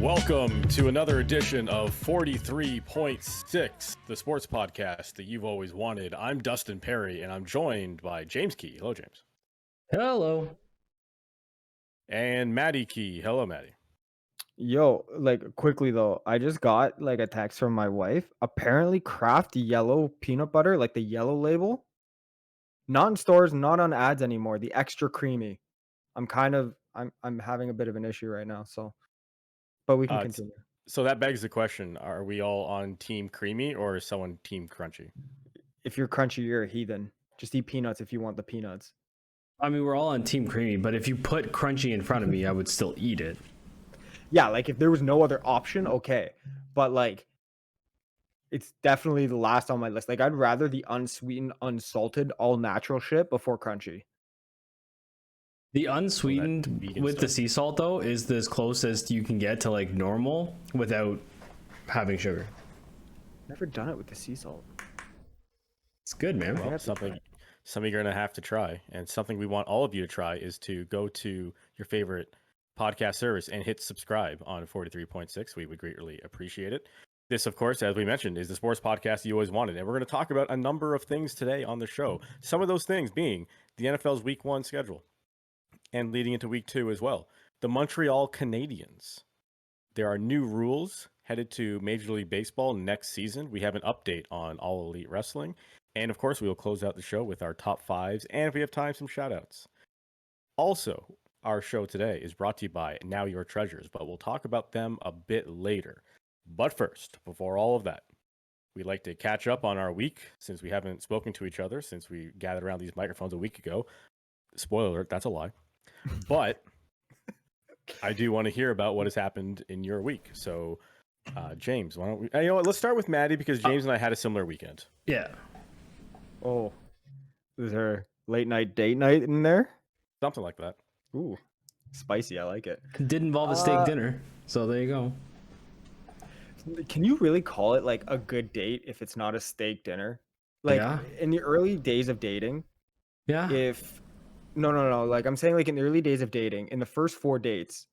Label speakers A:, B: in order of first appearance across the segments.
A: Welcome to another edition of 43.6, the sports podcast that you've always wanted. I'm Dustin Perry, and I'm joined by James Key. Hello, James.
B: Hello.
A: And Maddie Key. Hello, Maddie.
C: Yo, quickly though, I just got a text from my wife. Apparently, Kraft yellow peanut butter, like the yellow label, not in stores, not on ads anymore. The extra creamy. I'm having a bit of an issue right now. But we can continue.
A: So that begs the question: are we all on Team Creamy or is someone Team Crunchy?
C: If you're crunchy, you're a heathen. Just eat peanuts if you want the peanuts.
B: I mean, we're all on Team Creamy, but if you put crunchy in front of me, I would still eat it.
C: Yeah, if there was no other option, okay. But it's definitely the last on my list. I'd rather the unsweetened, unsalted, all natural shit before crunchy.
B: The unsweetened with the sea salt, though, is the closest you can get to normal without having sugar.
C: Never done it with the sea salt.
B: It's good, man.
A: Well, something you're going to have to try, and something we want all of you to try is to go to your favorite podcast service and hit subscribe on 43.6. We would greatly appreciate it. This, of course, as we mentioned, is the sports podcast you always wanted, and we're going to talk about a number of things today on the show. Some of those things being the NFL's Week 1 schedule and leading into Week 2 as well. The Montreal Canadiens. There are new rules headed to Major League Baseball next season. We have an update on All Elite Wrestling, and of course, we will close out the show with our top fives, and if we have time, some shout-outs. Also, our show today is brought to you by Now Your Treasures, but we'll talk about them a bit later. But first, before all of that, we'd like to catch up on our week since we haven't spoken to each other since we gathered around these microphones a week ago. Spoiler alert, that's a lie. But I do want to hear about what has happened in your week. So, James, why don't we... You know what, let's start with Maddie because James and I had a similar weekend.
B: Yeah.
C: Oh, is there late night date night in there?
A: Something like that.
C: Ooh, spicy. I like it.
B: Did involve a steak dinner, so there you go.
C: Can you really call it a good date if it's not a steak dinner? In the early days of dating,
B: Yeah.
C: No. I'm saying in the early days of dating, in the first 4 dates,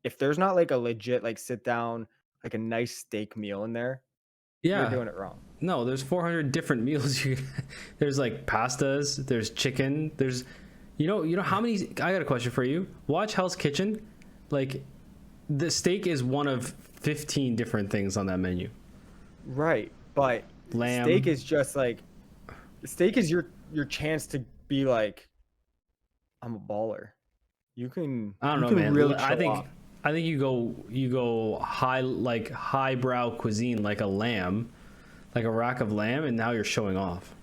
C: if there's not a legit sit down, a nice steak meal in there,
B: Yeah.
C: you're doing it wrong.
B: No, there's 400 different meals. There's pastas, there's chicken, there's you know how many. I got a question for you. Watch Hell's Kitchen. The steak is one of 15 different things on that menu.
C: Right, but
B: Lamb.
C: Steak is just steak is your chance to be I'm a baller. You can.
B: I don't know, man.
C: Really
B: I think you go highbrow cuisine, like a lamb, like a rack of lamb, and now you're showing off.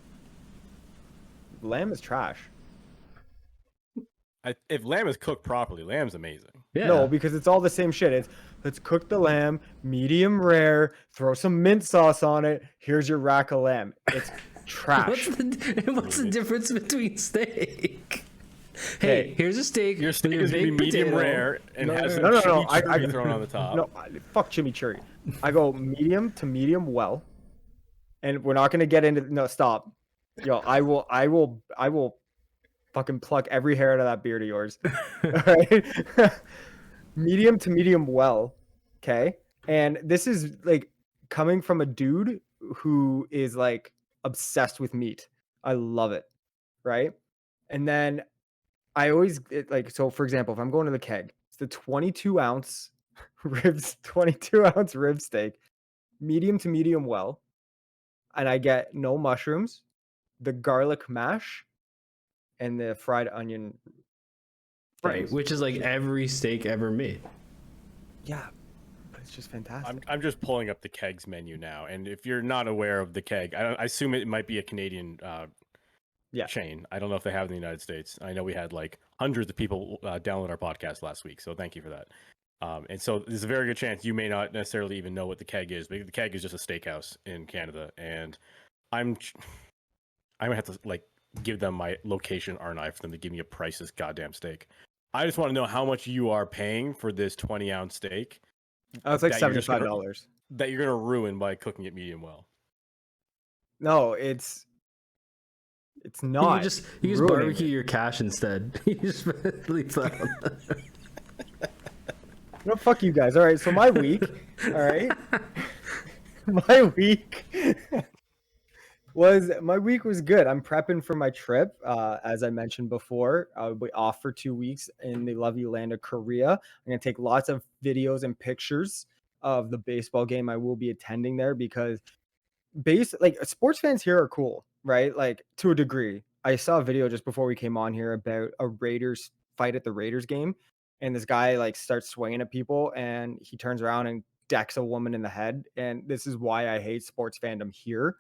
C: Lamb is trash.
A: If lamb is cooked properly, lamb's amazing.
B: Yeah.
C: No, because it's all the same shit. Let's cook the lamb, medium rare, throw some mint sauce on it. Here's your rack of lamb. It's trash.
B: What's the difference between steak? Hey, here's a steak.
A: Your steak is going to be medium rare and has some chimichurri thrown on the top.
C: No, fuck chimichurri. I go medium to medium well, and we're not going to get into. No, stop. Yo, I will fucking pluck every hair out of that beard of yours. All right? Medium to medium well, okay? And this is coming from a dude who is obsessed with meat. I love it, right? And then I always so for example, if I'm going to the keg, it's the 22-ounce rib steak, medium to medium well, and I get no mushrooms, the garlic mash, and the fried onion.
B: Right, which is every steak ever made.
C: Yeah, but it's just fantastic.
A: I'm just pulling up the Keg's menu now, and if you're not aware of the Keg, I assume it might be a Canadian chain. I don't know if they have in the United States. I know we had hundreds of people download our podcast last week, so thank you for that. And so there's a very good chance you may not necessarily even know what the Keg is, but the Keg is just a steakhouse in Canada, and I'm gonna have to give them my location, aren't I, for them to give me a price this goddamn steak. I just want to know how much you are paying for this 20-ounce steak.
C: Oh, it's $75.
A: That you're going to ruin by cooking it medium well.
C: No, it's not.
B: You just barbecue your cash instead. You just leave that on.
C: No, fuck you guys. All right, so my week, all right, my week was good. I'm prepping for my trip. As I mentioned before, I'll be off for 2 weeks in the lovely land of Korea. I'm gonna take lots of videos and pictures of the baseball game I will be attending there because sports fans here are cool, right? Like to a degree. I saw a video just before we came on here about a Raiders fight at the Raiders game, and this guy like starts swinging at people, and he turns around and decks a woman in the head. And this is why I hate sports fandom here,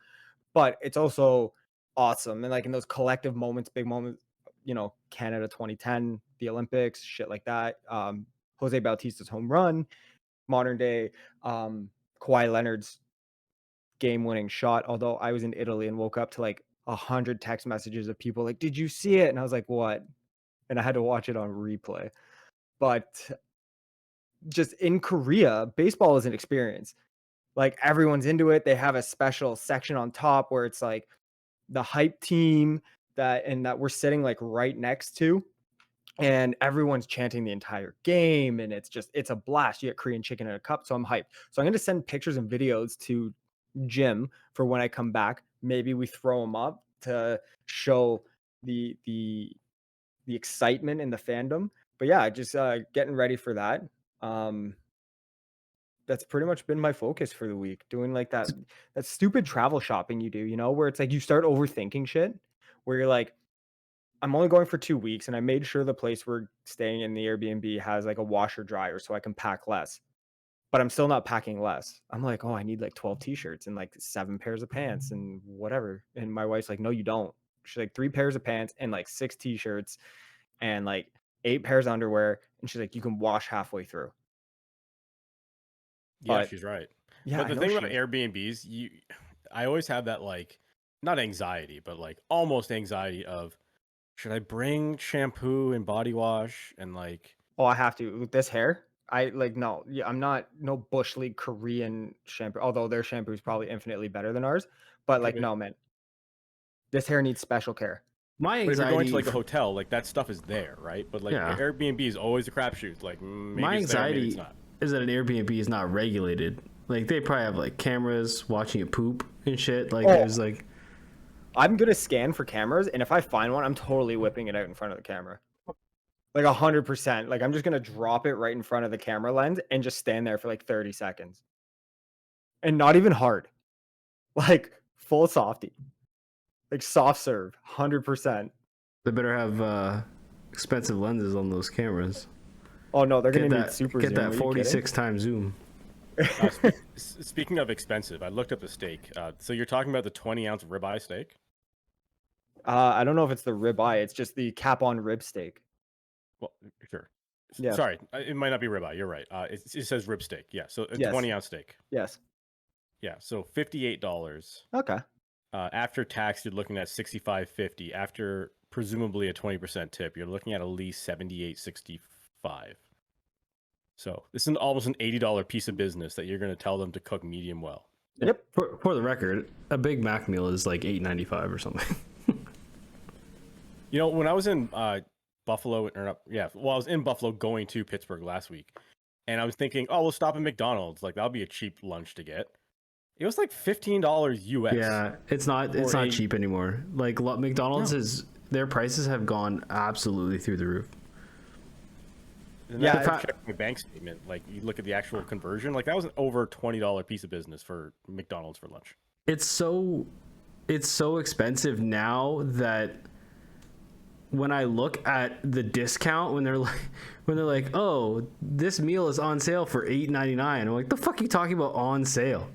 C: but it's also awesome. And like in those collective moments, big moments, Canada 2010, the Olympics, shit like that. Jose Bautista's home run, modern day, Kawhi Leonard's game-winning shot. Although I was in Italy and woke up to like 100 text messages of people like, "Did you see it?" And I was like, "What?" And I had to watch it on replay. But just in Korea, baseball is an experience. Like everyone's into it. They have a special section on top where it's like the hype team that we're sitting like right next to, and everyone's chanting the entire game, and it's a blast. You get Korean chicken in a cup, so I'm hyped. So I'm going to send pictures and videos to Jim for when I come back. Maybe we throw them up to show the excitement and the fandom. But yeah, just getting ready for that. Um, that's pretty much been my focus for the week. Doing like that stupid travel shopping you do, where it's like you start overthinking shit, where you're like, I'm only going for 2 weeks, and I made sure the place we're staying in the Airbnb has like a washer dryer so I can pack less. But I'm still not packing less. I'm like, oh, I need like 12 t-shirts and like 7 pairs of pants and whatever. And my wife's like, no, you don't. She's like 3 pairs of pants and like 6 t-shirts and like 8 pairs of underwear. And she's like, you can wash halfway through.
A: Yeah,
C: But
A: she's right.
C: yeah,
A: But
C: I
A: the
C: know
A: thing
C: she
A: about
C: is.
A: Airbnbs, I always have that like not anxiety, but like almost anxiety of should I bring shampoo and body wash and like
C: Oh, I have to with this hair. I like no, yeah, I'm not no Bush League Korean shampoo, although their shampoo is probably infinitely better than ours. But
A: okay,
C: like,
A: good.
C: no, man, this hair needs special care.
B: My
A: But if you're going to
B: anxiety,
A: like a hotel, like that stuff is there, right? But like
B: yeah,
A: Airbnb is always a crapshoot. Like
B: my
A: maybe it's there, maybe it's
B: anxiety
A: not.
B: is that an Airbnb is not regulated. Like they probably have like cameras watching it poop and shit. Like
C: Oh,
B: there's like,
C: I'm gonna scan for cameras, and if I find one, I'm totally whipping it out in front of the camera. Like 100%. Like I'm just gonna drop it right in front of the camera lens and just stand there for like 30 seconds. And not even hard. Like full softy. Like soft serve, 100%.
B: they better have expensive lenses on those cameras.
C: Oh no, they're gonna
B: Get
C: need
B: that,
C: super
B: get
C: zoom.
B: that
C: Are you kidding?
B: 46 times zoom.
A: Speaking of expensive, I looked up the steak. So you're talking about the 20-ounce ribeye steak?
C: I don't know if it's the ribeye. It's just the cap on rib steak.
A: Well, sure.
C: Yeah.
A: Sorry, it might not be ribeye. You're right. It says rib steak. Yeah, so a
C: Yes.
A: 20-ounce steak.
C: Yes.
A: Yeah, so $58.
C: Okay.
A: After tax, you're looking at $65.50. After presumably a 20% tip, you're looking at least $78.65. So this is almost an $80 piece of business that you're going to tell them to cook medium well.
C: Yep.
B: For the record, a Big Mac meal is like $8.95 or something.
A: You know, when I was in Buffalo, I was in Buffalo going to Pittsburgh last week, and I was thinking, oh, we'll stop at McDonald's. Like that'll be a cheap lunch to get. It was like $15 US.
B: Yeah, it's not cheap anymore. Like McDonald's their prices have gone absolutely through the roof.
A: And
C: Yeah,
A: I checked my bank statement. Like you look at the actual conversion, like that was an over $20 piece of business for McDonald's for lunch.
B: It's so expensive now that when I look at the discount when they're like, oh, this meal is on sale for $8.99. I'm like, the fuck are you talking about on sale?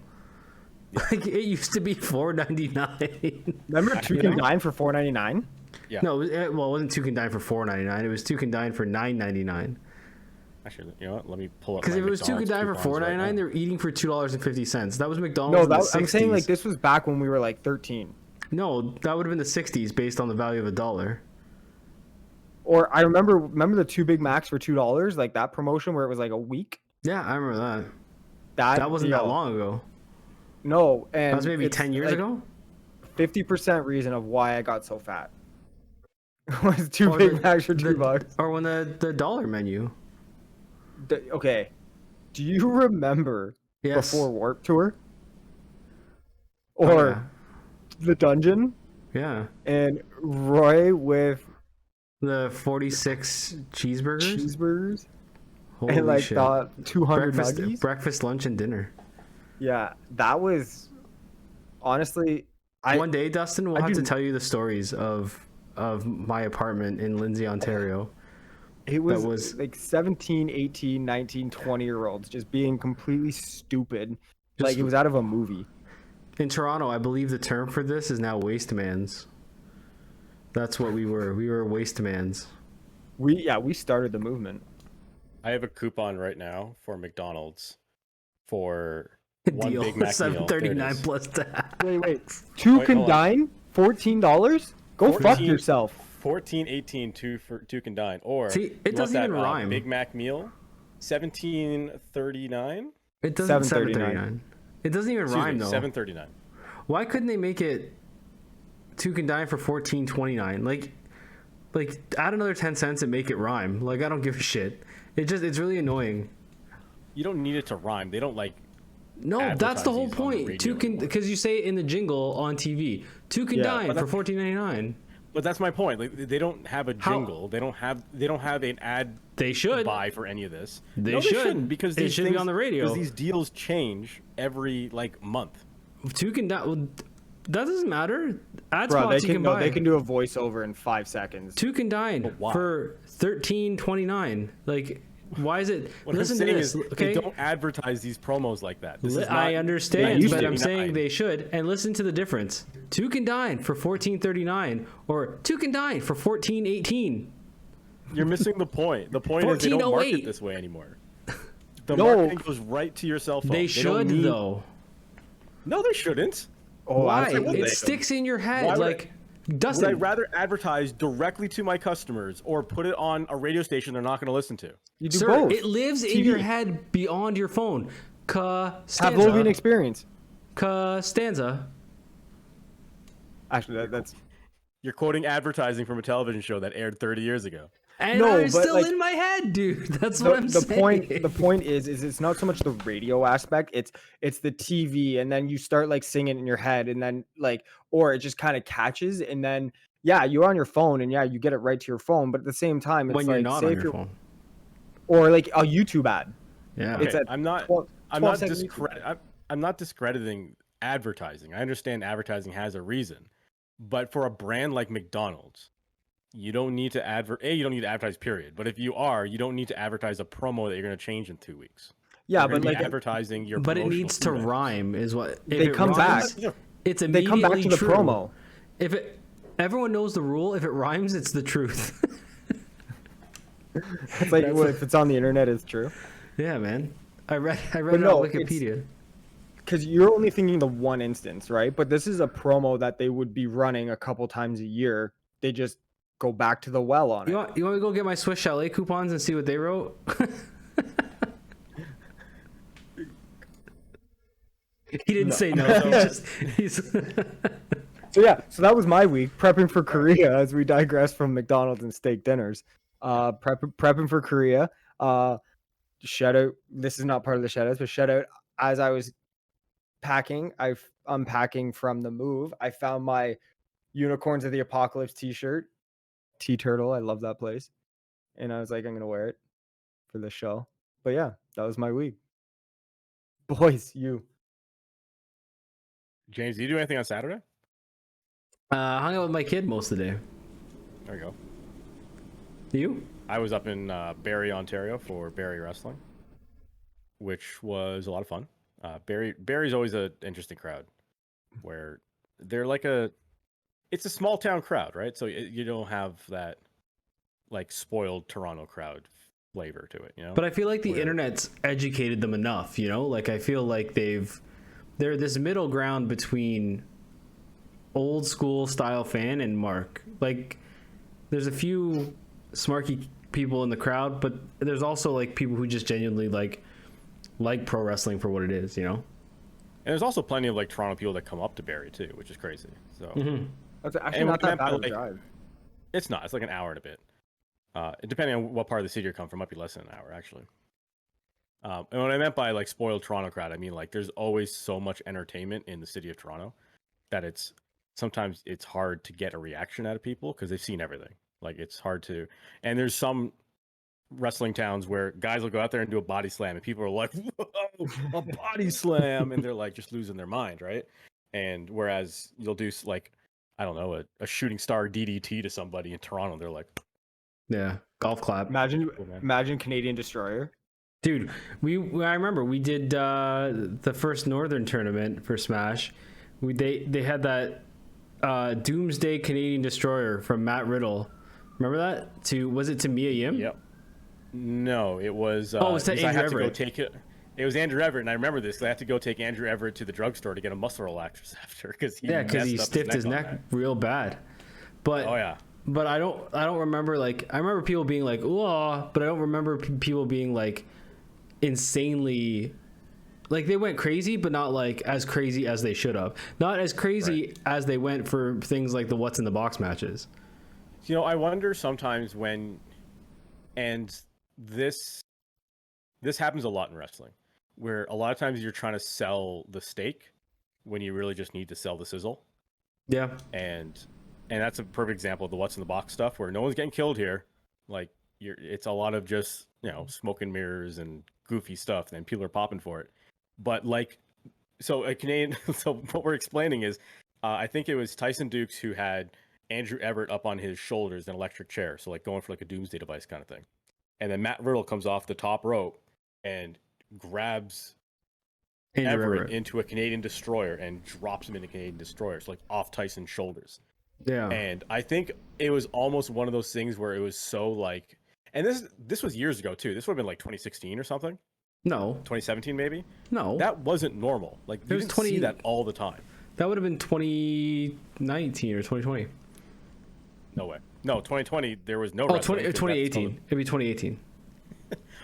B: Like it used to be $4.99.
C: Remember two can dine for $4.99?
A: Yeah.
B: No, it wasn't two can dine for $4.99. It was two can dine for $9.99.
A: Actually, you know what? Let me pull up.
B: Because if it was two can dine for $4.99, they're eating for $2.50. That was McDonald's.
C: No,
B: in the 60s.
C: I'm saying like this was back when we were like 13.
B: No, that would have been the 60s based on the value of $1.
C: Or I remember the 2 Big Macs for $2, like that promotion where it was like a week.
B: Yeah, I remember that. That wasn't
C: you
B: that
C: know,
B: long ago.
C: No, and
B: That was maybe 10 years
C: like
B: ago.
C: 50% reason of why I got so fat was 2 Big Macs for $2.
B: Or when the dollar menu.
C: Okay, Do you remember
B: Yes.
C: before Warp Tour
B: Oh,
C: or the dungeon
B: yeah.
C: and Roy with
B: The 46 cheeseburgers.
C: cheeseburgers
B: Holy
C: and like
B: shit.
C: the 200
B: breakfast,
C: nuggies?
B: breakfast, lunch, and dinner.
C: Yeah, that was honestly.
B: One day, Dustin, we'll
C: I
B: have to
C: didn't-
B: tell you the stories of my apartment in Lindsay, Ontario.
C: It was,
B: was-
C: like 17, 18, 19, 20-year-olds just being completely stupid.
B: Just-
C: Like it was out of a movie.
B: In Toronto, I believe the term for this is now wastemans. That's what we were. We were wastemans.
C: We started the movement.
A: I have a coupon right now for McDonald's for one
B: Deal.
A: Big Mac meal. There it
B: $7.39
A: is.
B: plus tax.
C: Wait. Two
A: Wait,
C: can
A: hold on.
C: dine? $14? Go fuck
A: 14
C: yourself.
A: 14.18 two can dine, or
B: See, it
A: you want
B: doesn't
A: that,
B: even rhyme.
A: Big Mac meal, 17.39.
B: It doesn't.
C: $7.39.
B: $7.39. It doesn't even rhyme though.
A: 7.39.
B: Why couldn't they make it two can dine for $14.29? Like add another 10 cents and make it rhyme. Like I don't give a shit. It's really annoying.
A: You don't need it to rhyme. They don't like.
B: No, that's the whole
A: advertise these on the
B: point.
A: radio
B: Two can
A: anymore.
B: because you say it in the jingle on TV. Two can
C: Yeah,
B: dine
A: but
B: for $14.99.
A: But that's my point. Like they don't have a
B: How-
A: jingle. They don't have an ad
B: They should.
A: buy for any of this.
B: They
A: No,
B: should,
A: shouldn't, because
B: it
A: these
B: should be
A: things,
B: on the radio.
A: Because these deals change every like month.
B: Two can dine. Well, that doesn't matter. Ad
C: Bro,
B: spots you can buy.
C: they can do a voiceover in 5 seconds.
B: Two can dine
A: why?
B: for $13.29. Like, why is it?
A: What
B: Listen
A: I'm
B: to
A: saying
B: this,
A: is
B: okay?
A: they don't advertise these promos like that. This is
B: I
A: not
B: understand, but I'm
A: 1989.
B: saying they should. And listen to the difference. Two can dine for $14.39, or two can dine for $14.18.
A: You're missing the point. The point is they don't market
B: 1408.
A: this way anymore. The
C: No.
A: marketing goes right to your cell phone.
B: They
A: don't
B: should
A: need-
B: though.
A: No, they shouldn't.
C: Oh,
B: Why?
C: absolutely.
B: It sticks in your head.
A: Why would
B: Like,
A: Would I
B: Dustin,
A: rather advertise directly to my customers or put it on a radio station they're not going to listen to?
C: You do
B: sir,
C: both.
B: it lives in
C: TV.
B: your head beyond your phone.
C: Pavlovian
B: Stanza.
C: experience.
B: Stanza.
C: Actually, that's
A: You're quoting advertising from a television show that aired 30 years ago.
B: And
C: No,
B: it's
C: but,
B: still
C: like,
B: in my head, dude. That's what I'm
C: the
B: saying.
C: point. The point is it's not so much the radio aspect. It's the TV, and then you start like singing in your head, and then like, or it just kind of catches, and then yeah, you're on your phone, and yeah, you get it right to your phone, but at the same time, it's
B: when
C: like
B: you're not
C: say
B: on
C: if
B: your
C: you're-
B: phone.
C: or like a YouTube ad.
B: Yeah.
C: It's
A: Okay,
C: a
A: I'm not
C: 12
A: I'm not
C: 12-second
A: I'm not discrediting advertising. I understand advertising has a reason. But for a brand like McDonald's, you don't need to you don't need to advertise, period. But if you are, you don't need to advertise a promo that you're going to change in 2 weeks.
C: Yeah,
A: You're gonna
C: but
A: be
C: like
A: advertising your
B: But it
A: promotional
B: needs to
A: food items.
B: rhyme, is what. If
C: They
B: it
C: come
B: rhymes,
C: back.
B: It's
C: they come back to
B: immediately
C: the
B: true.
C: promo.
B: If it, everyone knows the rule. If it rhymes, it's the truth.
C: It's like well, if it's on the internet, it's true.
B: Yeah, man. I read
C: But
B: it
C: no,
B: on Wikipedia.
C: Because you're only thinking the one instance, right? But this is a promo that they would be running a couple times a year. They just go back to the well on
B: You
C: it.
B: want me to go get my Swiss Chalet coupons and see what they wrote? He didn't say no. He's
C: So yeah, so that was my week prepping for Korea as we digress from McDonald's and steak dinners. Prepping for Korea. Shout out. This is not part of the shout outs, but shout out as I was packing, unpacking from the move. I found my Unicorns of the Apocalypse t-shirt. T-Turtle. I love that place. And I was like, I'm gonna wear it for the show. But yeah, that was my week. Boys, you.
A: James, do you do anything on Saturday?
B: hung out with my kid most of the day.
A: There you go.
B: You?
A: I was up in Barrie, Ontario for Barrie Wrestling, which was a lot of fun. Barrie's always an interesting crowd, where they're like it's a small town crowd, right? So you don't have that like spoiled Toronto crowd flavor to it, you know?
B: But I feel like the
A: Where-
B: internet's educated them enough, you know? Like I feel like they're this middle ground between old school style fan and Mark. Like there's a few smarky people in the crowd, but there's also like people who just genuinely like pro wrestling for what it is, you know?
A: And there's also plenty of like Toronto people that come up to Barrie too, which is crazy. So
C: That's actually
A: And
C: not
A: we
C: that
A: met
C: bad
A: by,
C: of a
A: like,
C: drive.
A: it's not. It's like an hour and a bit. Depending on what part of the city you come from, might be less than an hour actually. And what I meant by like spoiled Toronto crowd, I mean like there's always so much entertainment in the city of Toronto that sometimes it's hard to get a reaction out of people because they've seen everything. Like it's hard to, and there's some wrestling towns where guys will go out there and do a body slam and people are like, whoa, a body slam, and they're like just losing their mind, right? And whereas you'll do like, I don't know, a shooting star DDT to somebody in Toronto, they're like,
B: Yeah, golf clap.
C: Imagine Canadian Destroyer.
B: Dude, I remember we did the first Northern tournament for Smash. They had that Doomsday Canadian Destroyer from Matt Riddle. Remember that? Was it to Mia Yim?
A: Yep. No, it was.
B: It was to Andrew Everett.
A: To go take it. It was Andrew Everett, and I remember this. I had to go take Andrew Everett to the drugstore to get a muscle relaxers after because he
B: stiffed his neck real bad. But
A: oh yeah.
B: But I don't remember like I remember people being like ooh, but I don't remember people being like insanely like they went crazy, but not like as crazy as they should have. Not as crazy as they went for things like the What's in the Box matches.
A: You know, I wonder sometimes this happens a lot in wrestling, where a lot of times you're trying to sell the steak when you really just need to sell the sizzle.
B: Yeah.
A: And that's a perfect example of the What's in the Box stuff, where no one's getting killed here. Like it's a lot of just, smoke and mirrors and goofy stuff, and people are popping for it. But like, so a Canadian, so what we're explaining is, I think it was Tyson Dukes who had Andrew Everett up on his shoulders in an electric chair, so like going for like a doomsday device kind of thing. And then Matt Riddle comes off the top rope and grabs Everett into a Canadian Destroyer and drops him in a Canadian Destroyer, so like off Tyson's shoulders.
B: Yeah.
A: And I think it was almost one of those things where it was so like, and this was years ago too. This would have been like 2016 or something.
B: No.
A: 2017 maybe.
B: No.
A: That wasn't normal. Like you didn't see that all the time.
B: That would have been 2019 or 2020.
A: No way. No, 2020 there was no.
B: 2018. It'd be 2018.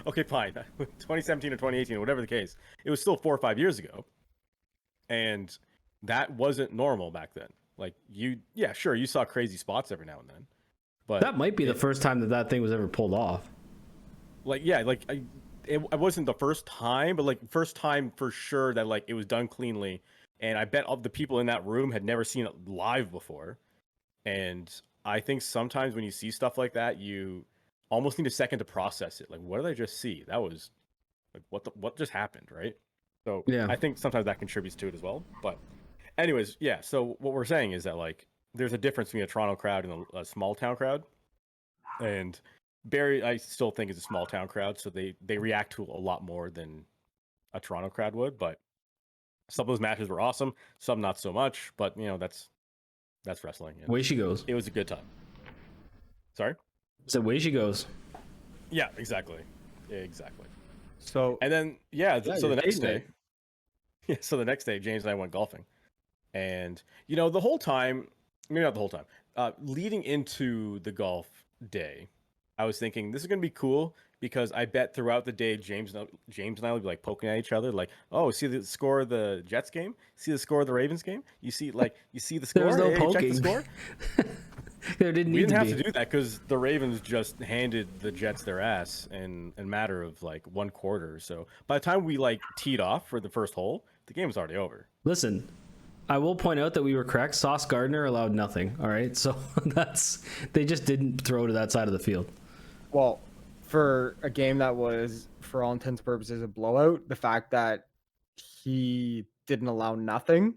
A: Okay, fine. 2017 or 2018, whatever the case. It was still 4 or 5 years ago, and that wasn't normal back then. Like you saw crazy spots every now and then, but
B: that might be the first time that thing was ever pulled off.
A: Like it wasn't the first time, but like first time for sure that like it was done cleanly, and I bet all the people in that room had never seen it live before, and I think sometimes when you see stuff like that, you almost need a second to process it. Like, what did I just see? That was like what just happened, right? So yeah, I think sometimes that contributes to it as well. But anyways, yeah. So what we're saying is that like there's a difference between a Toronto crowd and a small town crowd, and Barrie, I still think, is a small town crowd, so they react to a lot more than a Toronto crowd would. But some of those matches were awesome, some not so much. But that's wrestling.
B: Way she goes.
A: It was a good time. Sorry?
B: So way she goes.
A: Yeah, exactly.
C: So
A: and then so the next day. Yeah, so the next day, James and I went golfing. And the whole time, maybe not the whole time, leading into the golf day, I was thinking this is gonna be cool because I bet throughout the day James and I would be like poking at each other, like, oh, see the score of the Jets game? See the score of the Ravens game? You see the score?
B: There's no poking.
A: Check the score.
B: We didn't
A: have to do that because the Ravens just handed the Jets their ass in a matter of like one quarter. So by the time we like teed off for the first hole, the game was already over.
B: Listen, I will point out that we were correct. Sauce Gardner allowed nothing. All right, so they just didn't throw to that side of the field.
C: Well, for a game that was, for all intents and purposes, a blowout, the fact that he didn't allow nothing,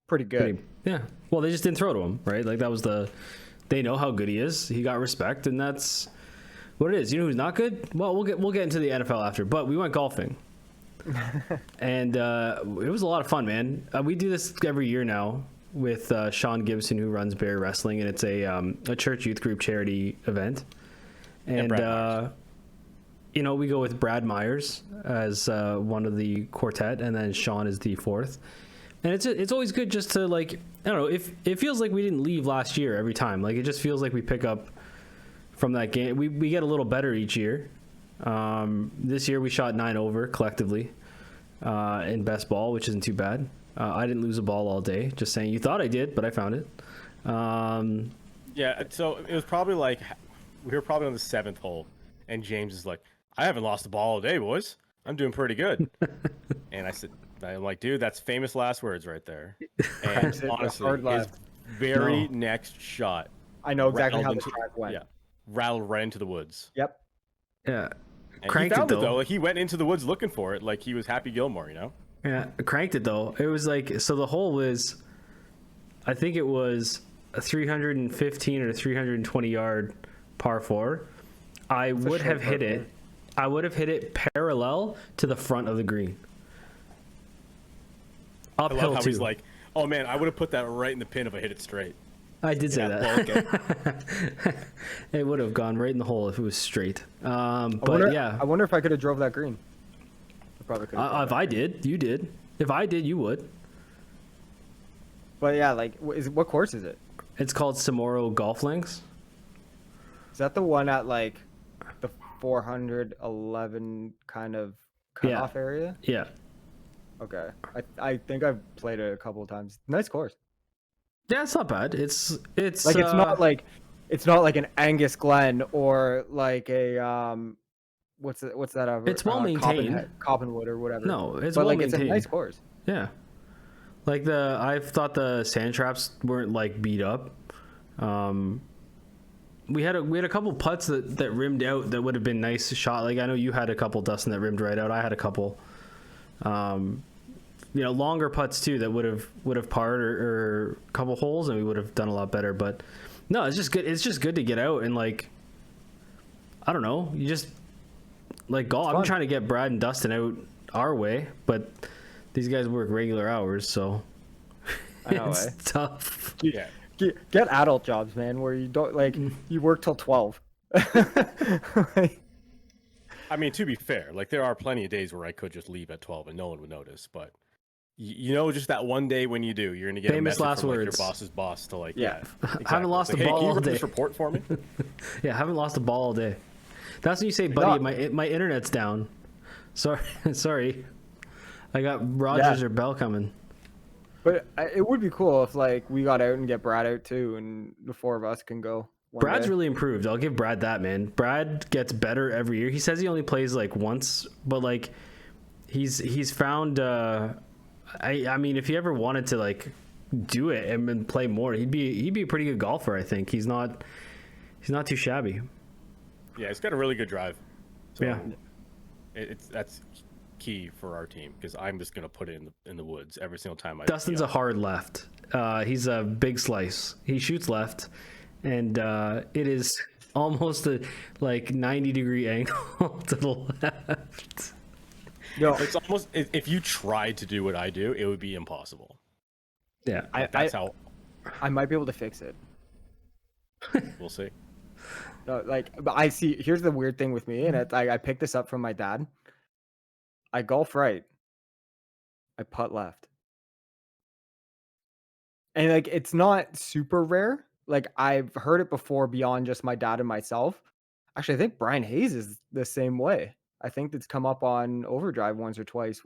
C: pretty good.
B: Yeah. Well, they just didn't throw to him, right? Like that was they know how good he is. He got respect, and that's what it is. You know who's not good? Well, we'll get into the NFL after, but we went golfing. And it was a lot of fun, man. We do this every year now with Sean Gibson, who runs Barrie Wrestling, and it's a church youth group charity event. And we go with Brad Myers as one of the quartet, and then Sean is the fourth. And it's always good just to, like, I don't know, if it feels like we didn't leave last year every time. Like, it just feels like we pick up from that game. We get a little better each year. This year we shot 9 over collectively in best ball, which isn't too bad. I didn't lose a ball all day. Just saying. You thought I did, but I found it.
A: Yeah, so it was probably like we were probably on the 7th hole, and James is like, I haven't lost a ball all day, boys. I'm doing pretty good. And I said, I'm like, dude, that's famous last words right there. And
C: Cranks it
A: honestly,
C: hard
A: his
C: left.
A: very
B: No.
A: next shot
C: I know exactly how
A: rattled
C: the drive went.
A: rattled right into the woods.
C: Yep.
B: Yeah.
A: And
B: Cranked
A: he found
B: it
A: it
B: though.
A: though. Like he went into the woods looking for it, like he was Happy Gilmore, you know?
B: Yeah, cranked it though. It was like, so the hole was, I think it was a 315 or 320 yard par 4. I would have hit it. I would have hit it parallel to the front of the green.
A: I
B: Uphill
A: love how
B: too.
A: he's like, oh man, I would have put that right in the pin if I hit it straight.
B: I did say
A: Yeah,
B: that.
A: well, okay.
B: It would have gone right in the hole if it was straight.
C: I
B: Yeah,
C: wonder if I could have drove that green. I probably could.
B: if I did, you did. If I did, you would.
C: But yeah, like, what course is it?
B: It's called Samoro Golf Links.
C: Is that the one at like the 411 kind of cutoff area?
B: Yeah.
C: Okay. I think I've played it a couple of times. Nice course.
B: Yeah, it's not bad. It's
C: Like it's not like an Angus Glen or like a what's that over?
B: It's well maintained.
C: Coppenwood or whatever.
B: No, it's
C: but
B: well
C: like it's a
B: maintained.
C: nice course.
B: Yeah. Like I thought the sand traps weren't like beat up. We had a couple putts that rimmed out that would have been nice shot. Like I know you had a couple, Dustin, that rimmed right out. I had a couple. Longer putts too that would have parred or a couple holes, and we would have done a lot better. But no, it's just good. It's just good to get out and like, I don't know. You just like golf. I'm trying to get Brad and Dustin out our way, but these guys work regular hours, so
C: I know,
B: it's tough.
A: Yeah.
C: Get adult jobs, man, where you don't like you work till 12.
A: I mean, to be fair, like there are plenty of days where I could just leave at 12 and no one would notice, but just that one day when you do, you're gonna get
B: Famous
A: a message
B: last
A: from like,
B: words.
A: your boss's boss to like,
C: Yeah.
A: exactly.
B: Haven't lost
A: It's
B: the
A: like,
B: ball
A: hey, can you
B: all
A: run
B: day.
A: this report for me?
B: Yeah, haven't lost a ball all day. That's when you say, buddy, my internet's down. Sorry. I got Rogers or Bell coming.
C: But it would be cool if like we got out and get Brad out too, and the four of us can go.
B: Brad's
C: day.
B: really improved. I'll give Brad that, man. Brad gets better every year. He says he only plays like once, but like he's found. I mean, if he ever wanted to like do it and play more, he'd be a pretty good golfer. I think he's not too shabby.
A: Yeah, he's got a really good drive. So
B: Yeah.
A: that's key for our team because I'm just gonna put it in the woods every single time.
B: Dustin's a hard left. He's a big slice. He shoots left, and it is almost a like 90-degree angle to the left.
C: No,
A: It's almost if you tried to do what I do, it would be impossible.
B: Yeah,
A: That's how
C: I might be able to fix it.
A: we'll see.
C: No, but I see. Here's the weird thing with me, and I picked this up from my dad. I golf right. I putt left. And like it's not super rare. Like I've heard it before beyond just my dad and myself. Actually, I think Brian Hayes is the same way. I think it's come up on Overdrive once or twice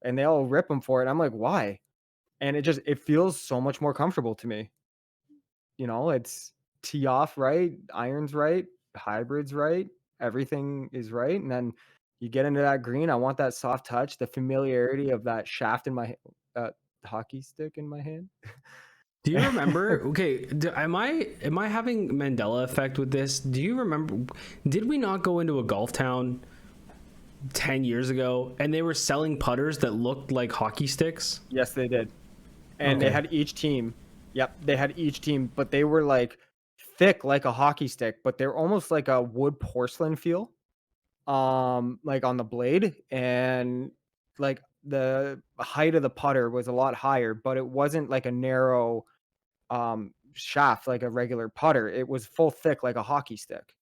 C: and they all rip him for it. I'm like, why? And it feels so much more comfortable to me. It's tee off right, irons right, hybrids right, everything is right, and then you get into that green. I want that soft touch, the familiarity of that shaft in my hockey stick in my hand.
B: Do you remember? Okay, am I having Mandela effect with this? Do you remember? Did we not go into a golf town 10 years ago and they were selling putters that looked like hockey sticks?
C: Yes, they did, and they had each team. Yep, they had each team, but they were like thick like a hockey stick, but they're almost like a wood porcelain feel, like on the blade, and like the height of the putter was a lot higher, but it wasn't like a narrow shaft like a regular putter. It was full thick like a hockey stick.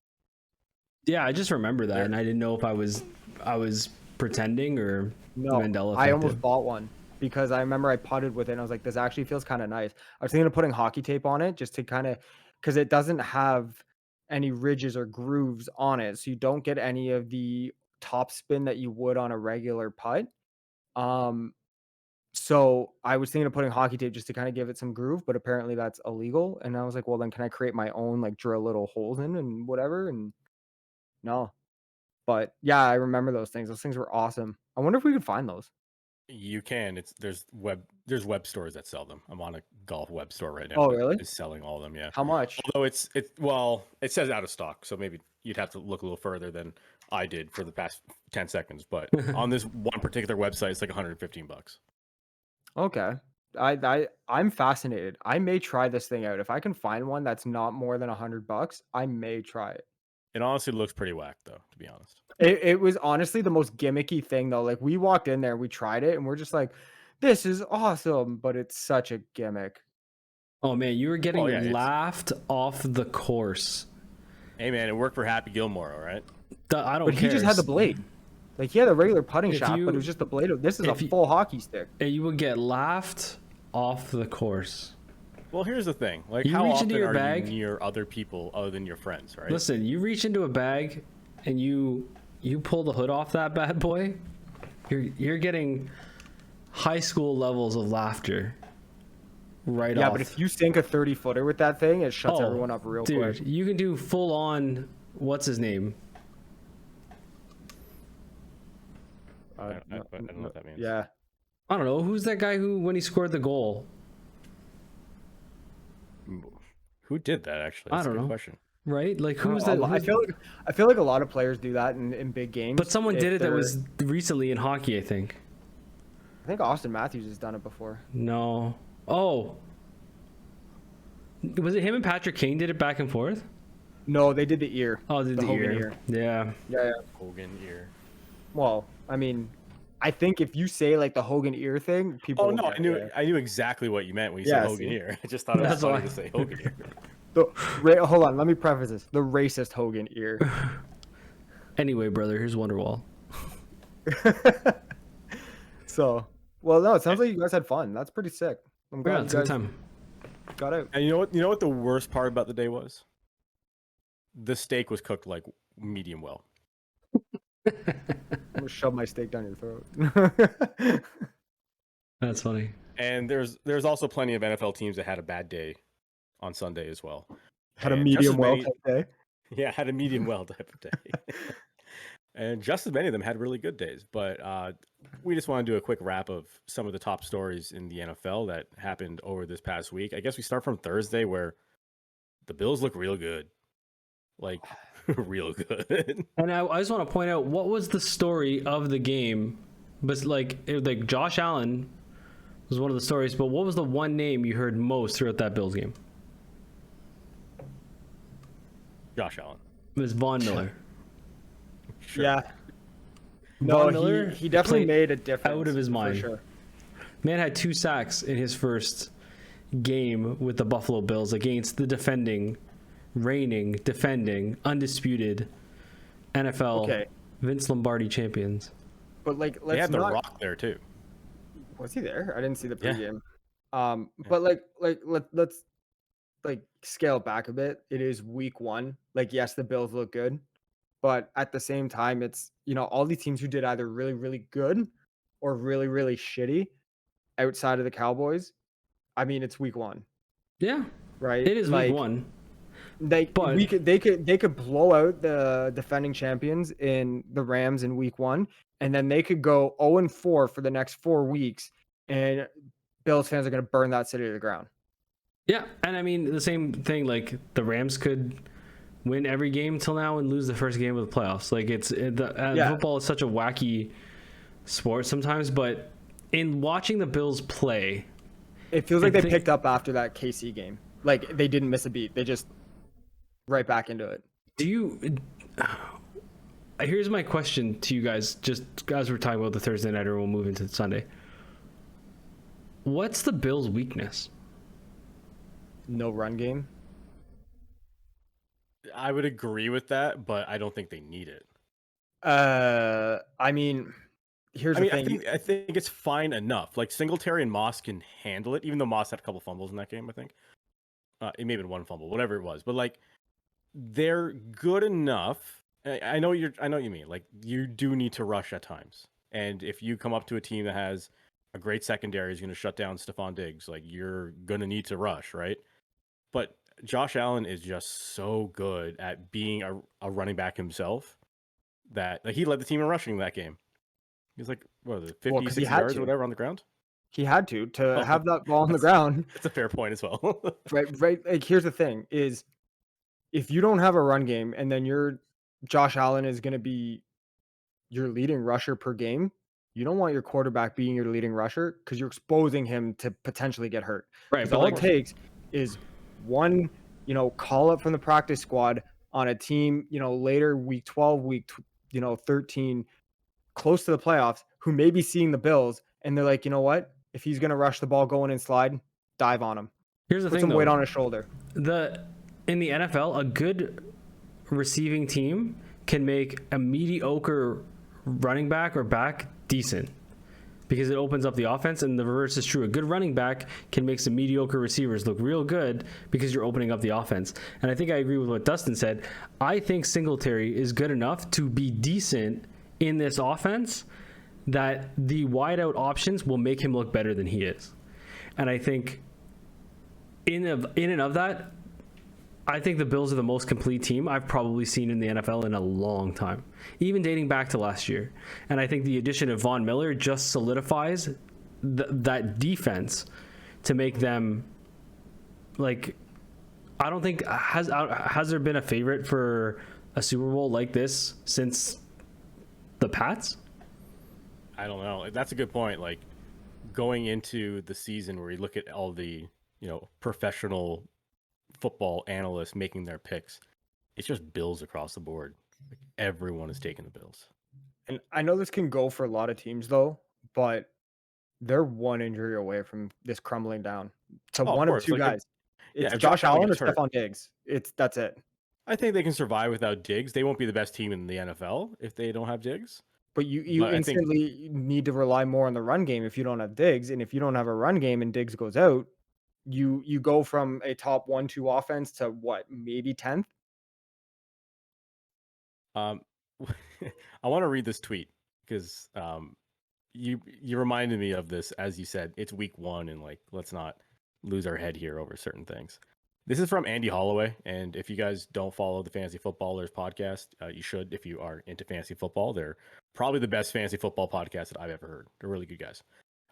B: Yeah, I just remember that, and I didn't know if I was pretending or
C: No,
B: Mandela
C: I
B: effect.
C: almost bought one because I remember I putted with it and I was like, this actually feels kind of nice. I was thinking of putting hockey tape on it just to kind of, because it doesn't have any ridges or grooves on it. So you don't get any of the top spin that you would on a regular putt. So I was thinking of putting hockey tape just to kind of give it some groove, but apparently that's illegal. And I was like, well, then can I create my own, like drill little holes in and whatever? And no. But yeah, I remember those things. Those things were awesome. I wonder if we could find those.
A: You can. There's web stores that sell them. I'm on a golf web store right now
C: Oh,
A: that
C: really?
A: is selling all of them. Yeah.
C: How much?
A: Although it says out of stock, so maybe you'd have to look a little further than I did for the past 10 seconds. But on this one particular website, it's like $115.
C: Okay. I'm fascinated. I may try this thing out. If I can find one that's not more than $100, I may try it.
A: It honestly looks pretty whack, though, to be honest.
C: It was honestly the most gimmicky thing though. Like we walked in there, we tried it, and we're just like, "This is awesome," but it's such a gimmick.
B: Oh man, you were getting
A: Oh, yeah,
B: laughed off the course.
A: Hey, man, it worked for Happy Gilmore, all right?
B: I don't
C: But
B: care.
C: he just had the blade. Like he had a regular putting
B: If
C: shaft, but
B: you-
C: it was just the blade. This is a
B: if you-
C: full hockey stick.
B: You would get laughed off the course.
A: Well, here's the thing. Like,
B: You
A: how
B: reach
A: often
B: into your
A: are
B: bag-
A: you near other people other than your friends, right?
B: Listen, you reach into a bag and you pull the hood off that bad boy. You're getting high school levels of laughter. Right
C: Yeah,
B: off.
C: but if you sink a 30-footer with that thing, it shuts
B: Oh,
C: everyone up real
B: dude,
C: quick.
B: you can do full on. What's his name?
A: I don't know what that means.
C: Yeah.
B: I don't know. Who's that guy who, when he scored the goal?
A: Who did that, actually?
B: I
A: That's a
B: don't
A: good
B: know.
A: question.
B: Right? Like who's
C: I
B: that?
C: don't know. I feel like a lot of players do that in big games.
B: But someone
C: if
B: did it that
C: they're-
B: was recently in hockey, I think.
C: I think Austin Matthews has done it before.
B: No. Oh. Was it him and Patrick Kane did it back and forth?
C: No, they did the ear.
B: Oh, did the
C: Hogan
B: ear. Yeah.
C: Yeah.
A: Hogan ear.
C: Well, I mean, I think if you say like the Hogan ear thing, people.
A: Oh,
C: will
A: no,
C: get it.
A: I knew exactly what you meant when you
C: Yeah,
A: said Hogan
C: see?
A: ear. I just thought it was
B: That's
A: funny
B: why.
A: to say Hogan ear.
C: Hold on, let me preface this. The racist Hogan ear.
B: Anyway, brother, here's Wonderwall.
C: So, well, no, it sounds like you guys had fun. That's pretty sick. I'm
B: Yeah,
C: glad
B: it's
C: you
B: a good
C: guys
B: time.
C: got out.
A: And you know what the worst part about the day was? The steak was cooked like medium well.
C: I'm gonna shove my steak down your throat.
B: That's funny.
A: And there's also plenty of NFL teams that had a bad day on Sunday as well.
C: Had a
A: And just
C: medium
A: as
C: well
A: many-
C: type day.
A: Yeah, had a medium well type of day. And just as many of them had really good days. But we just want to do a quick wrap of some of the top stories in the NFL that happened over this past week. I guess we start from Thursday, where the Bills look real good. Like, real good.
B: And I just want to point out, what was the story of the game? But like Josh Allen was one of the stories, but what was the one name you heard most throughout that Bills game?
A: Josh Allen.
B: It was Von Miller.
A: Sure.
C: Yeah.
B: Von
C: No,
B: Miller
C: he definitely
B: played
C: made a difference.
B: out of his mind.
C: For sure.
B: Man had 2 sacks in his first game with the Buffalo Bills against the reigning, defending, undisputed NFL
C: Okay.
B: Vince Lombardi champions.
C: But like,
A: They
C: let's
A: had The
C: not.
A: Rock there, too.
C: Was he there? I didn't see the
A: Yeah.
C: pregame. But let's like scale back a bit. It is week 1. Like, yes, the Bills look good, but at the same time, it's all these teams who did either really, really good or really, really shitty outside of the Cowboys. I mean, it's week 1,
B: Yeah,
C: right?
B: it is
C: like,
B: week 1.
C: They
B: But-
C: they could blow out the defending champions in the Rams in week 1, and then they could go 0-4 for the next 4 weeks, and Bills fans are going to burn that city to the ground.
B: Yeah, and I mean the same thing. Like the Rams could win every game till now and lose the first game of the playoffs. Like
C: Yeah.
B: football is such a wacky sport sometimes. But in watching the Bills play,
C: It feels like
B: I
C: they
B: think-
C: picked up after that KC game. Like they didn't miss a beat. They just right back into it.
B: do you? Here's my question to you guys. Just as we're talking about the Thursday nighter, we'll move into Sunday. What's the Bills' weakness?
C: No run game.
A: I would agree with that, but I don't think they need it.
C: I mean, here's the thing.
A: I think it's fine enough. Like Singletary and Moss can handle it, even though Moss had a couple fumbles in that game. I think it may have been one fumble, whatever it was. But like, they're good enough. I know what you mean. Like, you do need to rush at times, and if you come up to a team that has a great secondary, is going to shut down Stephon Diggs, like you're going to need to rush, right? But Josh Allen is just so good at being a running back himself that like he led the team in rushing that game. He was like, what was it, 50,
C: Well, 'cause he
A: 60
C: had
A: yards
C: to.
A: or whatever on the ground?
C: He had to
A: Oh,
C: have that ball on the ground.
A: That's a fair point as well.
C: Right. Like, here's the thing: is if you don't have a run game, and then Josh Allen is going to be your leading rusher per game, you don't want your quarterback being your leading rusher because you're exposing him to potentially get hurt.
B: Right,
C: Because
B: but
C: all
B: like
C: it takes is one, call up from the practice squad on a team, later week 12, 13, close to the playoffs, who may be seeing the Bills, and they're like, you know what? If he's going to rush the ball going and slide, dive on him.
B: here's the
C: Put
B: thing
C: some weight
B: though.
C: on his shoulder.
B: In the NFL, a good receiving team can make a mediocre running back or back decent because it opens up the offense, and the reverse is true. A good running back can make some mediocre receivers look real good because you're opening up the offense. And I think I agree with what Dustin said. I think Singletary is good enough to be decent in this offense, that the wideout options will make him look better than he is. And I think in and of that, I think the Bills are the most complete team I've probably seen in the NFL in a long time, even dating back to last year. And I think the addition of Von Miller just solidifies that defense to make them, like, I don't think, has there been a favorite for a Super Bowl like this since the Pats?
A: I don't know. That's a good point. Like going into the season where you look at all the, professional football analysts making their picks, it's just Bills across the board. Like everyone is taking the Bills.
C: And I know this can go for a lot of teams though, but they're one injury away from this crumbling down to one of two guys. It's
A: if
C: Josh Allen or
A: gets hurt,
C: Stephon Diggs. That's it.
A: I think they can survive without Diggs. They won't be the best team in the NFL if they don't have Diggs.
C: But you instantly need to rely more on the run game if you don't have Diggs. And if you don't have a run game and Diggs goes out, you go from a top 1-2 offense to what, maybe 10th?
A: I want to read this tweet because you reminded me of this. As you said, it's week 1 and like let's not lose our head here over certain things. This is from Andy Holloway, and if you guys don't follow the Fantasy Footballers podcast, you should. If you are into fantasy football, they're probably the best fantasy football podcast that I've ever heard. They're really good guys.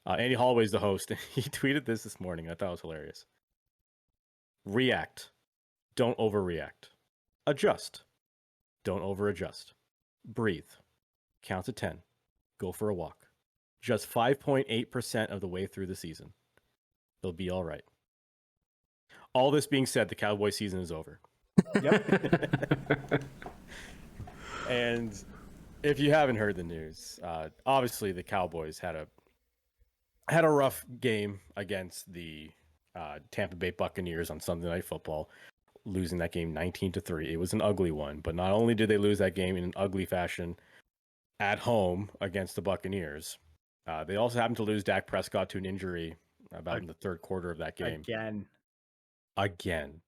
A: Andy Holloway is the host, and he tweeted this morning. I thought it was hilarious. React. Don't overreact. Adjust. Don't over-adjust. Breathe. Count to 10. Go for a walk. Just 5.8% of the way through the season. They'll be all right. All this being said, the Cowboy season is over. Yep. And if you haven't heard the news, obviously the Cowboys had a rough game against the Tampa Bay Buccaneers on Sunday Night Football, losing that game 19-3. It was an ugly one, but not only did they lose that game in an ugly fashion at home against the Buccaneers, they also happened to lose Dak Prescott to an injury about in the third quarter of that game. Again.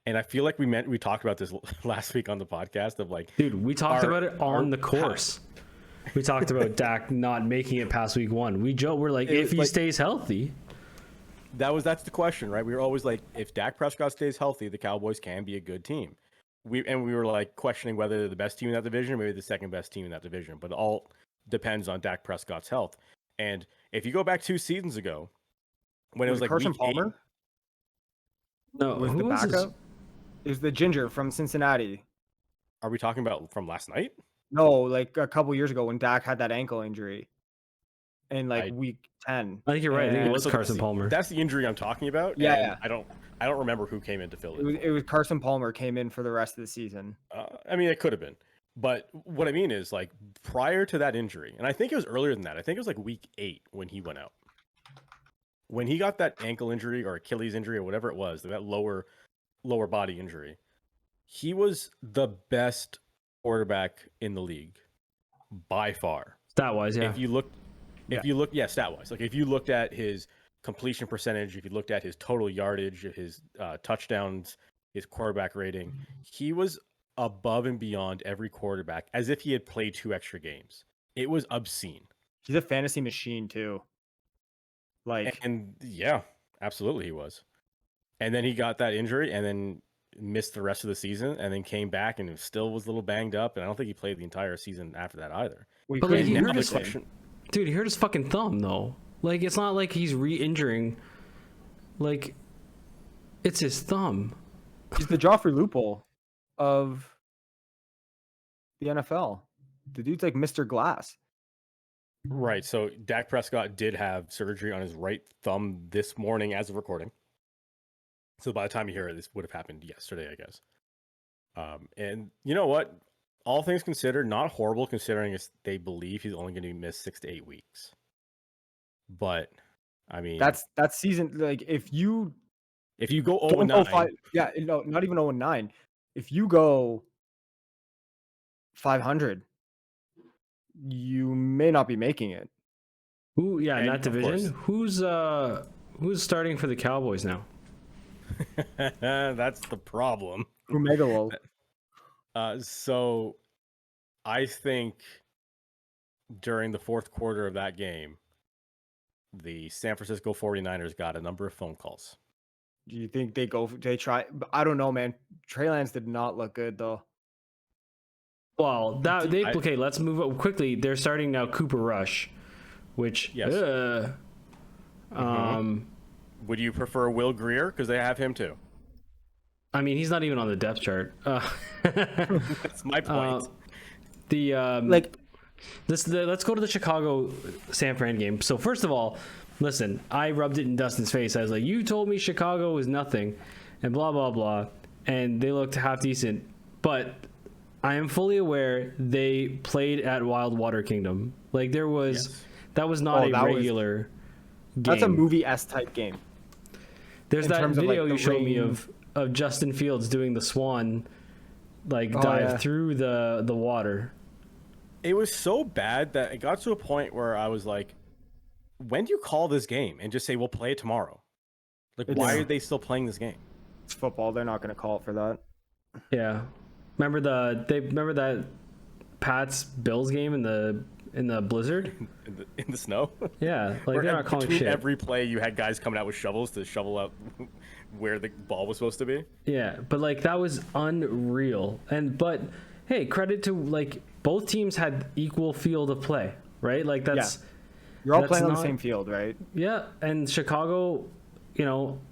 A: And I feel like we talked about this last week on the podcast of like,
B: dude, we talked about it on the course. We talked about Dak not making it past week 1. We're like, if he stays healthy.
A: That's the question, right? We were always like, if Dak Prescott stays healthy, the Cowboys can be a good team. We were like questioning whether they're the best team in that division or maybe the second best team in that division, but it all depends on Dak Prescott's health. And if you go back 2 seasons ago, when it was like
C: Carson
A: week
C: Palmer?
A: 8,
C: No, was the backup? It was the ginger from Cincinnati.
A: Are we talking about from last night?
C: No, like a couple years ago when Dak had that ankle injury in like week 10.
B: I think you're right. I think it was Carson Palmer.
A: That's the injury I'm talking about.
C: Yeah.
A: I don't remember who came in to fill it.
C: It was Carson Palmer came in for the rest of the season.
A: I mean, it could have been. But what I mean is, like, prior to that injury, and I think it was earlier than that. I think it was like week 8 when he went out. When he got that ankle injury or Achilles injury or whatever it was, that lower body injury, he was the best quarterback in the league by far.
B: Stat-wise, yeah.
A: If you look, stat-wise, like if you looked at his completion percentage, if you looked at his total yardage, his touchdowns, his quarterback rating, he was above and beyond every quarterback as if he had played 2 extra games. It was obscene.
C: He's a fantasy machine too.
A: And yeah, absolutely he was. And then he got that injury, and then missed the rest of the season and then came back and still was a little banged up. And I don't think he played the entire season after that either.
C: We
B: But, like,
C: couldn't
B: he
C: get
B: hurt
C: the
B: his-
C: question.
B: Dude, he hurt his fucking thumb though. Like, it's not like he's re-injuring. Like, it's his thumb.
C: He's the Joffrey loophole of the NFL. The dude's like Mr. Glass.
A: Right. So Dak Prescott did have surgery on his right thumb this morning as of recording. So by the time you hear it, this would have happened yesterday, I guess. And you know what? All things considered, not horrible considering they believe he's only going to miss 6 to 8 weeks. But I mean,
C: That's season. Like if you
A: if you go
C: don't
A: 0-9,
C: go five, yeah, no, not even 0-9. If you go 500, you may not be making it.
B: Who? Yeah, in
A: And,
B: that
A: of
B: division. Who's starting for the Cowboys now?
A: that's the problem.
C: Umegalo.
A: So I think during the fourth quarter of that game, the San Francisco 49ers got a number of phone calls.
C: Do you think they try? I don't know, man. Trey Lance did not look good though.
B: Well, okay. Let's move up quickly. They're starting now Cooper Rush, which
A: Yes. Would you prefer Will Greer? Because they have him too.
B: I mean, he's not even on the depth chart.
A: That's my point.
B: Let's go to the Chicago San Fran game. So first of all, listen, I rubbed it in Dustin's face. I was like, you told me Chicago was nothing and blah, blah, blah. And they looked half decent. But I am fully aware they played at Wildwater Kingdom. Like that was not a regular game.
C: That's a movie-esque type game.
B: There's
C: in
B: that
C: terms of,
B: video
C: like,
B: you
C: the
B: showed me
C: rain.
B: of Justin Fields doing the swan dive
C: yeah.
B: through the water.
A: It was so bad that it got to a point where I was like, when do you call this game and just say, we'll play it tomorrow? Like, why are they still playing this game?
C: It's football. They're not going to call it for that.
B: Yeah. Remember that Pats Bills game in the blizzard?
A: In the snow?
B: Yeah, like
A: Where
B: they're not calling
A: between
B: shit.
A: every play, you had guys coming out with shovels to shovel out where the ball was supposed to be.
B: Yeah, but like that was unreal. But hey, credit to like both teams had equal field of play, right? Like that's
C: You're all
B: that's
C: playing on the
B: not-
C: same field, right?
B: Yeah, and Chicago,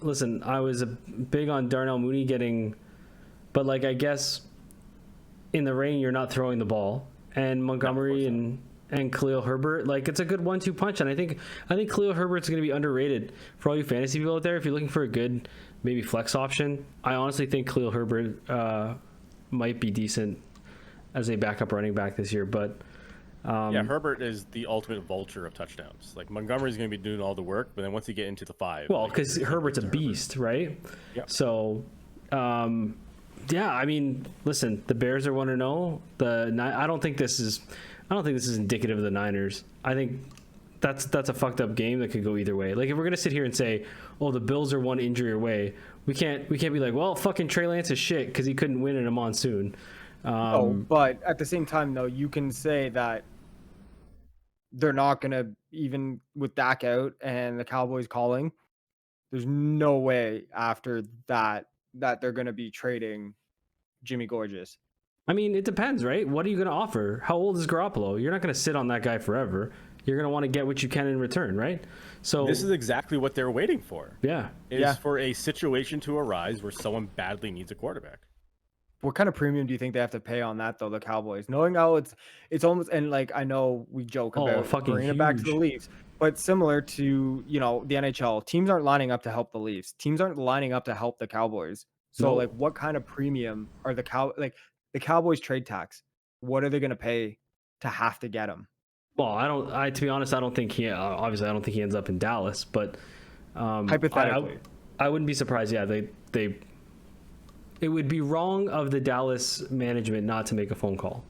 B: listen, I was big on Darnell Mooney but like I guess in the rain you're not throwing the ball, and Montgomery and Khalil Herbert, like it's a good 1-2 punch, and I think Khalil Herbert's going to be underrated for all you fantasy people out there. If you're looking for a good maybe flex option, I honestly think Khalil Herbert might be decent as a backup running back this year, but.
A: Herbert is the ultimate vulture of touchdowns. Like Montgomery's going to be doing all the work, but then once you get into the 5,
B: Well, because Herbert's a beast, right?
A: Yep.
B: So, I mean, listen, the Bears are 1-0. I don't think this is indicative of the Niners. I think that's a fucked up game that could go either way. Like if we're gonna sit here and say, oh, the Bills are one injury away, we can't be like, well, fucking Trey Lance is shit because he couldn't win in a monsoon.
C: But at the same time, though, you can say that they're not going to, even with Dak out and the Cowboys calling, there's no way after that they're going to be trading Jimmy Gorgeous.
B: I mean, it depends, right? What are you going to offer? How old is Garoppolo? You're not going to sit on that guy forever. You're going to want to get what you can in return, right? So
A: this is exactly what they're waiting for.
B: Yeah.
A: For a situation to arise where someone badly needs a quarterback.
C: What kind of premium do you think they have to pay on that, though, the Cowboys? Knowing how it's almost, and like I know we joke about
B: fucking
C: bringing it back to the
B: huge.
C: Leafs, but similar to, the NHL, teams aren't lining up to help the Leafs. Teams aren't lining up to help the Cowboys. So
B: No.
C: like what kind of premium are the Cowboys trade tax? What are they going to pay to have to get him?
B: Well, to be honest, I don't think he ends up in Dallas, but
C: Hypothetically.
B: I wouldn't be surprised. Yeah, it would be wrong of the Dallas management not to make a phone call.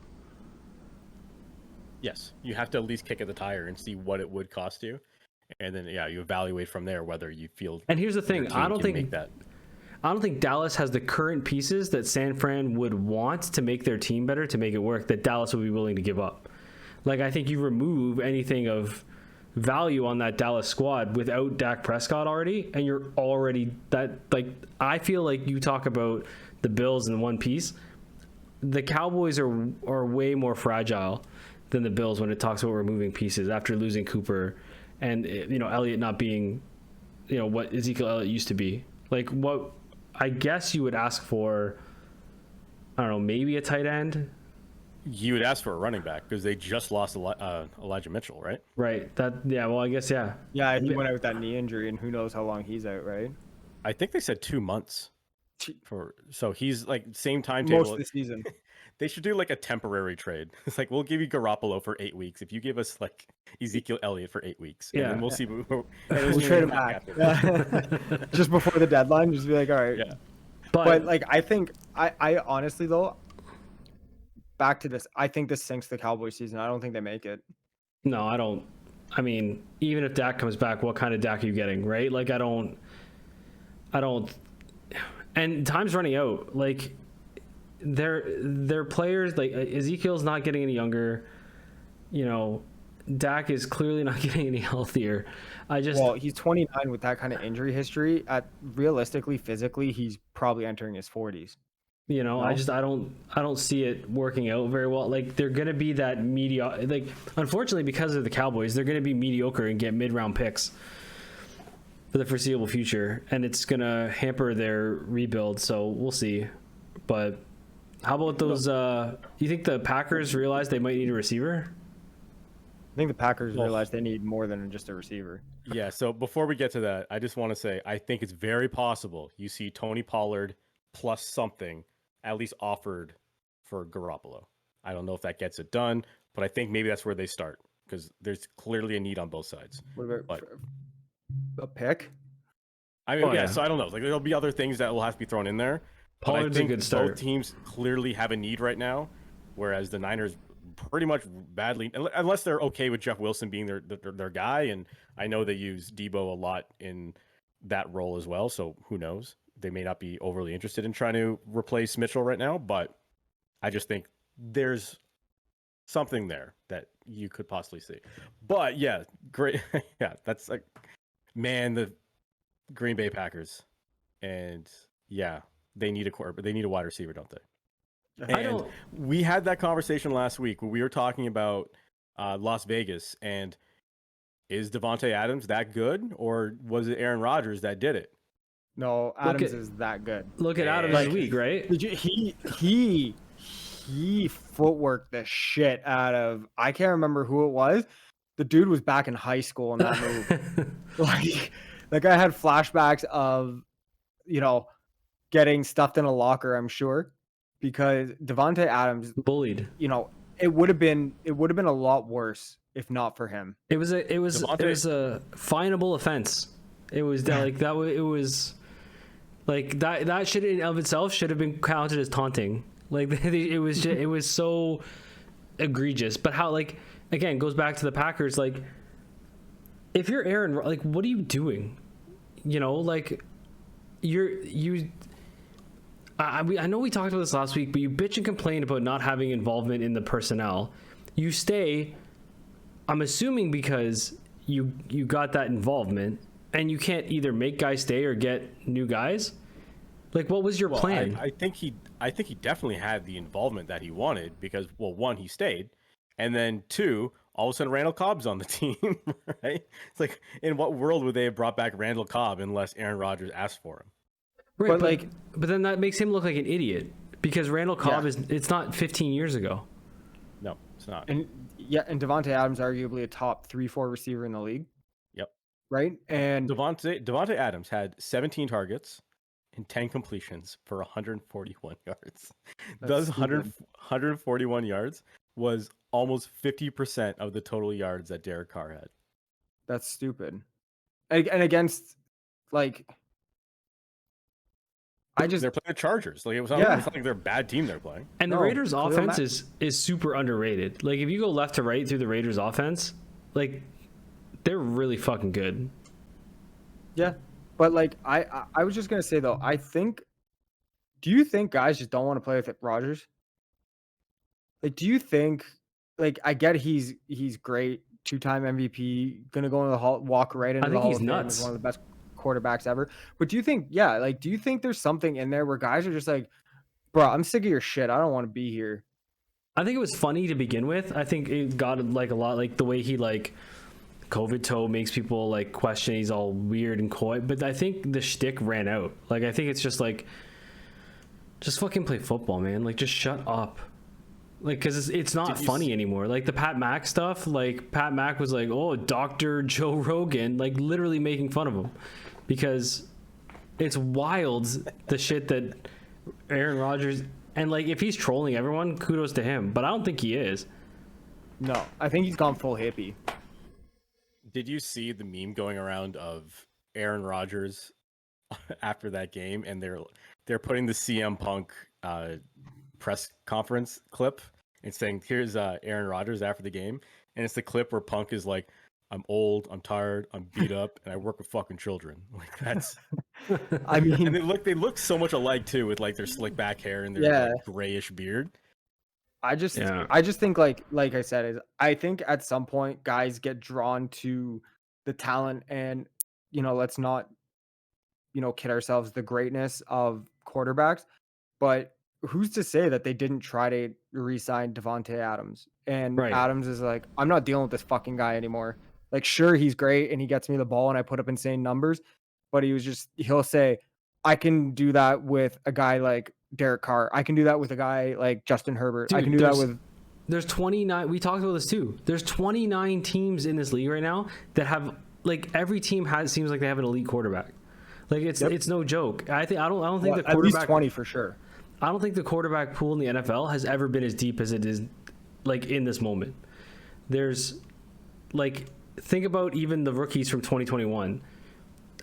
A: Yes, you have to at least kick at the tire and see what it would cost you, and then you evaluate from there whether you feel.
B: And here's the
A: your
B: thing:
A: team
B: I don't
A: can
B: think
A: make that.
B: I don't think Dallas has the current pieces that San Fran would want to make their team better, to make it work, that Dallas would be willing to give up. Like, I think you remove anything of value on that Dallas squad without Dak Prescott already, and you're already that, like, I feel like you talk about the Bills in one piece. The Cowboys are way more fragile than the Bills when it talks about removing pieces after losing Cooper and Elliott not being what Ezekiel Elliott used to be. Like, what I guess you would ask for, I don't know, maybe a tight end.
A: You would ask for a running back because they just lost Elijah Mitchell, right?
B: Right. Well, I guess, yeah.
C: Yeah, he went out with that knee injury, and who knows how long he's out, right?
A: I think they said 2 months. So he's like same timetable.
C: Most of the season.
A: They should do like a temporary trade. It's like, we'll give you Garoppolo for 8 weeks if you give us like Ezekiel Elliott for 8 weeks. And then we'll see.
C: We'll trade him back. Just before the deadline, just be like, all right.
A: Yeah.
C: But like, I think, I honestly though, back to this, I think this sinks the Cowboys season. I don't think they make it.
B: No, I don't. I mean, even if Dak comes back, what kind of Dak are you getting, right? Like, I don't. And time's running out. Like, their players, like Ezekiel's not getting any younger. Dak is clearly not getting any healthier.
C: Well, he's 29 with that kind of injury history. Realistically, physically, he's probably entering his 40s.
B: I don't see it working out very well. Like, they're gonna be that mediocre. Like, unfortunately, because of the Cowboys, they're gonna be mediocre and get mid-round picks for the foreseeable future, and it's gonna hamper their rebuild. So we'll see. But how about those? You think the Packers realize they might need a receiver?
C: I think the Packers realize they need more than just a receiver.
A: Yeah. So before we get to that, I just want to say I think it's very possible you see Tony Pollard plus something at least offered for Garoppolo. I don't know if that gets it done, but I think maybe that's where they start because there's clearly a need on both sides.
C: What about a pick?
A: I mean, yeah. So I don't know. Like, there'll be other things that will have to be thrown in there.
B: Pollard's a good start.
A: Both teams clearly have a need right now, whereas the Niners pretty much badly, unless they're okay with Jeff Wilson being their guy. And I know they use Debo a lot in that role as well. So who knows? They may not be overly interested in trying to replace Mitchell right now, but I just think there's something there that you could possibly see. But yeah, great. Yeah, that's like, man, the Green Bay Packers, and yeah, they need a wide receiver, don't they? And we had that conversation last week when we were talking about Las Vegas, and is Davante Adams that good, or was it Aaron Rodgers that did it?
C: No, Adams is that good.
B: Look at Adams this week, right?
C: He footworked the shit out of, I can't remember who it was. The dude was back in high school in that move. Like I had flashbacks of, getting stuffed in a locker, I'm sure, because Davante Adams
B: bullied.
C: It would have been a lot worse if not for him.
B: It was a finable offense. It was like that. It was like that should in of itself should have been counted as taunting. Like it was so egregious. But how, like, again, goes back to the Packers. Like, if you're Aaron, like, what are you doing? Like I know we talked about this last week, but you bitch and complain about not having involvement in the personnel. You stay, I'm assuming, because you got that involvement, and you can't either make guys stay or get new guys. Like, what was your plan?
A: I think he definitely had the involvement that he wanted because, well, one, he stayed, and then two, all of a sudden Randall Cobb's on the team, right? It's like, in what world would they have brought back Randall Cobb unless Aaron Rodgers asked for him?
B: Right, but then that makes him look like an idiot because Randall Cobb it's not 15 years ago.
A: No, it's not.
C: And Davante Adams arguably a top 3-4 receiver in the league.
A: Yep.
C: Right? And
A: Davante Adams had 17 targets and 10 completions for 141 yards. Those 141 yards was almost 50% of the total yards that Derek Carr had.
C: That's stupid. And against, like,
A: they're playing the Chargers. Like, it's not like they're a bad team they're playing.
B: And the Raiders' offense is super underrated. Like, if you go left to right through the Raiders' offense, like, they're really fucking good.
C: Yeah, but like I was just gonna say though, do you think guys just don't want to play with Rodgers? Like, do you think, like, I get he's great, 2-time MVP, gonna go into the hall, walk right into the Hall of Fame as one of the best quarterbacks ever. But do you think, do you think there's something in there where guys are just like, bro, I'm sick of your shit. I don't want to be here.
B: I think it was funny to begin with. I think it got like a lot, like the way he like COVID toe makes people like question. He's all weird and coy, but I think the shtick ran out. Like I think it's just like, just fucking play football, man. Like just shut up. Like, because it's not funny anymore. Like the Pat Mac stuff, like Pat Mac was like, oh, Dr. Joe Rogan, like literally making fun of him, because it's wild the shit that Aaron Rodgers, and like if he's trolling everyone, kudos to him, but I don't think he is.
C: No, I think he's gone full hippie.
A: Did you see the meme going around of Aaron Rodgers after that game, and they're putting the CM Punk press conference clip and saying, here's Aaron Rodgers after the game, and it's the clip where Punk is like, I'm old, I'm tired, I'm beat up, and I work with fucking children. Like that's
C: I mean,
A: and they look so much alike too, with like their slick back hair and their like, grayish beard.
C: I just think like I said, is I think at some point guys get drawn to the talent, and let's not kid ourselves, the greatness of quarterbacks, but who's to say that they didn't try to re-sign Devontae Adams? And
B: Right.
C: Adams is like, I'm not dealing with this fucking guy anymore. Like, sure, he's great and he gets me the ball and I put up insane numbers, but he'll say, I can do that with a guy like Derek Carr. I can do that with a guy like Justin Herbert.
B: Dude,
C: I can do that with.
B: There's 29. We talked about this too. There's 29 teams in this league right now that have, like, every team seems like they have an elite quarterback. Like it's no joke. I don't think the quarterback,
C: at least 20 for sure.
B: I don't think the quarterback pool in the NFL has ever been as deep as it is, like, in this moment. There's, like, think about even the rookies from 2021.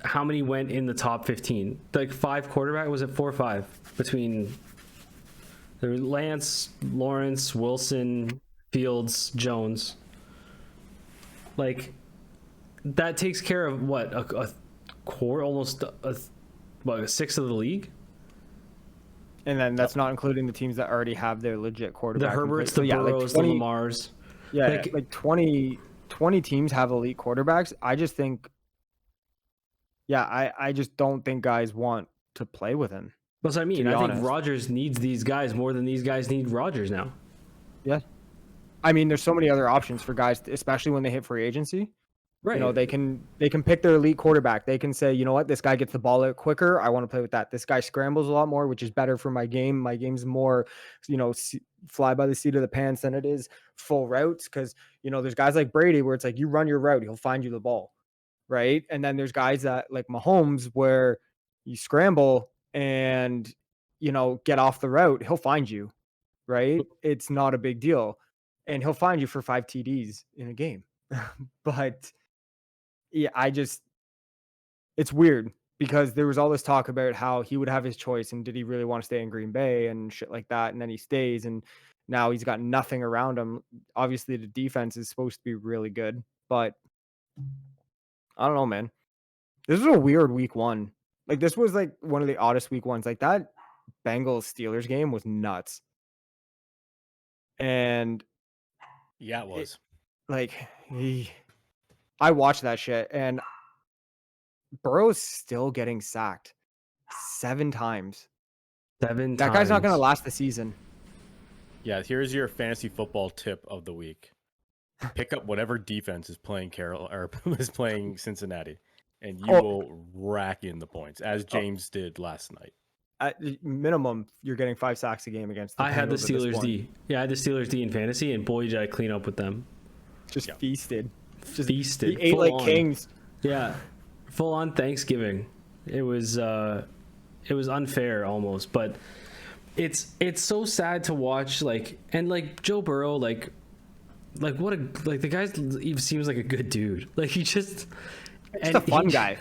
B: How many went in the top 15? Like 5 quarterback, was it 4 or 5 between there was Lance, Lawrence, Wilson, Fields, Jones. Like that takes care of what a core, almost a sixth of the league.
C: And then that's not including the teams that already have their legit quarterback.
B: The Herberts, the Burrows, the Lamars.
C: Yeah, like 20 teams have elite quarterbacks. I just think, I just don't think guys want to play with him.
B: That's what I mean. I think Rodgers needs these guys more than these guys need Rodgers now.
C: Yeah. I mean, there's so many other options for guys, especially when they hit free agency. Right. They can pick their elite quarterback. They can say, you know what, this guy gets the ball out quicker. I want to play with that. This guy scrambles a lot more, which is better for my game. My game's more, fly by the seat of the pants than it is full routes. Because, there's guys like Brady where it's like you run your route, he'll find you the ball. Right. And then there's guys that like Mahomes where you scramble and, get off the route, he'll find you. Right. It's not a big deal. And he'll find you for 5 TDs in a game. But yeah, it's weird because there was all this talk about how he would have his choice and did he really want to stay in Green Bay and shit like that. And then he stays and now he's got nothing around him. Obviously the defense is supposed to be really good, but I don't know, man. This was a weird week 1. Like this was like one of the oddest week 1s. Like that Bengals Steelers game was nuts. And
A: yeah, it was.
C: I watched that shit, and Burrow's still getting sacked 7 times.
B: 7 times.
C: That guy's not going to last the season.
A: Yeah, here's your fantasy football tip of the week. Pick up whatever defense is playing playing Cincinnati, and you will rack in the points, as James did last night.
C: At minimum, you're getting 5 sacks a game against the Bengals.
B: I had the Steelers D. Yeah, I had the Steelers D in fantasy, and boy, did I clean up with them.
C: Just feasted.
B: Feasted.
C: He ate like kings.
B: Yeah, full on Thanksgiving. It was unfair almost, but it's so sad to watch. Like, and like Joe Burrow, like what the guy even seems like a good dude. Like he's a fun guy.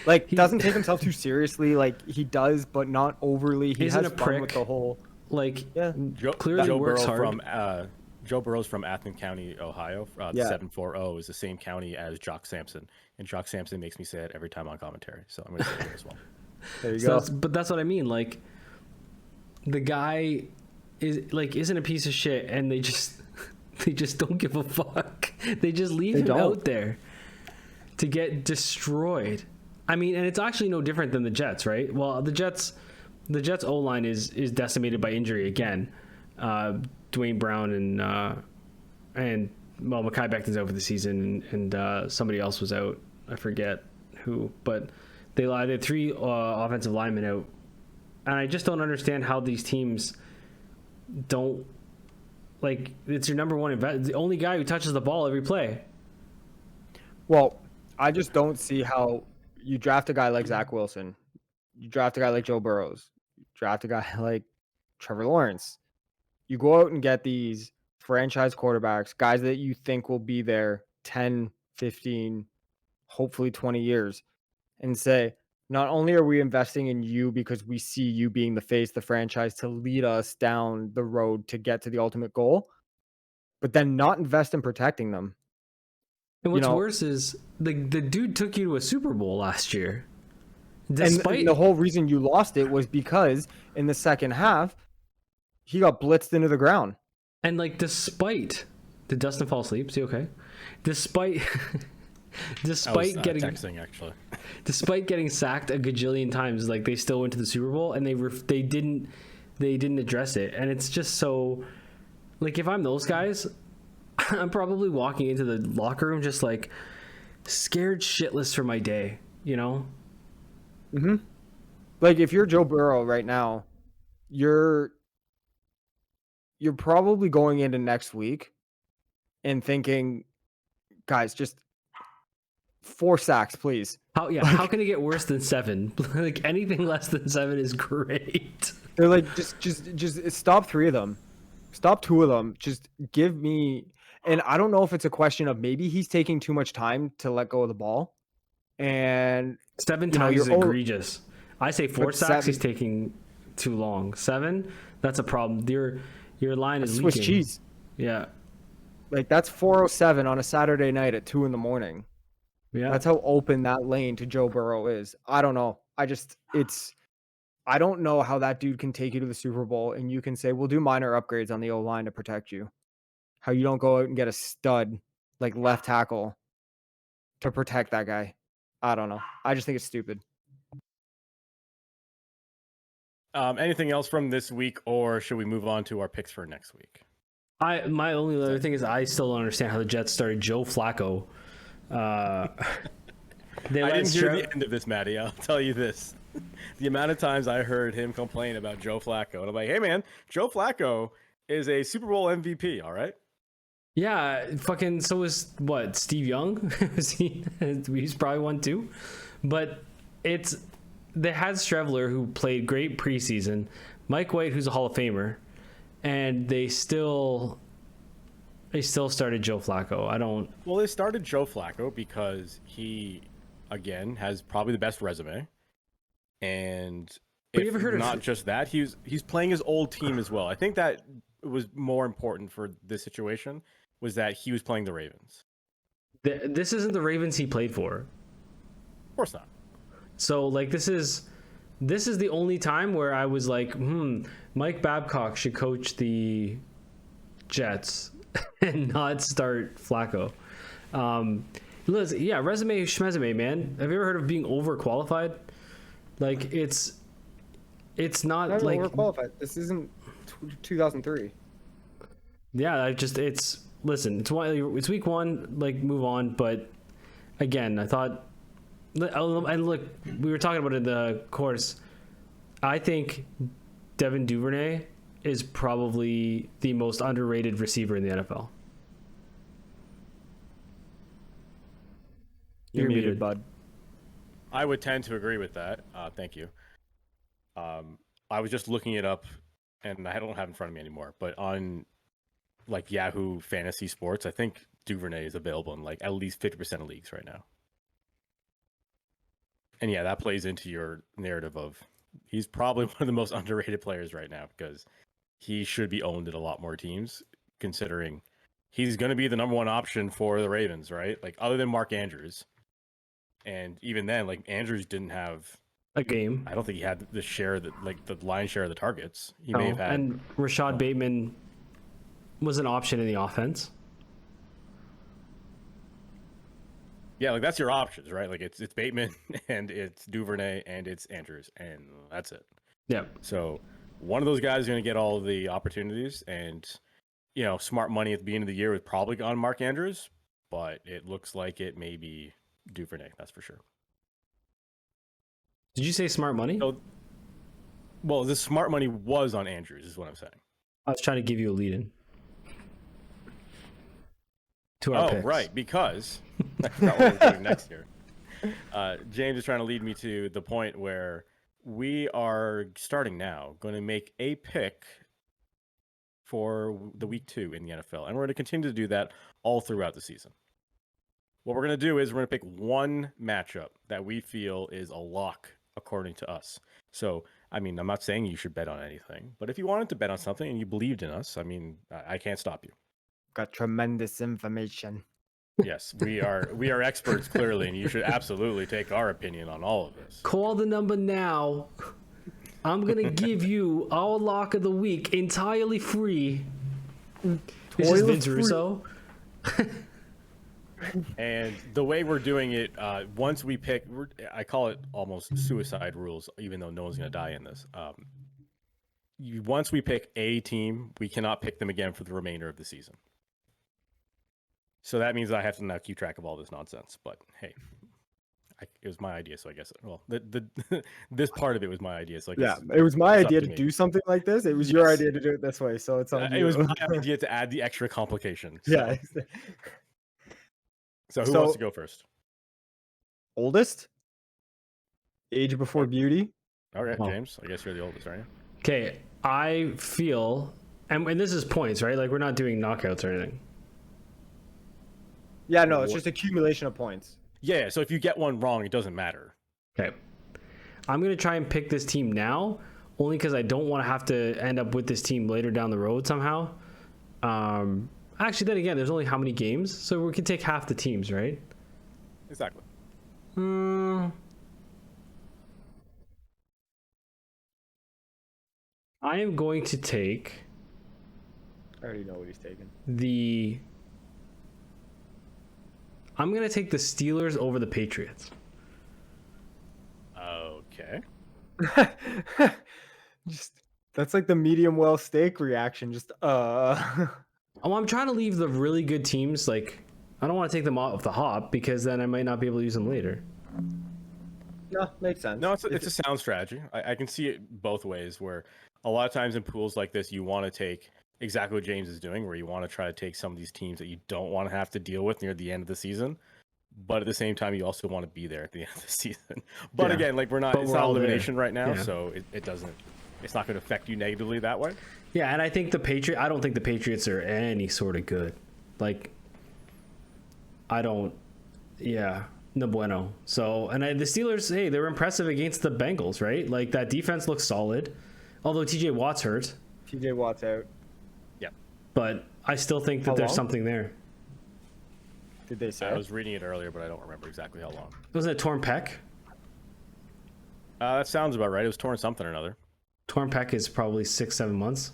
B: Like he doesn't take himself too seriously. Like he does, but not overly. He has fun with the whole. Like
A: clearly works hard. Joe Burrow's from Athens County, Ohio. 740 is the same county as Jock Sampson, and Jock Sampson makes me say it every time on commentary. So I'm going to say it as well.
C: There you go.
B: But that's what I mean. Like the guy isn't a piece of shit, and they just don't give a fuck. They just leave him out there to get destroyed. I mean, and it's actually no different than the Jets, right? Well, the Jets, the Jets O-line is decimated by injury again. Dwayne Brown and well, Mekhi Becton's out for the season, and somebody else was out. I forget who, but they had 3 offensive linemen out, and I just don't understand how these teams don't, like, it's your number one the only guy who touches the ball every play.
C: Well, I just don't see how you draft a guy like Zach Wilson, you draft a guy like Joe Burrows, you draft a guy like Trevor Lawrence. You go out and get these franchise quarterbacks, guys that you think will be there 10, 15, hopefully 20 years, and say, not only are we investing in you because we see you being the face of the franchise to lead us down the road to get to the ultimate goal, but then not invest in protecting them.
B: And what's worse is the dude took you to a Super Bowl last year.
C: Despite, and the whole reason you lost it was because in the second half, he got blitzed into the ground.
B: And like, despite, did Dustin fall asleep? Is he okay? Despite getting
A: texting, actually.
B: Despite getting sacked a gajillion times, like, they still went to the Super Bowl, and they didn't address it. And it's just so, like, if I'm those guys, I'm probably walking into the locker room just like scared shitless for my day, you know?
C: Mm-hmm. Like, if you're Joe Burrow right now, you're probably going into next week and thinking, guys, just 4 sacks, please.
B: How can it get worse than 7? Like, anything less than 7 is great.
C: They're like, just stop 3 of them. Stop 2 of them. Just give me, and I don't know if it's a question of maybe he's taking too much time to let go of the ball. And
B: 7 times is egregious. I say 4 sacks, he's taking too long. 7, that's a problem. Your line is
C: Swiss
B: leaking.
C: cheese.
B: Yeah.
C: Like, that's 407 on a Saturday night at 2 a.m.
B: Yeah.
C: That's how open that lane to Joe Burrow is. I don't know. I don't know how that dude can take you to the Super Bowl and you can say, we'll do minor upgrades on the O-line to protect you. How you don't go out and get a stud like left tackle to protect that guy. I don't know. I just think it's stupid.
A: Anything else from this week, or should we move on to our picks for next week?
B: My only other thing is I still don't understand how the Jets started Joe Flacco.
A: I didn't hear the end of this, Matty. I'll tell you this. The amount of times I heard him complain about Joe Flacco. And I'm like, hey, man, Joe Flacco is a Super Bowl MVP, all right?
B: Yeah, fucking, so was, what, Steve Young? He's probably one too. But they had Strevler, who played great preseason, Mike White, who's a Hall of Famer, and they still started Joe Flacco.
A: Well, they started Joe Flacco because he, again, has probably the best resume. And just that, he's playing his old team as well. I think that was more important for this situation, was that he was playing the Ravens.
B: This isn't the Ravens he played for.
A: Of course not.
B: So, like, this is the only time where I was like, Mike Babcock should coach the Jets and not start Flacco. Listen, yeah, resume schmesume, man. Have you ever heard of being overqualified? Like, it's not like
C: overqualified. This isn't 2003.
B: Yeah, listen. It's week 1. Like, move on. But again, I thought, and look, we were talking about it in the course. I think Devin Duvernay is probably the most underrated receiver in the NFL.
C: You're muted, bud.
A: I would tend to agree with that. Thank you. I was just looking it up, and I don't have it in front of me anymore. But on like Yahoo Fantasy Sports, I think Duvernay is available in like at least 50% of leagues right now. And yeah, that plays into your narrative of he's probably one of the most underrated players right now, because he should be owned in a lot more teams, considering he's going to be the number 1 option for the Ravens, right? Like, other than Mark Andrews. And even then, like, Andrews didn't have
B: a game.
A: I don't think he had the share that, like, the lion's share of the targets. He may have had.
B: And Rashad Bateman was an option in the offense.
A: Yeah, like, that's your options, right? Like, it's Bateman and it's Duvernay and it's Andrews, and that's it.
B: Yeah.
A: So one of those guys is going to get all of the opportunities, and smart money at the beginning of the year was probably on Mark Andrews, but it looks like it may be Duvernay. That's for sure.
B: Did you say smart money?
A: So, well, the smart money was on Andrews, is what I'm saying.
B: I was trying to give you a lead in. To our picks.
A: Right, because I forgot what we're doing next year. James is trying to lead me to the point where we are starting now going to make a pick for the week 2 in the NFL, and we're going to continue to do that all throughout the season. What we're going to do is we're going to pick one matchup that we feel is a lock according to us. So, I mean, I'm not saying you should bet on anything, but if you wanted to bet on something and you believed in us, I mean, I can't stop you.
C: Got tremendous information.
A: Yes, we are experts clearly, and you should absolutely take our opinion on all of this.
B: Call the number now. I'm gonna give you our lock of the week entirely free. This is Vince Russo.
A: And the way we're doing it, once we pick, I call it almost suicide rules, even though no one's gonna die in this. Once we pick a team, we cannot pick them again for the remainder of the season. So that means I have to now keep track of all this nonsense. But hey, it was my idea, so I guess. Well, this part of it was my idea. So
C: it was my idea to do something like this. It was your idea to do it this way, so it's on you.
A: It was my idea to add the extra complication. So.
C: Yeah.
A: So who wants to go first?
C: Oldest? Age before beauty?
A: All right, James. I guess you're the oldest, aren't you?
B: Okay, I feel, and this is points, right? Like we're not doing knockouts or anything.
C: Yeah, no, it's just accumulation of points.
A: Yeah, so if you get one wrong, it doesn't matter.
B: Okay. I'm going to try and pick this team now, only because I don't want to have to end up with this team later down the road somehow. Actually, then again, there's only how many games? So we can take half the teams, right?
A: Exactly.
B: I am going to take...
C: I already know what he's taking.
B: I'm going to take the Steelers over the Patriots.
A: Okay.
C: That's like the medium well steak reaction.
B: Oh, I'm trying to leave the really good teams, like, I don't want to take them off the hop because then I might not be able to use them later.
C: No, makes sense.
A: No, it's a sound strategy. I can see it both ways, where a lot of times in pools like this, you want to take exactly what James is doing, where you want to try to take some of these teams that you don't want to have to deal with near the end of the season. But at the same time, you also want to be there at the end of the season. But again, like it's not elimination right now, so it doesn't. It's not going to affect you negatively that way.
B: Yeah, and I think I don't think the Patriots are any sort of good. Like, no bueno. So, and the Steelers, hey, they were impressive against the Bengals, right? Like, that defense looks solid. Although TJ Watt's hurt.
C: TJ Watt's out.
A: Yeah.
B: But I still think that there's something there.
C: Did they say?
A: I was reading it earlier, but I don't remember exactly how long.
B: Wasn't it torn pec?
A: That sounds about right. It was torn something or another.
B: Torn pec is probably 6-7 months.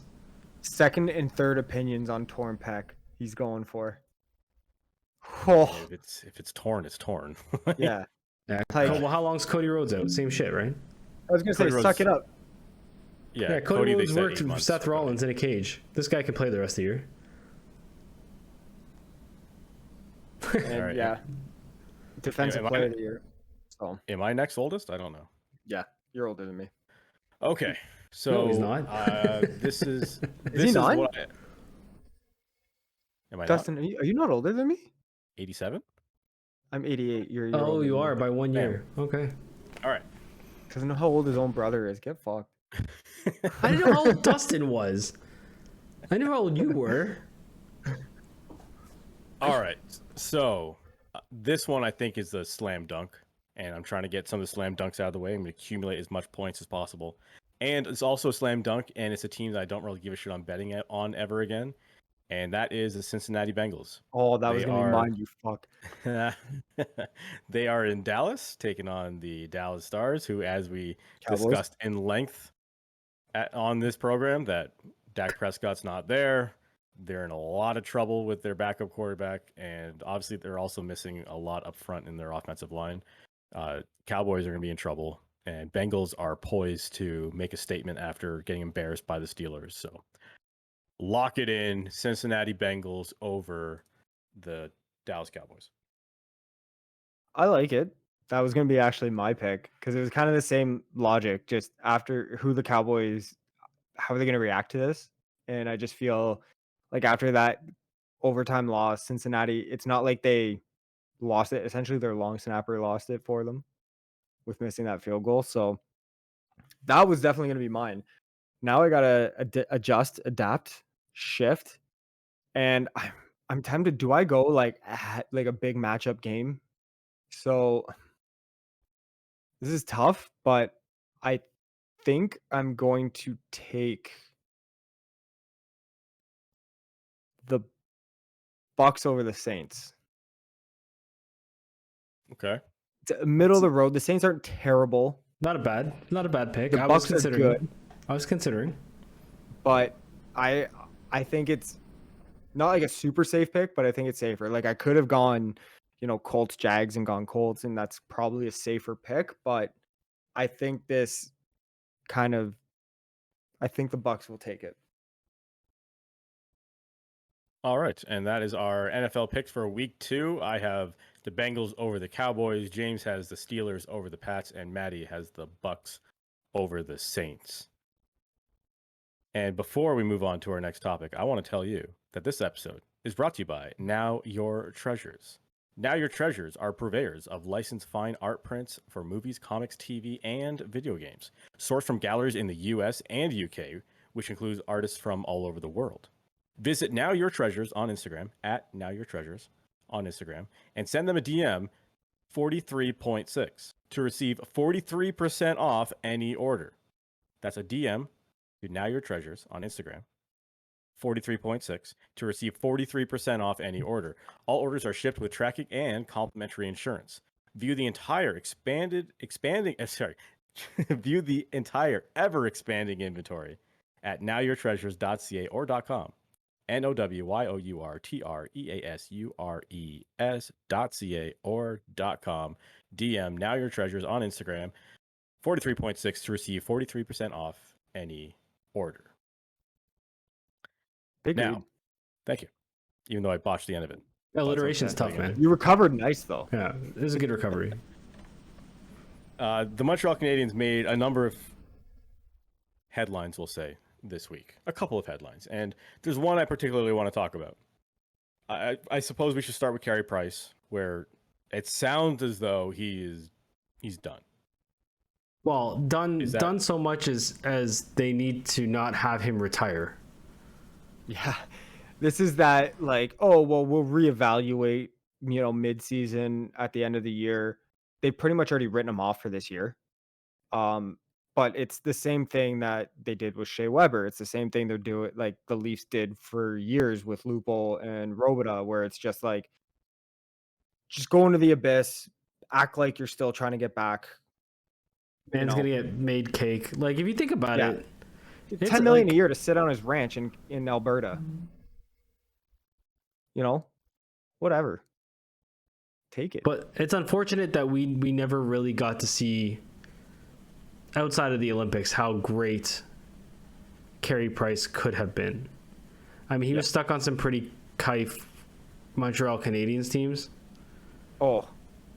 C: Second and third opinions on torn pec. He's going for. Oh.
A: If it's torn, it's torn.
C: Yeah.
B: Yeah. Well, how long's Cody Rhodes out? Same shit, right?
C: I was gonna say, suck it up.
B: Yeah, Cody Rhodes worked with Seth Rollins in a cage. This guy could play the rest of the year.
C: And
A: right,
C: yeah. Defensive player of the year. So.
A: Am I next oldest? I don't know.
C: Yeah, you're older than me.
A: Okay, so
B: no, he's not.
A: This is.
C: Is he not?
A: Am I
C: Dustin,
A: not?
C: are you not older than me?
A: 87.
C: I'm 88. You're
B: oh, you are by 1 year. Okay.
A: All right.
C: Doesn't know how old his own brother is. Get fucked.
B: I didn't know how old Dustin was. I knew how old you were.
A: All right. So this one I think is the slam dunk, and I'm trying to get some of the slam dunks out of the way. I'm going to accumulate as much points as possible. And it's also a slam dunk, and it's a team that I don't really give a shit on betting on ever again. And that is the Cincinnati Bengals.
C: Oh, that was going to be mine, you fuck.
A: They are in Dallas, taking on the Dallas Stars, who, as we
C: Cowboys.
A: discussed in length on this program, that Dak Prescott's not there. They're in a lot of trouble with their backup quarterback, and obviously they're also missing a lot up front in their offensive line. Cowboys are going to be in trouble. And Bengals are poised to make a statement after getting embarrassed by the Steelers. So lock it in, Cincinnati Bengals over the Dallas Cowboys.
C: I like it. That was going to be actually my pick because it was kind of the same logic. Just after who the Cowboys, how are they going to react to this? And I just feel like after that overtime loss, Cincinnati, it's not like they lost it. Essentially, their long snapper lost it for them with missing that field goal. So that was definitely going to be mine. Now I got to adjust, adapt, shift. And I'm tempted. Do I go like a big matchup game? So this is tough, but I think I'm going to take the Bucks over the Saints.
A: Okay.
C: It's middle of the road. The Saints aren't terrible.
B: Not a bad pick.
C: The
B: I was
C: Bucks are
B: considering.
C: good.
B: I was considering.
C: But I think it's not like a super safe pick, but I think it's safer. Like I could have gone, Colts, Jags, and gone Colts, and that's probably a safer pick. But I think I think the Bucks will take it.
A: All right, and that is our NFL picks for week 2. I have the Bengals over the Cowboys. James has the Steelers over the Pats, and Maddie has the Bucks over the Saints. And before we move on to our next topic, I want to tell you that this episode is brought to you by Now Your Treasures. Now Your Treasures are purveyors of licensed fine art prints for movies, comics, TV, and video games, sourced from galleries in the US and UK, which includes artists from all over the world. Visit Now Your Treasures on Instagram, at Now Your Treasures on Instagram, and send them a DM 43.6 to receive 43% off any order. That's a DM to Now Your Treasures on Instagram, 43.6 to receive 43% off any order. All orders are shipped with tracking and complimentary insurance. View the entire view the entire ever-expanding inventory at nowyourtreasures.ca or .com. nowyourtreasures.ca or .com. DM Now Your Treasures on Instagram, 43.6 to receive 43% off any order.
C: Big
A: Now,
C: read.
A: thank you. Even though I botched the end of it.
B: Alliteration's tough, man.
C: You recovered nice though.
B: Yeah, it was a good recovery.
A: The Montreal Canadiens made a number of headlines, we'll say, this week. A couple of headlines. And there's one I particularly want to talk about. I suppose we should start with Carey Price, where it sounds as though he's done.
B: Well, done so much as they need to not have him retire.
C: Yeah. This is that like, oh, well, we'll reevaluate, mid-season at the end of the year. They've pretty much already written him off for this year. But it's the same thing that they did with Shea Weber. It's the same thing they're doing, like the Leafs did for years with Lupul and Robida, where it's just like, just go into the abyss, act like you're still trying to get back.
B: Man's gonna get made cake. Like if you think about it, it's
C: $10 million a year to sit on his ranch in Alberta. Whatever. Take it.
B: But it's unfortunate that we never really got to see, outside of the Olympics, how great Carey Price could have been. I mean, he was stuck on some pretty kife Montreal Canadiens teams.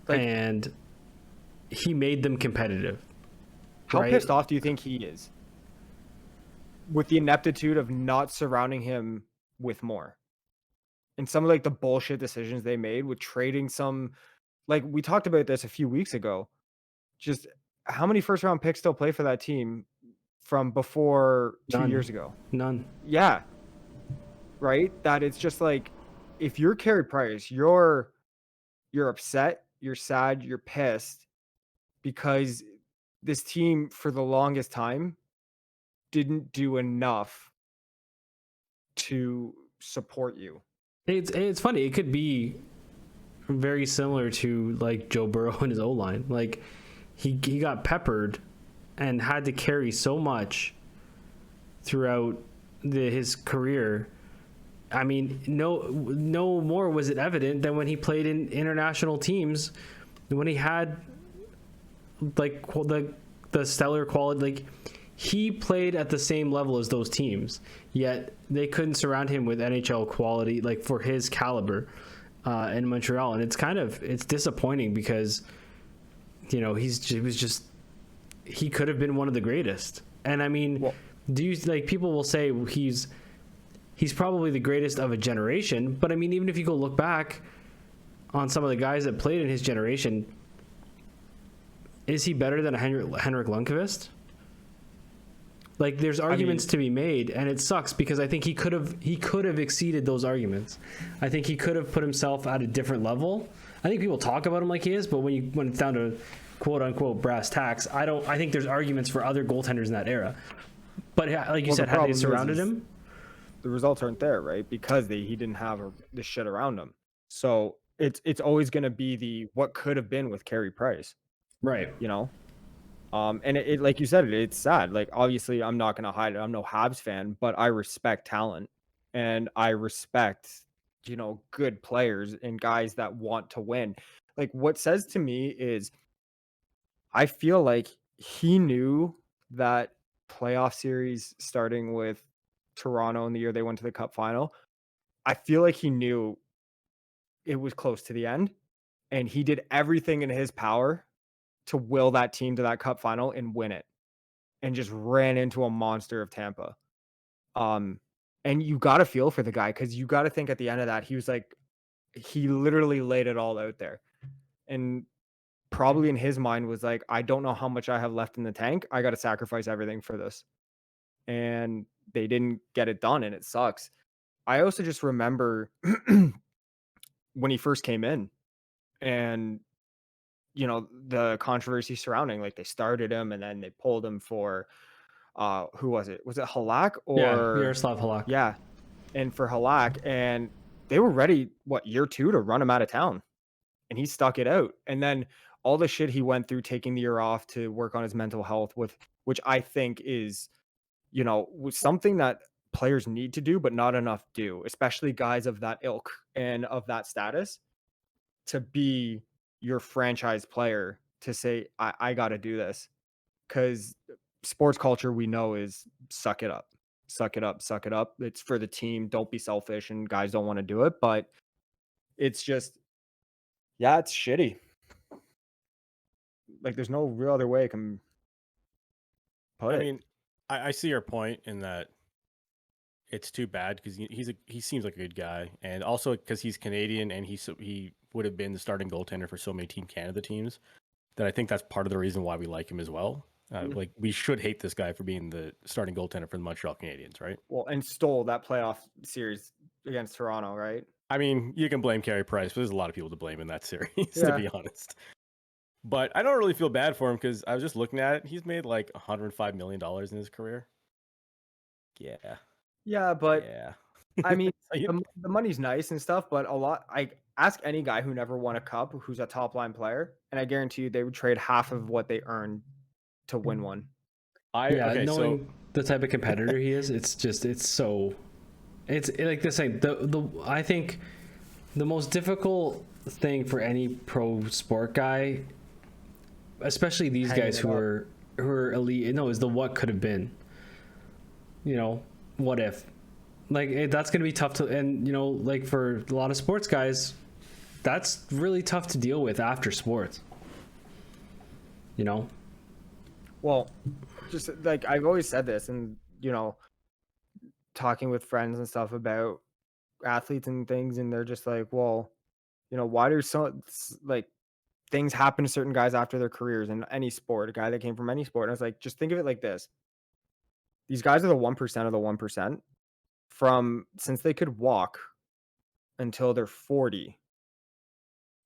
B: And he made them competitive.
C: How pissed off do you think he is with the ineptitude of not surrounding him with more? And some of like the bullshit decisions they made with trading some, like we talked about this a few weeks ago. Just how many first round picks still play for that team from before 2 years ago?
B: None.
C: Yeah. Right? That it's just like, if you're Carey Price, you're upset, you're sad, you're pissed because this team for the longest time didn't do enough to support you.
B: It's funny. It could be very similar to like Joe Burrow and his O-line. Like he got peppered and had to carry so much throughout his career. I mean, no more was it evident than when he played in international teams, when he had like the the stellar quality. Like, he played at the same level as those teams, yet they couldn't surround him with NHL quality, like for his caliber, in Montreal. And it's disappointing because, he could have been one of the greatest. And I mean,
C: Well,
B: people will say he's probably the greatest of a generation, but I mean, even if you go look back on some of the guys that played in his generation, is he better than a Henrik Lundqvist? Like, there's arguments to be made, and it sucks because I think he could have exceeded those arguments. I think he could have put himself at a different level. I think people talk about him like he is, but when it's down to quote unquote brass tacks, I think there's arguments for other goaltenders in that era. But like you said, had they surrounded him,
C: the results aren't there, right? Because he didn't have the shit around him. So it's always going to be the what could have been with Carey Price,
B: right?
C: And it like you said, it's sad. Like, obviously, I'm not going to hide it. I'm no Habs fan, but I respect talent, and I respect good players and guys that want to win. Like, what says to me is, I feel like he knew that playoff series starting with Toronto in the year they went to the Cup final. I feel like he knew it was close to the end, and he did everything in his power to will that team to that Cup final and win it, and just ran into a monster of Tampa. And you got to feel for the guy, because you got to think at the end of that, he was like, he literally laid it all out there, and probably in his mind was like, I don't know how much I have left in the tank. I got to sacrifice everything for this. And they didn't get it done, and it sucks. I also just remember when he first came in, and the controversy surrounding, like, they started him and then they pulled him for who was it? Was it Halak or
B: Yaroslav Halak?
C: Yeah. And for Halak, and they were ready, year 2 to run him out of town, and he stuck it out. And then all the shit he went through taking the year off to work on his mental health, which I think is, was something that players need to do, but not enough do, especially guys of that ilk and of that status, to be your franchise player, to say, I got to do this. Because sports culture, we know, is suck it up, suck it up, suck it up. It's for the team. Don't be selfish. And guys don't want to do it. But it's just, yeah, it's shitty. Like, there's no real other way I can put it.
A: I mean, I see your point in that it's too bad because he seems like a good guy, and also because he's Canadian and he would have been the starting goaltender for so many Team Canada teams, that I think that's part of the reason why we like him as well. Like, we should hate this guy for being the starting goaltender for the Montreal Canadiens, right?
C: Well, and stole that playoff series against Toronto, right?
A: I mean, you can blame Carey Price, but there's a lot of people to blame in that series,
C: Yeah.
A: to be honest. But I don't really feel bad for him because I was just looking at it. He's made like $105 million in his career. Yeah.
C: Yeah, but
A: Yeah.
C: I mean,
A: So
C: the money's nice and stuff, but I ask any guy who never won a cup who's a top line player, and I guarantee you they would trade half of what they earned to win one.
B: Knowing the type of competitor he is, it's like this thing. I think the most difficult thing for any pro sport guy, especially these guys who are elite, is the what could have been. What if? Like, that's going to be tough to, and like for a lot of sports guys, that's really tough to deal with after sports.
C: Well, just like I've always said this, and talking with friends and stuff about athletes and things, and they're just like, well, why do like things happen to certain guys after their careers in any sport, a guy that came from any sport. And I was like, just think of it like this. These guys are the 1% of the 1%. From since they could walk until they're 40,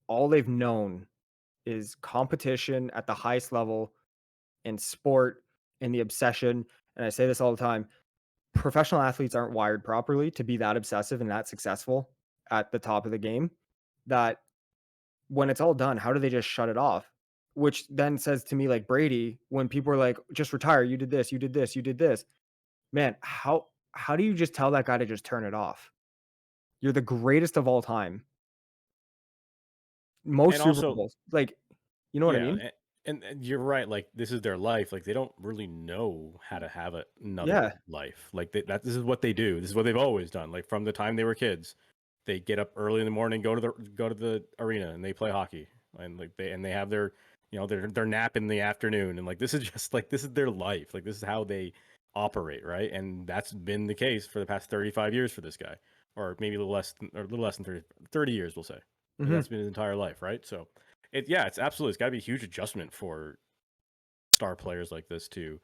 C: all they've known is competition at the highest level in sport and the obsession. And I say this all the time, professional athletes aren't wired properly to be that obsessive and that successful at the top of the game, that when it's all done, how do they just shut it off? Which then says to me, like Brady, when people are like, just retire, you did this, you did this, you did this. Man, how do you just tell that guy to just turn it off? You're the greatest of all time. Most Super Bowls. Like, you know what I mean?
A: And you're right. Like this is their life. Like they don't really know how to have another
C: Yeah.
A: life. Like this is what they do. This is what they've always done. Like from the time they were kids, they get up early in the morning, go to the arena, and they play hockey. And like they have their their nap in the afternoon. And like this is just like this is their life. Like this is how they operate, right? And that's been the case for the past 35 years for this guy, or maybe a little less than 30 years, we'll say. Like,
C: Mhm.
A: that's been his entire life, right? So it's absolutely, it's got to be a huge adjustment for star players like this to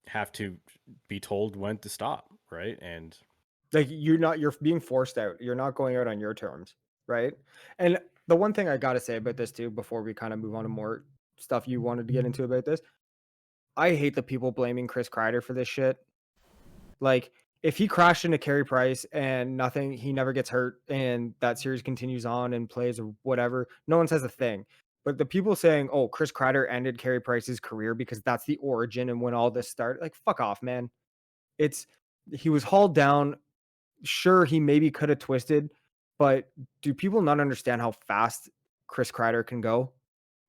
A: have to be told when to stop, right? And
C: Like you're being forced out. You're not going out on your terms, right? And the one thing I got to say about this too before we kind of move on to more stuff you wanted to get into about this, I hate the people blaming Chris Kreider for this shit. Like if he crashed into Carey Price and nothing, he never gets hurt and that series continues on and plays or whatever, no one says a thing. But the people saying, "Oh, Chris Kreider ended Carey Price's career because that's the origin and when all this started," like fuck off, man. It's he was hauled down. Sure, he maybe could have twisted, but do people not understand how fast Chris Kreider can go
A: or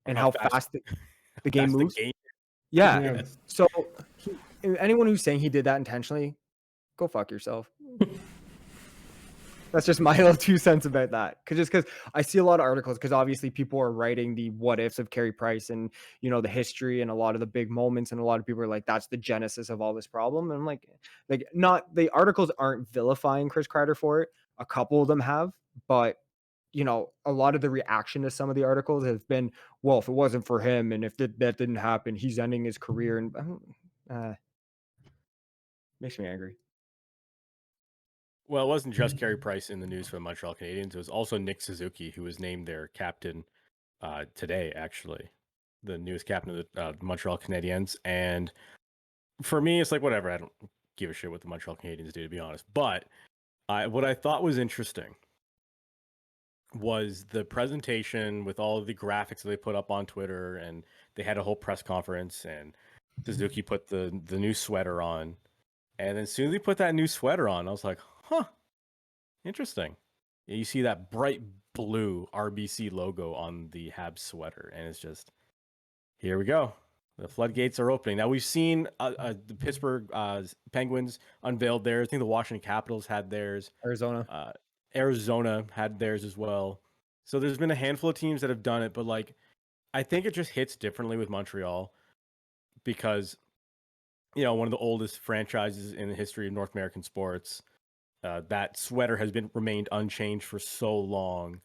C: and
A: how
C: how
A: fast
C: fast the game
A: the
C: moves?
A: game.
C: Yeah.
B: Yeah.
C: So anyone who's saying he did that intentionally, go fuck yourself. That's just my little 2 cents about that. Because I see a lot of articles, because obviously people are writing the what ifs of Carey Price and the history and a lot of the big moments, and a lot of people are like, that's the genesis of all this problem. And I'm like not the articles aren't vilifying Chris Kreider for it. A couple of them have, but a lot of the reaction to some of the articles has been, well, if it wasn't for him and if that didn't happen, he's ending his career. And makes me angry.
A: Well, it wasn't just Carey Price in the news for the Montreal Canadiens. It was also Nick Suzuki, who was named their captain today, actually, the newest captain of the Montreal Canadiens. And for me, it's like whatever. I don't give a shit what the Montreal Canadiens do, to be honest. But what I thought was interesting was the presentation with all of the graphics that they put up on Twitter, and they had a whole press conference, and Suzuki put the new sweater on. And then as soon as he put that new sweater on, I was like, huh, interesting. You see that bright blue RBC logo on the Habs sweater, and it's just, here we go. The floodgates are opening. Now, we've seen the Pittsburgh Penguins unveiled theirs. I think the Washington Capitals had theirs.
C: Arizona.
A: Arizona had theirs as well. So there's been a handful of teams that have done it, but like, I think it just hits differently with Montreal because, one of the oldest franchises in the history of North American sports. That sweater has remained unchanged for so long,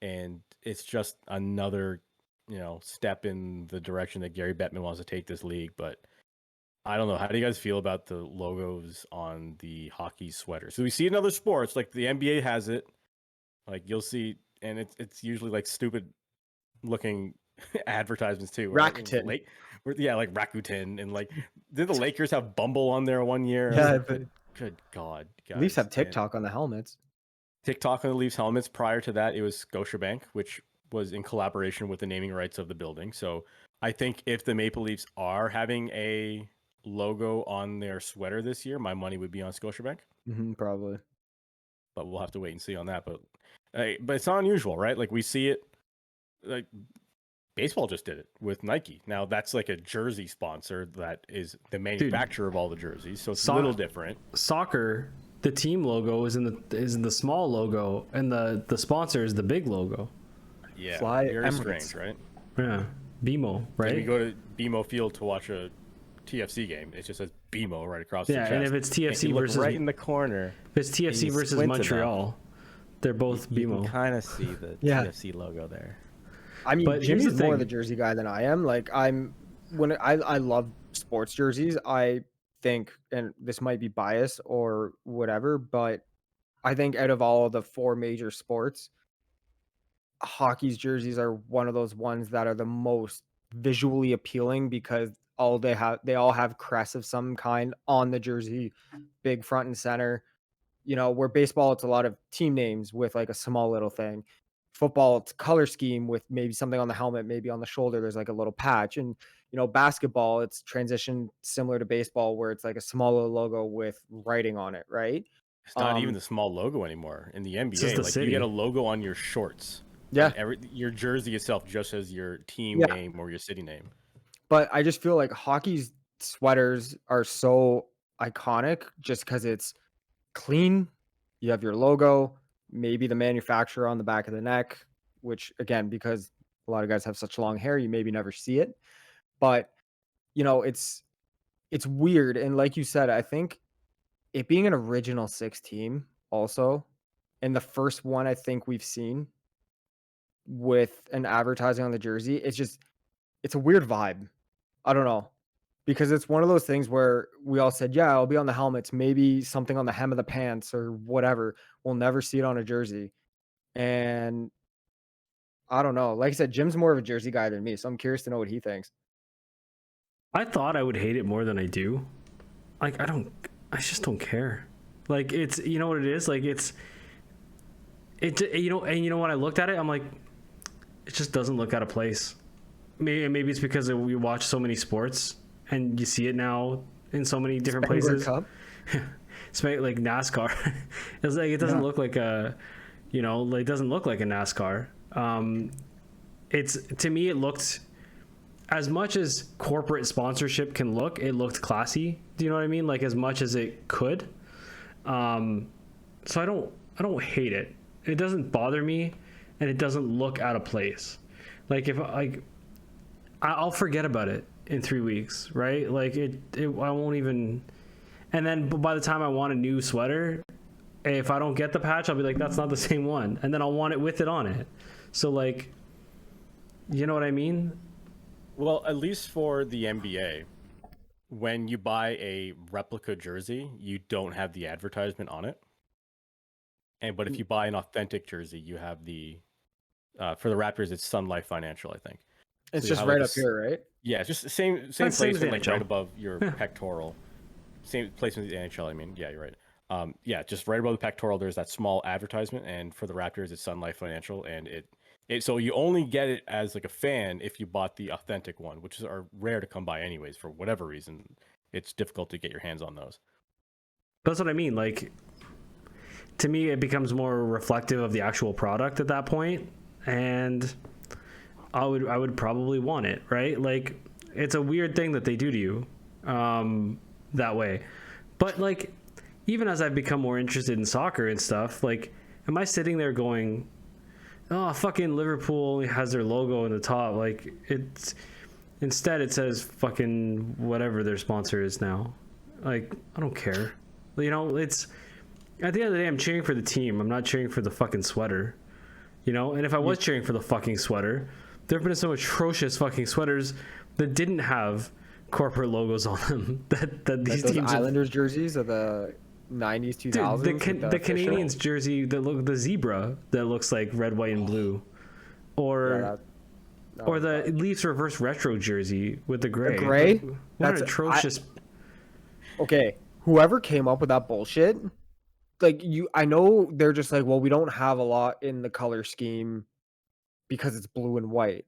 A: and it's just another, step in the direction that Gary Bettman wants to take this league. But I don't know. How do you guys feel about the logos on the hockey sweater? So we see in other sports, like the NBA has it. Like you'll see, and it's usually like stupid looking advertisements too. Right?
C: Rakuten.
A: Like Rakuten, and like did the Lakers have Bumble on there one year?
C: Yeah,
A: Like, good God, guys.
C: Leafs have
A: And
C: TikTok on the helmets.
A: TikTok on the Leafs helmets. Prior to that, it was Scotiabank, which was in collaboration with the naming rights of the building. So I think if the Maple Leafs are having a logo on their sweater this year, my money would be on Scotiabank.
C: Probably.
A: But we'll have to wait and see on that. But it's not unusual, right? Like we see it. Like baseball just did it with Nike. Now that's like a jersey sponsor that is the manufacturer of all the jerseys, so it's a little different.
B: Soccer, the team logo is in the small logo, and the sponsor is the big logo.
A: Yeah,
C: Fly
A: very
C: Emirates.
A: strange, right?
B: Yeah, BMO, right?
A: When you go to BMO Field to watch a TFC game, it just says BMO right across the chest.
B: And if it's TFC
A: look
B: versus
A: right in the corner,
B: if it's TFC
A: you
B: versus
A: squint
B: Montreal, they're both
D: You
B: BMO.
D: can kind of see the
C: Yeah.
D: TFC logo there.
C: I mean,
B: But here's
C: Jimmy's
B: the
C: more
B: thing.
C: the jersey guy than I am. Like I love sports jerseys. I think, and this might be bias or whatever, but I think out of all of the 4 major sports, hockey's jerseys are one of those ones that are the most visually appealing because they all have crests of some kind on the jersey, big front and center. Where baseball, it's a lot of team names with like a small little thing. Football, it's color scheme with maybe something on the helmet, maybe on the shoulder, there's like a little patch. And, basketball, it's transition similar to baseball where it's like a small little logo with writing on it, right?
A: it's not even the small logo anymore in the
B: just
A: NBA.
B: the
A: Like
B: city.
A: you get a logo on your shorts.
C: Yeah.
A: And your jersey itself just as your team
C: Yeah.
A: name or your city name.
C: But I just feel like hockey's sweaters are so iconic just because it's clean. You have your logo, maybe the manufacturer on the back of the neck, which again, because a lot of guys have such long hair, you maybe never see it. But it's weird. And like you said, I think it being an original six team also, and the first one I think we've seen with an advertising on the jersey, it's a weird vibe. I don't know. Because it's one of those things where we all said, yeah, I'll be on the helmets, maybe something on the hem of the pants or whatever. We'll never see it on a jersey. And I don't know. Like I said, Jim's more of a jersey guy than me, so I'm curious to know what he thinks.
B: I thought I would hate it more than I do. Like I just don't care. Like it's, you know what it is? Like and when I looked at it, I'm like, it just doesn't look out of place. Maybe it's because we watch so many sports and you see it now in so many different places. It's like NASCAR. It's like it doesn't look like a, it doesn't look like a NASCAR. It's, to me, it looked, as much as corporate sponsorship can look, it looked classy. Do you know what I mean? Like as much as it could. So I don't hate it. It doesn't bother me, and it doesn't look out of place. Like if I'll forget about it in 3 weeks, right? Like I won't even. And then by the time I want a new sweater, if I don't get the patch, I'll be like, that's not the same one, and then I'll want it with it on it. So like, you know what I mean?
A: Well, at least for the NBA, when you buy a replica jersey, you don't have the advertisement on it. But if you buy an authentic jersey, you have the for the Raptors, it's Sun Life Financial, I think.
C: It's
A: So
C: just right up here, right?
A: Yeah, it's just the same
B: That's same as
A: placement,
B: the
A: like
B: NHL.
A: right above your pectoral. Same placement as the NHL. I mean, yeah, you're right. Yeah, just right above the pectoral, there's that small advertisement, and for the Raptors, it's Sun Life Financial, and it so you only get it as like a fan if you bought the authentic one, which are rare to come by anyways. For whatever reason, it's difficult to get your hands on those.
B: That's what I mean. Like, to me, it becomes more reflective of the actual product at that point, and I would probably want it, right? Like, it's a weird thing that they do to you, that way. But like, even as I've become more interested in soccer and stuff, like, am I sitting there going, oh, fucking Liverpool only has their logo in the top? Like, it's instead it says fucking whatever their sponsor is now. Like, I don't care. It's at the end of the day, I'm cheering for the team. I'm not cheering for the fucking sweater. And if I was cheering for the fucking sweater, there have been some atrocious fucking sweaters that didn't have corporate logos on them. That these
C: Like those
B: teams
C: Islanders jerseys of the 90s, 2000s.
B: Dude, the Canadiens jersey the zebra that looks like red, white, and blue, or the Leafs reverse retro jersey with the gray.
C: The gray?
B: What
C: That's
B: an atrocious.
C: Okay, whoever came up with that bullshit, like I know they're just like, well, we don't have a lot in the color scheme because it's blue and white.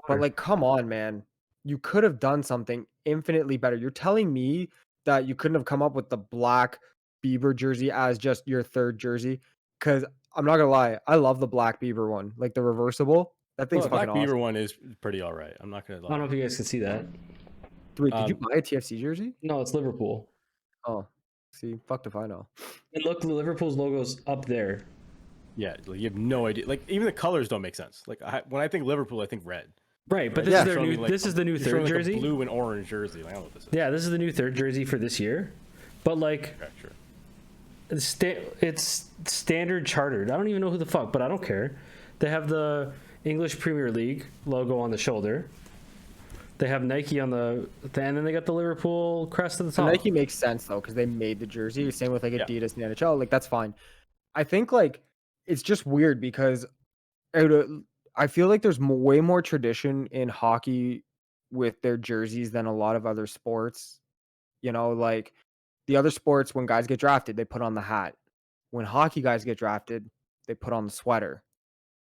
C: But like, come on, man. You could have done something infinitely better. You're telling me that you couldn't have come up with the black Bieber jersey as just your third jersey? Because I'm not gonna lie, I love the black Bieber one, like the reversible. That thing's
A: Well, the
C: fucking
A: Black Beaver
C: awesome.
A: one is pretty all right. I'm not gonna
B: I don't know
A: lie.
B: if you guys can see that.
C: Wait, did you buy a TFC jersey?
B: No, it's Liverpool.
C: Oh, see, fucked if I know.
B: And look, Liverpool's logo's up there.
A: Yeah, like, you have no idea. Like even the colors don't make sense. Like when I think Liverpool, I think red.
B: Right, but
A: Right?
B: this
C: Yeah.
B: is their
A: Showing
B: new.
A: me, like,
B: This is the new
A: you're showing,
B: third
A: like, a
B: jersey.
A: blue and orange jersey. Like, I don't know what this is.
B: Yeah, this is the new third jersey for this year. But like,
A: Okay, sure.
B: it's standard chartered. I don't even know who the fuck, but I don't care. They have the English Premier League logo on the shoulder. They have Nike on and then they got the Liverpool crest at the top.
C: Nike makes sense though, because they made the jersey. Same with like
A: Yeah.
C: Adidas and the NHL. Like that's fine. I think like it's just weird because I feel like there's way more tradition in hockey with their jerseys than a lot of other sports. Like the other sports, when guys get drafted, they put on the hat. When hockey guys get drafted, they put on the sweater.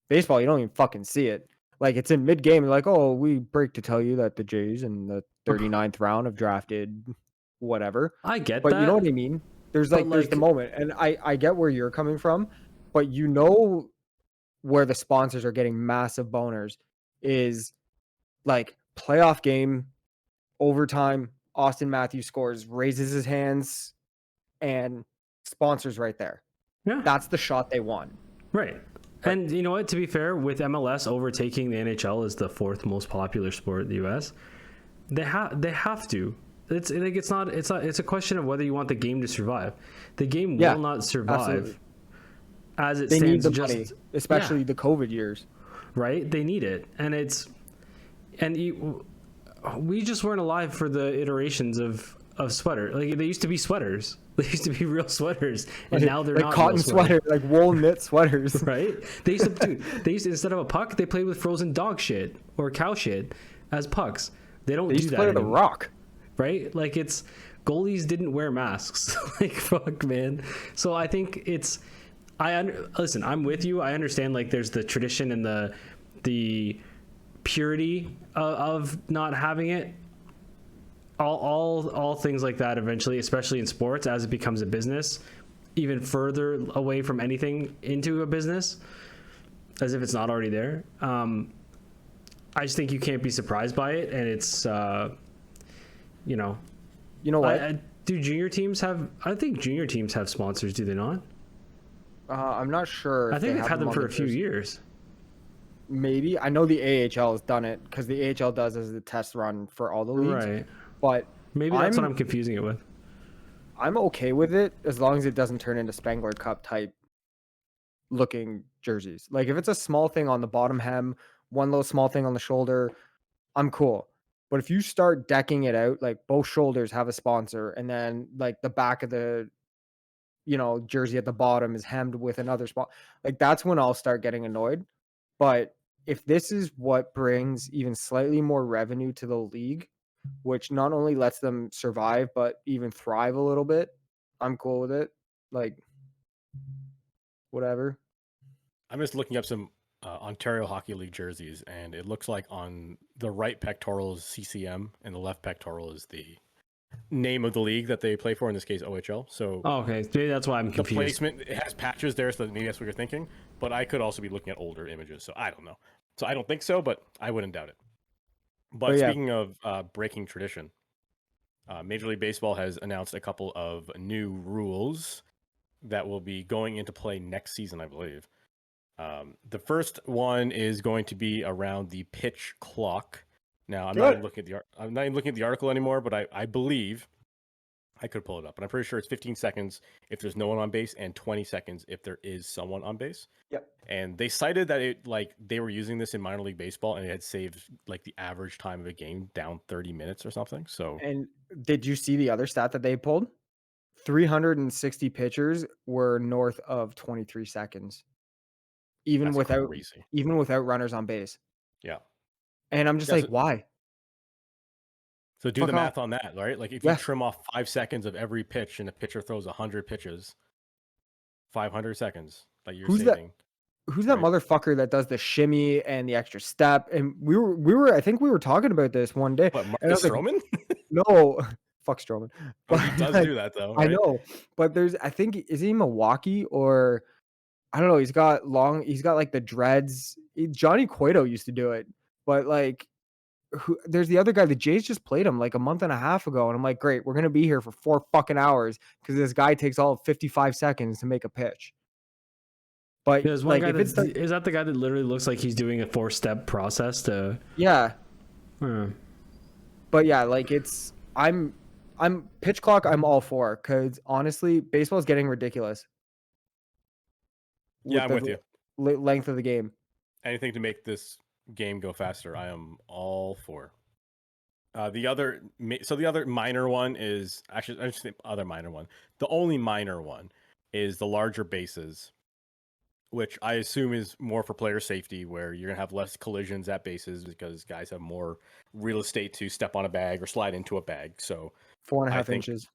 C: Baseball, you don't even fucking see it. Like it's in mid game, like, oh, we break to tell you that the Jays in the 39th round have drafted whatever.
B: I get
C: But
B: that.
C: you know what I mean? There's
B: But,
C: there's the moment, and I get where you're coming from, but where the sponsors are getting massive boners is like playoff game, overtime, Austin Matthews scores, raises his hands, and sponsors right there.
B: Yeah.
C: That's the shot they want.
B: Right. And you know what? To be fair, with MLS overtaking the NHL as the 4th most popular sport in the U.S., they have to. It's a question of whether you want the game to survive. The game will not survive
C: absolutely.
B: as it
C: They need
B: stands.
C: the money, especially the COVID years.
B: Right? They need it, and we just weren't alive for the iterations of sweater. Like they used to be sweaters. They used to be real sweaters, and now they're
C: like
B: not
C: cotton
B: real
C: sweater, like wool knit sweaters.
B: Right? They used to instead of a puck, they played with frozen dog shit or cow shit as pucks. They don't
C: They used
B: do
C: to
B: that
C: play with a
B: anymore,
C: rock.
B: right? Like goalies didn't wear masks. Like fuck, man. So I think listen. I'm with you. I understand. Like there's the tradition and the purity of not having it. All things like that eventually, especially in sports, as it becomes a business, even further away from anything into a business, as if it's not already there. I just think you can't be surprised by it, and it's
C: You know what?
B: do junior teams have? I think junior teams have sponsors, do they not?
C: I'm not sure.
B: I think they've
C: have
B: had them
C: on
B: for
C: the
B: a few
C: jersey.
B: years.
C: Maybe I know the AHL has done it because the AHL does as the test run for all the leagues.
B: Right.
C: But
B: Maybe that's what I'm confusing it with.
C: I'm okay with it as long as it doesn't turn into Spangler Cup type looking jerseys. Like if it's a small thing on the bottom hem, one little small thing on the shoulder, I'm cool. But if you start decking it out, like both shoulders have a sponsor, and then like the back of the jersey at the bottom is hemmed with another spot, like that's when I'll start getting annoyed. But if this is what brings even slightly more revenue to the league, which not only lets them survive but even thrive a little bit, I'm cool with it. Like whatever.
A: I'm just looking up some Ontario Hockey League jerseys, and it looks like on the right pectoral is CCM, and the left pectoral is the name of the league that they play for. In this case, OHL. So,
B: okay, maybe that's why I'm
A: the
B: confused.
A: placement, it has patches there, so maybe that's what you're thinking. But I could also be looking at older images, so I don't know. So I don't think so, but I wouldn't doubt it. But
C: yeah.
A: speaking of breaking tradition, Major League Baseball has announced a couple of new rules that will be going into play next season, I believe. The first one is going to be around the pitch clock. Now, I'm not even looking at the article anymore, but I believe I could pull it up, but I'm pretty sure it's 15 seconds if there's no one on base and 20 seconds if there is someone on base.
C: Yep.
A: And they cited that they were using this in minor league baseball, and it had saved like the average time of a game down 30 minutes or something. So,
C: And did you see the other stat that they pulled? 360 pitchers were north of 23 seconds, even
A: that's
C: without
A: crazy.
C: runners on base.
A: Yeah.
C: And I'm just like, why?
A: So do
C: Fuck
A: the
C: off.
A: math on that, right? Like if you trim off 5 seconds of every pitch and a pitcher throws 100 pitches, 500 seconds that you're saving.
C: Who's that motherfucker that does the shimmy and the extra step? And we were I think we were talking about this one day.
A: What, Marcus Stroman?
C: No, fuck Stroman.
A: But he does do that though, right?
C: I know, but I think, is he Milwaukee or I don't know. He's got like the dreads. Johnny Cueto used to do it, but like, there's the other guy. The Jays just played him like a month and a half ago, and I'm like, great, we're gonna be here for 4 fucking hours because this guy takes all of 55 seconds to make a pitch. But
B: there's one
C: like,
B: guy is that the guy that literally looks like he's doing a 4-step process to?
C: Yeah. But yeah, like I'm pitch clock. I'm all for, because honestly, baseball is getting ridiculous.
A: Yeah, I'm with you.
C: Length of the game.
A: Anything to make this game go faster, I am all for. The other minor one is actually, I just think other minor one. The only minor one is the larger bases, which I assume is more for player safety, where you're gonna have less collisions at bases because guys have more real estate to step on a bag or slide into a bag. So
C: 4.5 inches.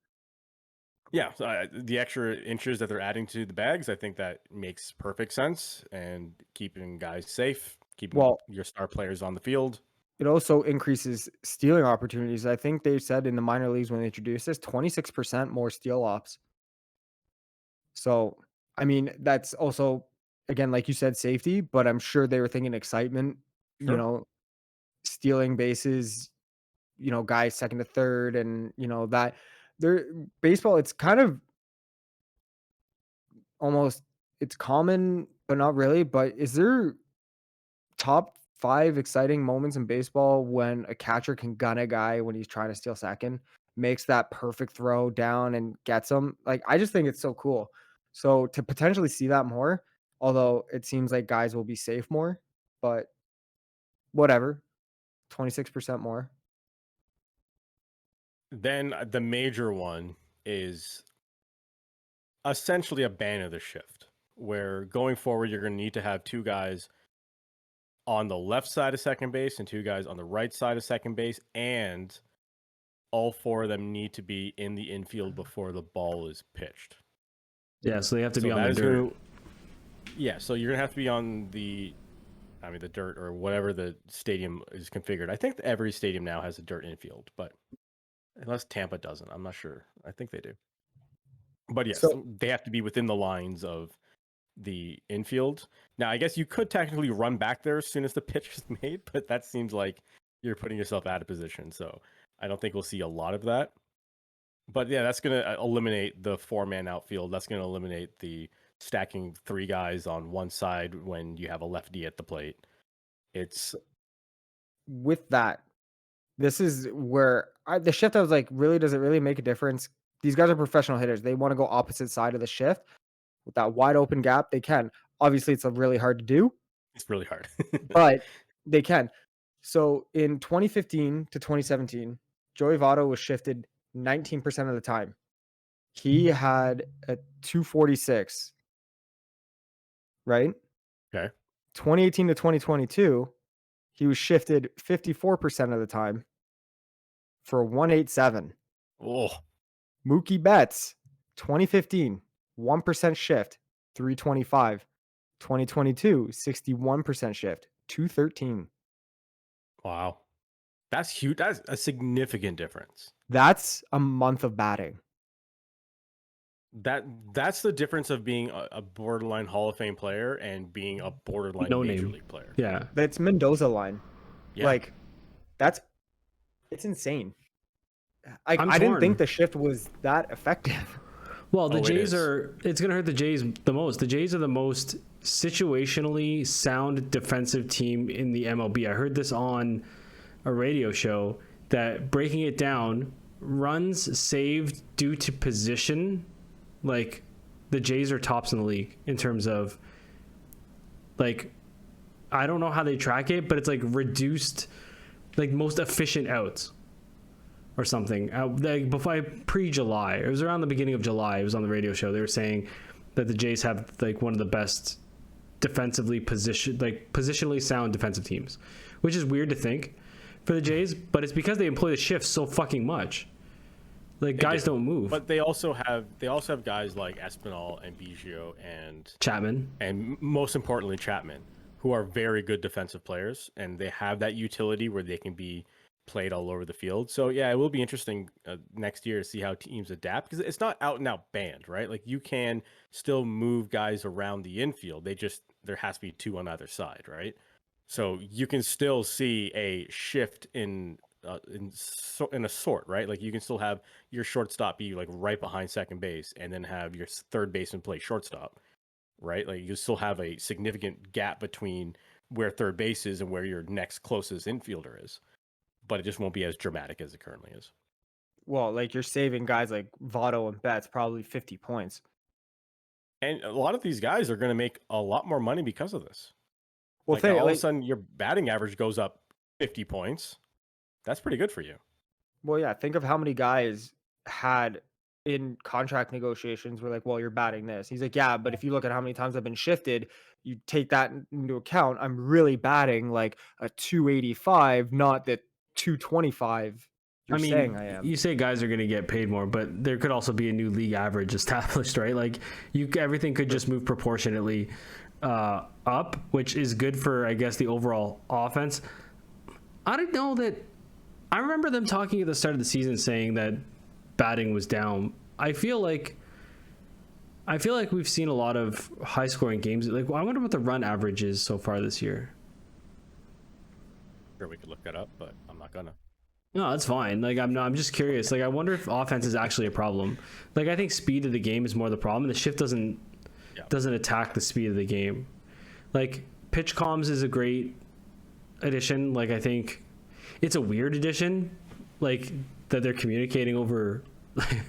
A: Yeah, so the extra inches that they're adding to the bags, I think that makes perfect sense, and keeping guys safe, keeping your star players on the field.
C: It also increases stealing opportunities. I think they said in the minor leagues when they introduced this, 26% more steal ops. So, I mean, that's also again, like you said, safety, but I'm sure they were thinking excitement,
A: Sure.
C: stealing bases, guys second to third, and that there baseball, it's kind of almost it's common, but not really. But is there top five exciting moments in baseball when a catcher can gun a guy when he's trying to steal second, makes that perfect throw down and gets him? Like, I just think it's so cool. So to potentially see that more, although it seems like guys will be safe more, but whatever, 26% more.
A: Then the major one is essentially a ban of the shift, where going forward, you're going to need to have two guys on the left side of second base and two guys on the right side of second base, and all four of them need to be in the infield before the ball is pitched.
B: Yeah, so they have to be on the dirt.
A: So you're going to have to be on the dirt or whatever the stadium is configured. I think every stadium now has a dirt infield, but unless Tampa doesn't, I'm not sure. I think they do. But yes, they have to be within the lines of the infield. Now, I guess you could technically run back there as soon as the pitch is made, but that seems like you're putting yourself out of position. So I don't think we'll see a lot of that. But yeah, that's going to eliminate the 4-man outfield. That's going to eliminate the stacking 3 guys on one side when you have a lefty at the plate. It's
C: with that. This is where the shift, I was like, really, does it really make a difference? These guys are professional hitters. They want to go opposite side of the shift. With that wide open gap, they can. Obviously, it's really hard to do.
A: It's really hard.
C: But they can. So in 2015 to 2017, Joey Votto was shifted 19% of the time. He had a 246, right?
A: Okay.
C: 2018 to 2022, he was shifted 54% of the time for a 187.
A: Oh.
C: Mookie Betts, 2015, 1% shift, 325. 2022, 61% shift, 213.
A: Wow. That's huge. That's a significant difference.
C: That's a month of batting.
A: That's the difference of being a borderline Hall of Fame player and being a borderline major league player.
B: Yeah.
C: That's Mendoza line.
A: Yeah.
C: Like, it's insane. I didn't think the shift was that effective.
B: Well, the Jays it's going to hurt the Jays the most. The Jays are the most situationally sound defensive team in the MLB. I heard this on a radio show that breaking it down, runs saved due to position, like the Jays are tops in the league in terms of, like, I don't know how they track it, but it's like reduced, like most efficient outs or something. Like before, pre-July, it was around the beginning of July. It was on the radio show. They were saying that the Jays have like one of the best positionally sound defensive teams, which is weird to think for the Jays, but it's because they employ the shift so fucking much. Like guys don't move.
A: But they also have guys like Espinal and Biggio and
B: Chapman,
A: and most importantly Chapman, who are very good defensive players, and they have that utility where they can be played all over the field. So yeah, it will be interesting next year to see how teams adapt, because it's not out and out banned, right? Like you can still move guys around the infield. There has to be 2 on either side, right? So you can still see a shift in a sort, right? Like you can still have your shortstop be like right behind second base, and then have your third baseman play shortstop, right? Like you still have a significant gap between where third base is and where your next closest infielder is. But it just won't be as dramatic as it currently is.
C: Well, like you're saving guys like Votto and Betts probably 50 points.
A: And a lot of these guys are going to make a lot more money because of this.
C: Well,
A: all of a sudden your batting average goes up 50 points. That's pretty good for you.
C: Well, yeah, think of how many guys had in contract negotiations were like, well, you're batting this. He's like, yeah, but if you look at how many times I've been shifted, you take that into account. I'm really batting like a 285, not the 225 you're saying I am.
B: You say guys are going to get paid more, but there could also be a new league average established, right? Like everything could just move proportionately up, which is good for, I guess, the overall offense. I don't know that. I remember them talking at the start of the season saying that batting was down. I feel like I feel like we've seen a lot of high scoring games. Like, I wonder what the run average is so far this year.
A: Sure, we could look that up, but I'm not gonna.
B: No, that's fine. Like, I'm just curious. Like, I wonder if offense is actually a problem. Like, I think speed of the game is more the problem. The shift doesn't attack the speed of the game. Like, pitch comms is a great addition. Like, I think it's a weird addition, like that they're communicating over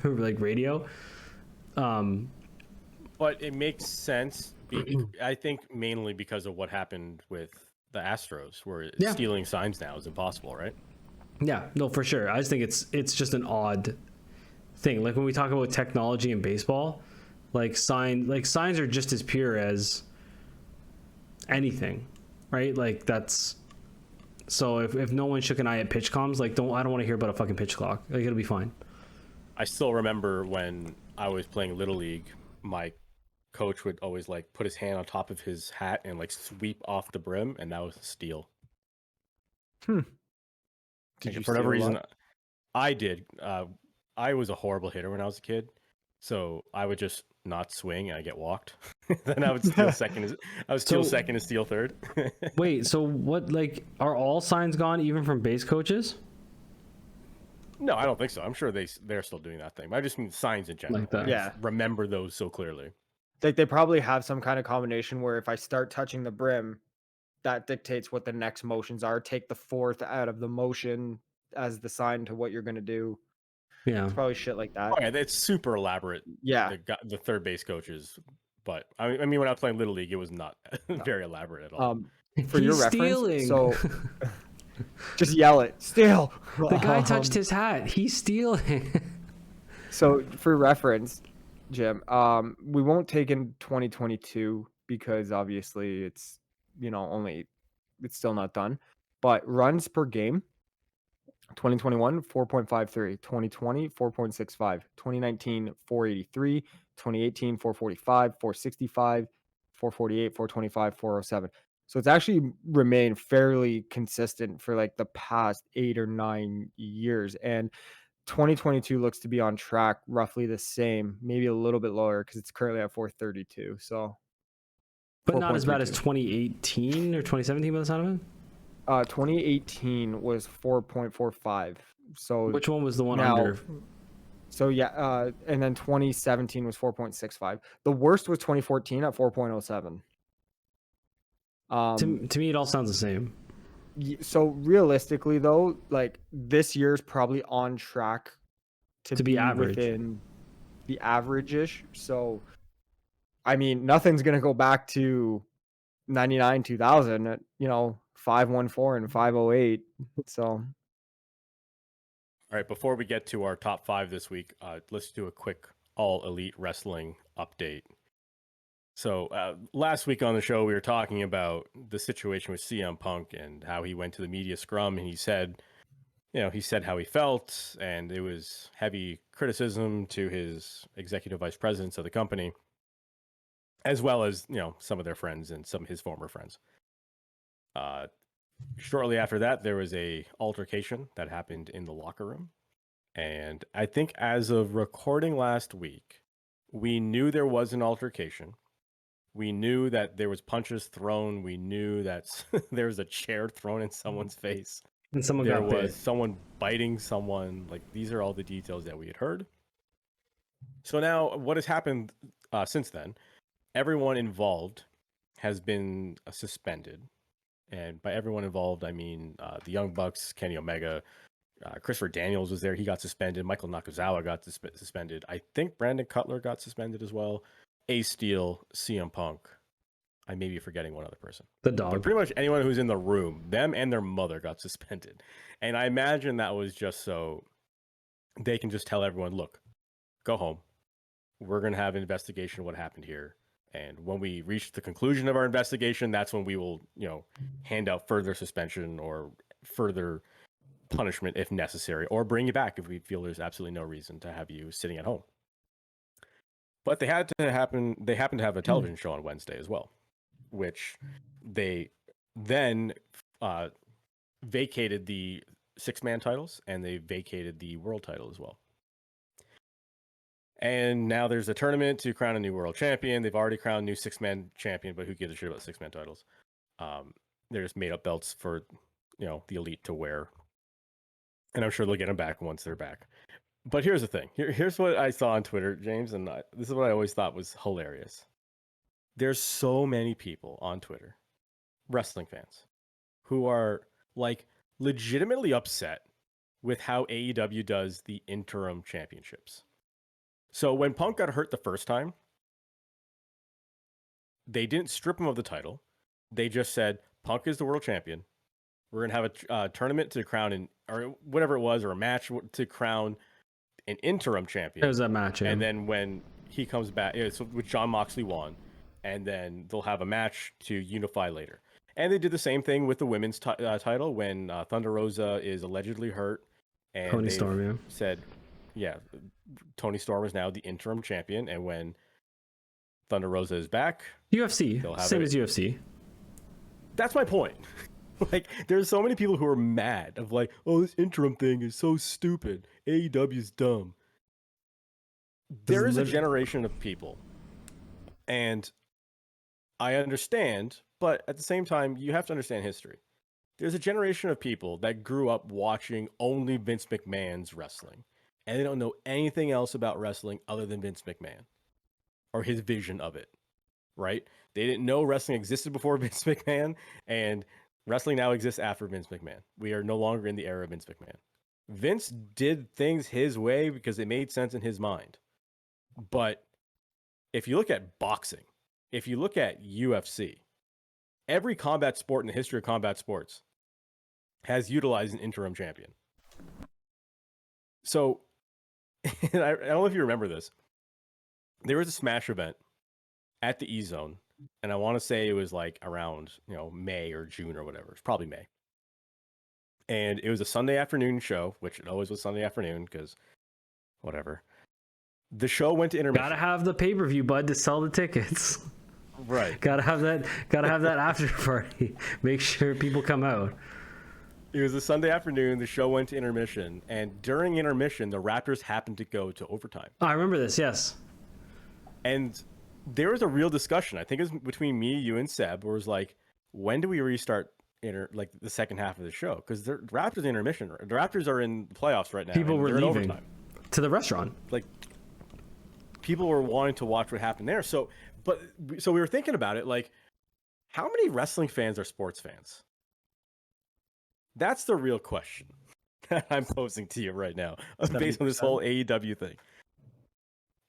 B: like radio.
A: But it makes sense. I think mainly because of what happened with the Astros, where stealing signs now is impossible, right?
B: Yeah, no, for sure. I just think it's just an odd thing. Like when we talk about technology in baseball, like signs are just as pure as anything, right? Like that's so if no one shook an eye at pitch comms, like I don't want to hear about a fucking pitch clock. Like it'll be fine.
A: I still remember when I was playing Little League, my coach would always like put his hand on top of his hat and like sweep off the brim, and that was a steal.
C: Did you
A: for whatever
C: steal a
A: reason,
C: lot?
A: I did. I was a horrible hitter when I was a kid, so I would just not swing and I get walked. Then I would steal second. I would steal second and steal third.
B: Wait, so what? Like, are all signs gone, even from base coaches?
A: No, I don't think so. I'm sure they're still doing that thing. But I just mean signs in general.
B: Like that.
A: I
C: Yeah.
A: remember those so clearly.
C: Like they probably have some kind of combination where if I start touching the brim, that dictates what the next motions are. Take the fourth out of the motion as the sign to what you're gonna do.
B: Yeah.
C: It's probably shit like that.
A: Oh yeah, it's super elaborate.
C: Yeah.
A: The third base coaches, but I mean, when I was playing Little League, it was not very elaborate at all.
C: For your
B: He's
C: reference,
B: stealing.
C: so just yell it, steal.
B: The guy touched his hat. He's stealing.
C: So for reference, Jim, we won't take in 2022 because obviously it's it's still not done. But runs per game, 2021 4.53, 2020 4.65, 2019 483, 2018 445, 465, 448, 425, 407. So it's actually remained fairly consistent for like the past 8 or 9 years, and 2022 looks to be on track roughly the same, maybe a little bit lower because it's currently at 432. So
B: But not as bad as
C: 4.32.
B: 2018 or 2017 by the sound of it?
C: 2018 was 4.45. So
B: Which one was the one
C: now,
B: under?
C: so yeah, and then 2017 was 4.65. The worst was 2014 at 4.07.
B: To me, it all sounds the same.
C: So realistically, though, like this year's probably on track to
B: be average.
C: within the average-ish. So, I mean, nothing's gonna go back to 99, 2000 at 514 and 508. So,
A: All right, before we get to our top 5 this week, let's do a quick All Elite Wrestling update. So last week on the show, we were talking about the situation with CM Punk and how he went to the media scrum and he said how he felt, and it was heavy criticism to his executive vice presidents of the company, as well as some of their friends and some of his former friends. Shortly after that, there was a altercation that happened in the locker room, and I think as of recording last week, we knew there was an altercation. We knew that there was punches thrown. We knew that there was a chair thrown in someone's face.
B: And someone
A: There
B: got bit.
A: was someone biting someone. Like, these are all the details that we had heard. So now what has happened since then, everyone involved has been suspended. And by everyone involved, I mean the Young Bucks, Kenny Omega, Christopher Daniels was there. He got suspended. Michael Nakazawa got suspended. I think Brandon Cutler got suspended as well. Ace Steel, CM Punk. I may be forgetting one other person.
B: The
A: But
B: dog.
A: pretty much anyone who's in the room, them and their mother got suspended. And I imagine that was just so they can just tell everyone, look, go home. We're going to have an investigation of what happened here. And when we reach the conclusion of our investigation, that's when we will, hand out further suspension or further punishment if necessary, or bring you back if we feel there's absolutely no reason to have you sitting at home. But they happened to have a television show on Wednesday as well, which they then vacated the 6-man titles and they vacated the world title as well. And now there's a tournament to crown a new world champion. They've already crowned a new 6-man champion, but who gives a shit about 6-man titles? They're just made up belts for, the elite to wear. And I'm sure they'll get them back once they're back. But here's the thing. Here's what I saw on Twitter, James, and this is what I always thought was hilarious. There's so many people on Twitter, wrestling fans, who are like legitimately upset with how AEW does the interim championships. So when Punk got hurt the first time, they didn't strip him of the title. They just said, Punk is the world champion. We're going to have a tournament to crown, or whatever it was, or a match to crown an interim champion.
B: It was that match, yeah.
A: And then when he comes back, which Jon Moxley won, and then they'll have a match to unify later. And they did the same thing with the women's title when Thunder Rosa is allegedly hurt. And
B: Tony Storm, yeah.
A: Said, Tony Storm is now the interim champion, and when Thunder Rosa is back,
B: UFC, same as UFC.
A: That's my point. Like, there's so many people who are mad of like, oh, this interim thing is so stupid. AEW's dumb. There is a generation of people, and I understand, but at the same time, you have to understand history. There's a generation of people that grew up watching only Vince McMahon's wrestling, and they don't know anything else about wrestling other than Vince McMahon or his vision of it, right? They didn't know wrestling existed before Vince McMahon, and wrestling now exists after Vince McMahon. We are no longer in the era of Vince McMahon. Vince did things his way because it made sense in his mind. But if you look at boxing, if you look at UFC, every combat sport in the history of combat sports has utilized an interim champion. So, and I don't know if you remember this. There was a Smash event at the E-Zone, and I want to say it was like around, May or June or whatever. It's probably May. And it was a Sunday afternoon show, which it always was Sunday afternoon because whatever. The show went to intermission.
B: Gotta have the pay-per-view, bud, to sell the tickets.
A: Right.
B: Gotta have that after party. Make sure people come out.
A: It was a Sunday afternoon. The show went to intermission, and during intermission, the Raptors happened to go to overtime.
B: Oh, I remember this. Yes.
A: And there was a real discussion. I think it was between me, you, and Seb, where it was like, when do we restart the second half of the show? Because the Raptors in intermission. The Raptors are in the playoffs right now.
B: People were leaving to the restaurant.
A: Like, people were wanting to watch what happened there. So we were thinking about it, like, how many wrestling fans are sports fans? That's the real question that I'm posing to you right now, based on this whole AEW thing.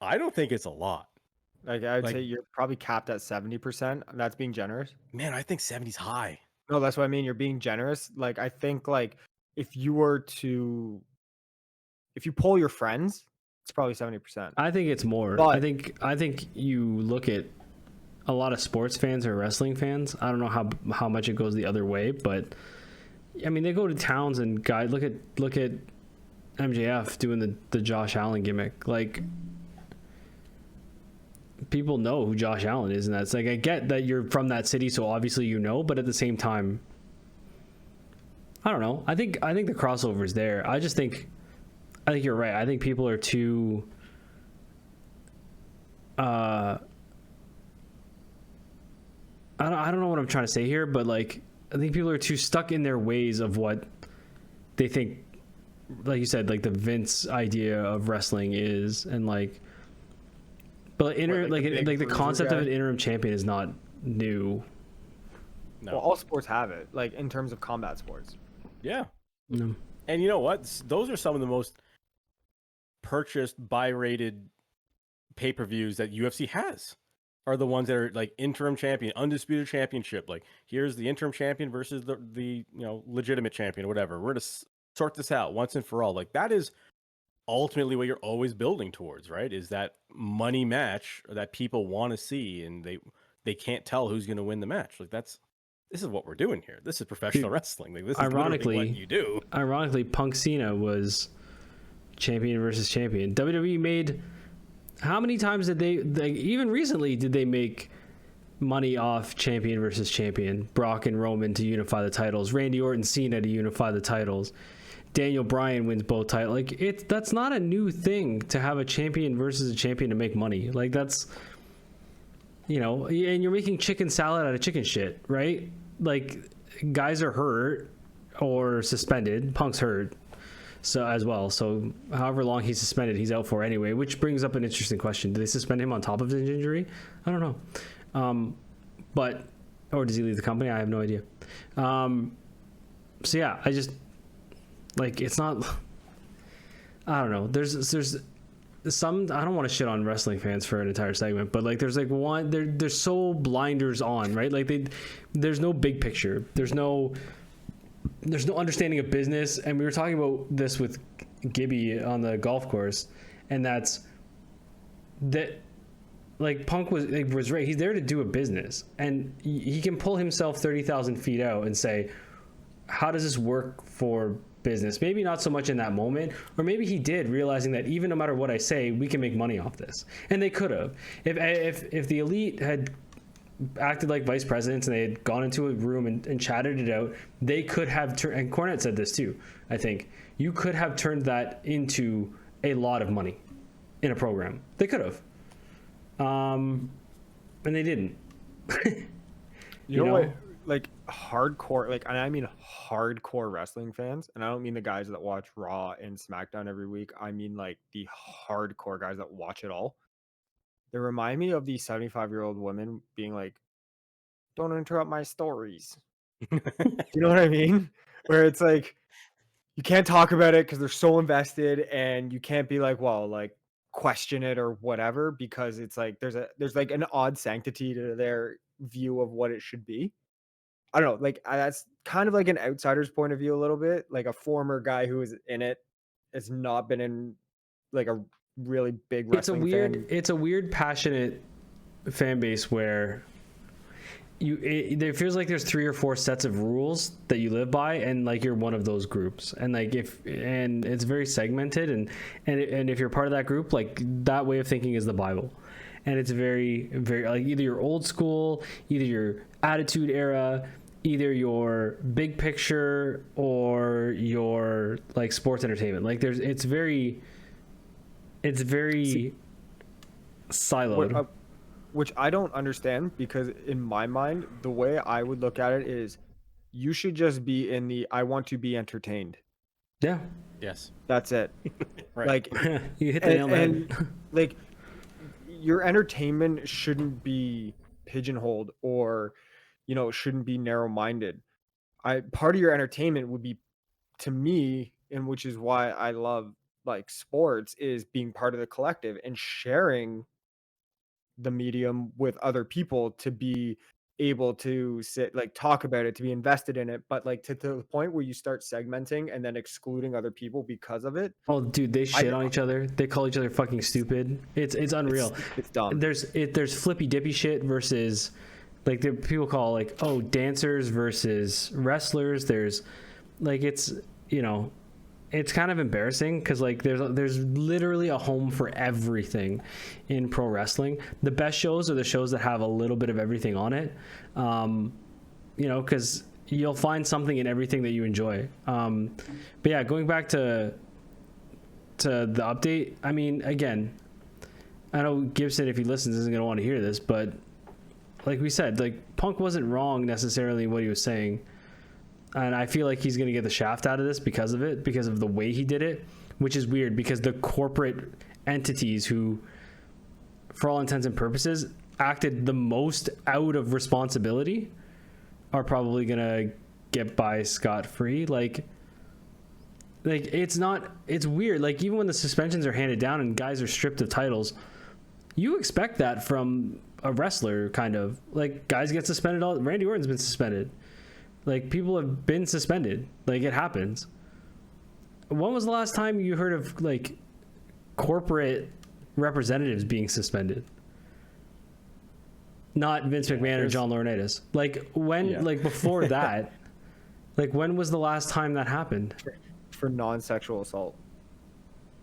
A: I don't think it's a lot.
C: Like, I'd say you're probably capped at 70%. That's being generous.
A: Man, I think 70's high.
C: No, that's what I mean. You're being generous. Like, I think, like, if you poll your friends, it's probably 70%.
B: I think it's more. But I think you look at a lot of sports fans or wrestling fans. I don't know how much it goes the other way, but I mean, they go to towns and guys look at MJF doing the Josh Allen gimmick. Like, people know who Josh Allen is, and that's like, I get that you're from that city, so obviously but at the same time, I don't know. I think the crossover is there. I think you're right. I think people are too I don't know what I'm trying to say here, but like, I think people are too stuck in their ways of what they think, like you said, like the Vince idea of wrestling is, and like, but the concept of an interim champion is not new.
A: No.
C: Well, all sports have it, like in terms of combat sports.
A: Yeah.
B: No.
A: And you know what? Those are some of the most purchased, buy-rated pay-per-views that UFC has. Are the ones that are like interim champion, undisputed championship. Like, here's the interim champion versus the legitimate champion or whatever. We're going to sort this out once and for all. Like, that is ultimately what you're always building towards, right? Is that money match that people want to see, and they can't tell who's going to win the match. Like, this is what we're doing here. This is professional wrestling. Like, this is ironically what you do.
B: Ironically, Punk Cena was champion versus champion. WWE made. How many times did they even recently did they make money off champion versus champion? Brock and Roman to unify the titles, Randy Orton, Cena to unify the titles. Daniel Bryan wins both titles. Like that's not a new thing to have a champion versus a champion to make money. Like that's, you know, and you're making chicken salad out of chicken shit, right? Like guys are hurt or suspended. Punk's hurt, so as well. So however long he's suspended, he's out for anyway. Which brings up an interesting question: do they suspend him on top of his injury? I don't know. But or does he leave the company? I have no idea. So yeah, I just like it's not. I don't know. There's some. I don't want to shit on wrestling fans for an entire segment, but like there's like one. They're so blinders on, right? Like there's no big picture. There's no understanding of business. And we were talking about this with Gibby on the golf course, and that's that. Like Punk was right. He's there to do a business, and he can pull himself 30,000 feet out and say, "How does this work for business?" Maybe not so much in that moment, or maybe he did, realizing that even no matter what I say, we can make money off this. And they could have, if the elite had acted like vice presidents and they had gone into a room and chatted it out, they could have turned. And Cornette said this too. I think you could have turned that into a lot of money in a program. They could have. And they didn't.
C: You know what? Like hardcore, like, and I mean hardcore wrestling fans, and I don't mean the guys that watch Raw and SmackDown every week. I mean like the hardcore guys that watch it all. They remind me of these 75-year-old women being like, "Don't interrupt my stories." Do you know what I mean? Where it's like you can't talk about it because they're so invested, and you can't be like, well, like question it or whatever, because it's like there's like an odd sanctity to their view of what it should be. I don't know, like that's kind of like an outsider's point of view a little bit, like a former guy who is in it has not been in like a really big wrestling fan.
B: It's a weird passionate fan base where there feels like there's 3 or 4 sets of rules that you live by, and like you're one of those groups, and like and it's very segmented, and if you're part of that group, like that way of thinking is the Bible, and it's very like either you're old school, either you're attitude era, either your big picture, or your like sports entertainment. Like it's very siloed.
C: Which I don't understand, because in my mind, the way I would look at it is you should just be in the I want to be entertained.
B: Yeah.
A: Yes.
C: That's it.
A: Right.
C: Like
B: you hit the nail on the head.
C: Like your entertainment shouldn't be pigeonholed, or shouldn't be narrow-minded. Part of your entertainment would be, to me, and which is why I love like sports, is being part of the collective and sharing the medium with other people, to be able to talk about it, to be invested in it, but like to the point where you start segmenting and then excluding other people because of it.
B: Oh dude, they shit on each other, they call each other fucking stupid. It's unreal.
C: It's dumb.
B: There's flippy dippy shit versus like people call like, oh, dancers versus wrestlers. There's like it's kind of embarrassing, because like there's literally a home for everything in pro wrestling. The best shows are the shows that have a little bit of everything on it, because you'll find something in everything that you enjoy. But yeah, going back to the update, I mean, again, I know Gibson, if he listens, isn't going to want to hear this, but like we said, like Punk wasn't wrong necessarily in what he was saying. And I feel like he's going to get the shaft out of this because of it, because of the way he did it, which is weird, because the corporate entities who, for all intents and purposes, acted the most out of responsibility are probably going to get by scot-free. Like it's weird. Like even when the suspensions are handed down and guys are stripped of titles, you expect that from a wrestler, kind of. Like guys get suspended. Randy Orton's been suspended. Like, people have been suspended. Like, it happens. When was the last time you heard of, like, corporate representatives being suspended? Not Vince McMahon or John Laurinaitis. Like, when, like, before that, like, when was the last time that happened?
C: For non-sexual assault.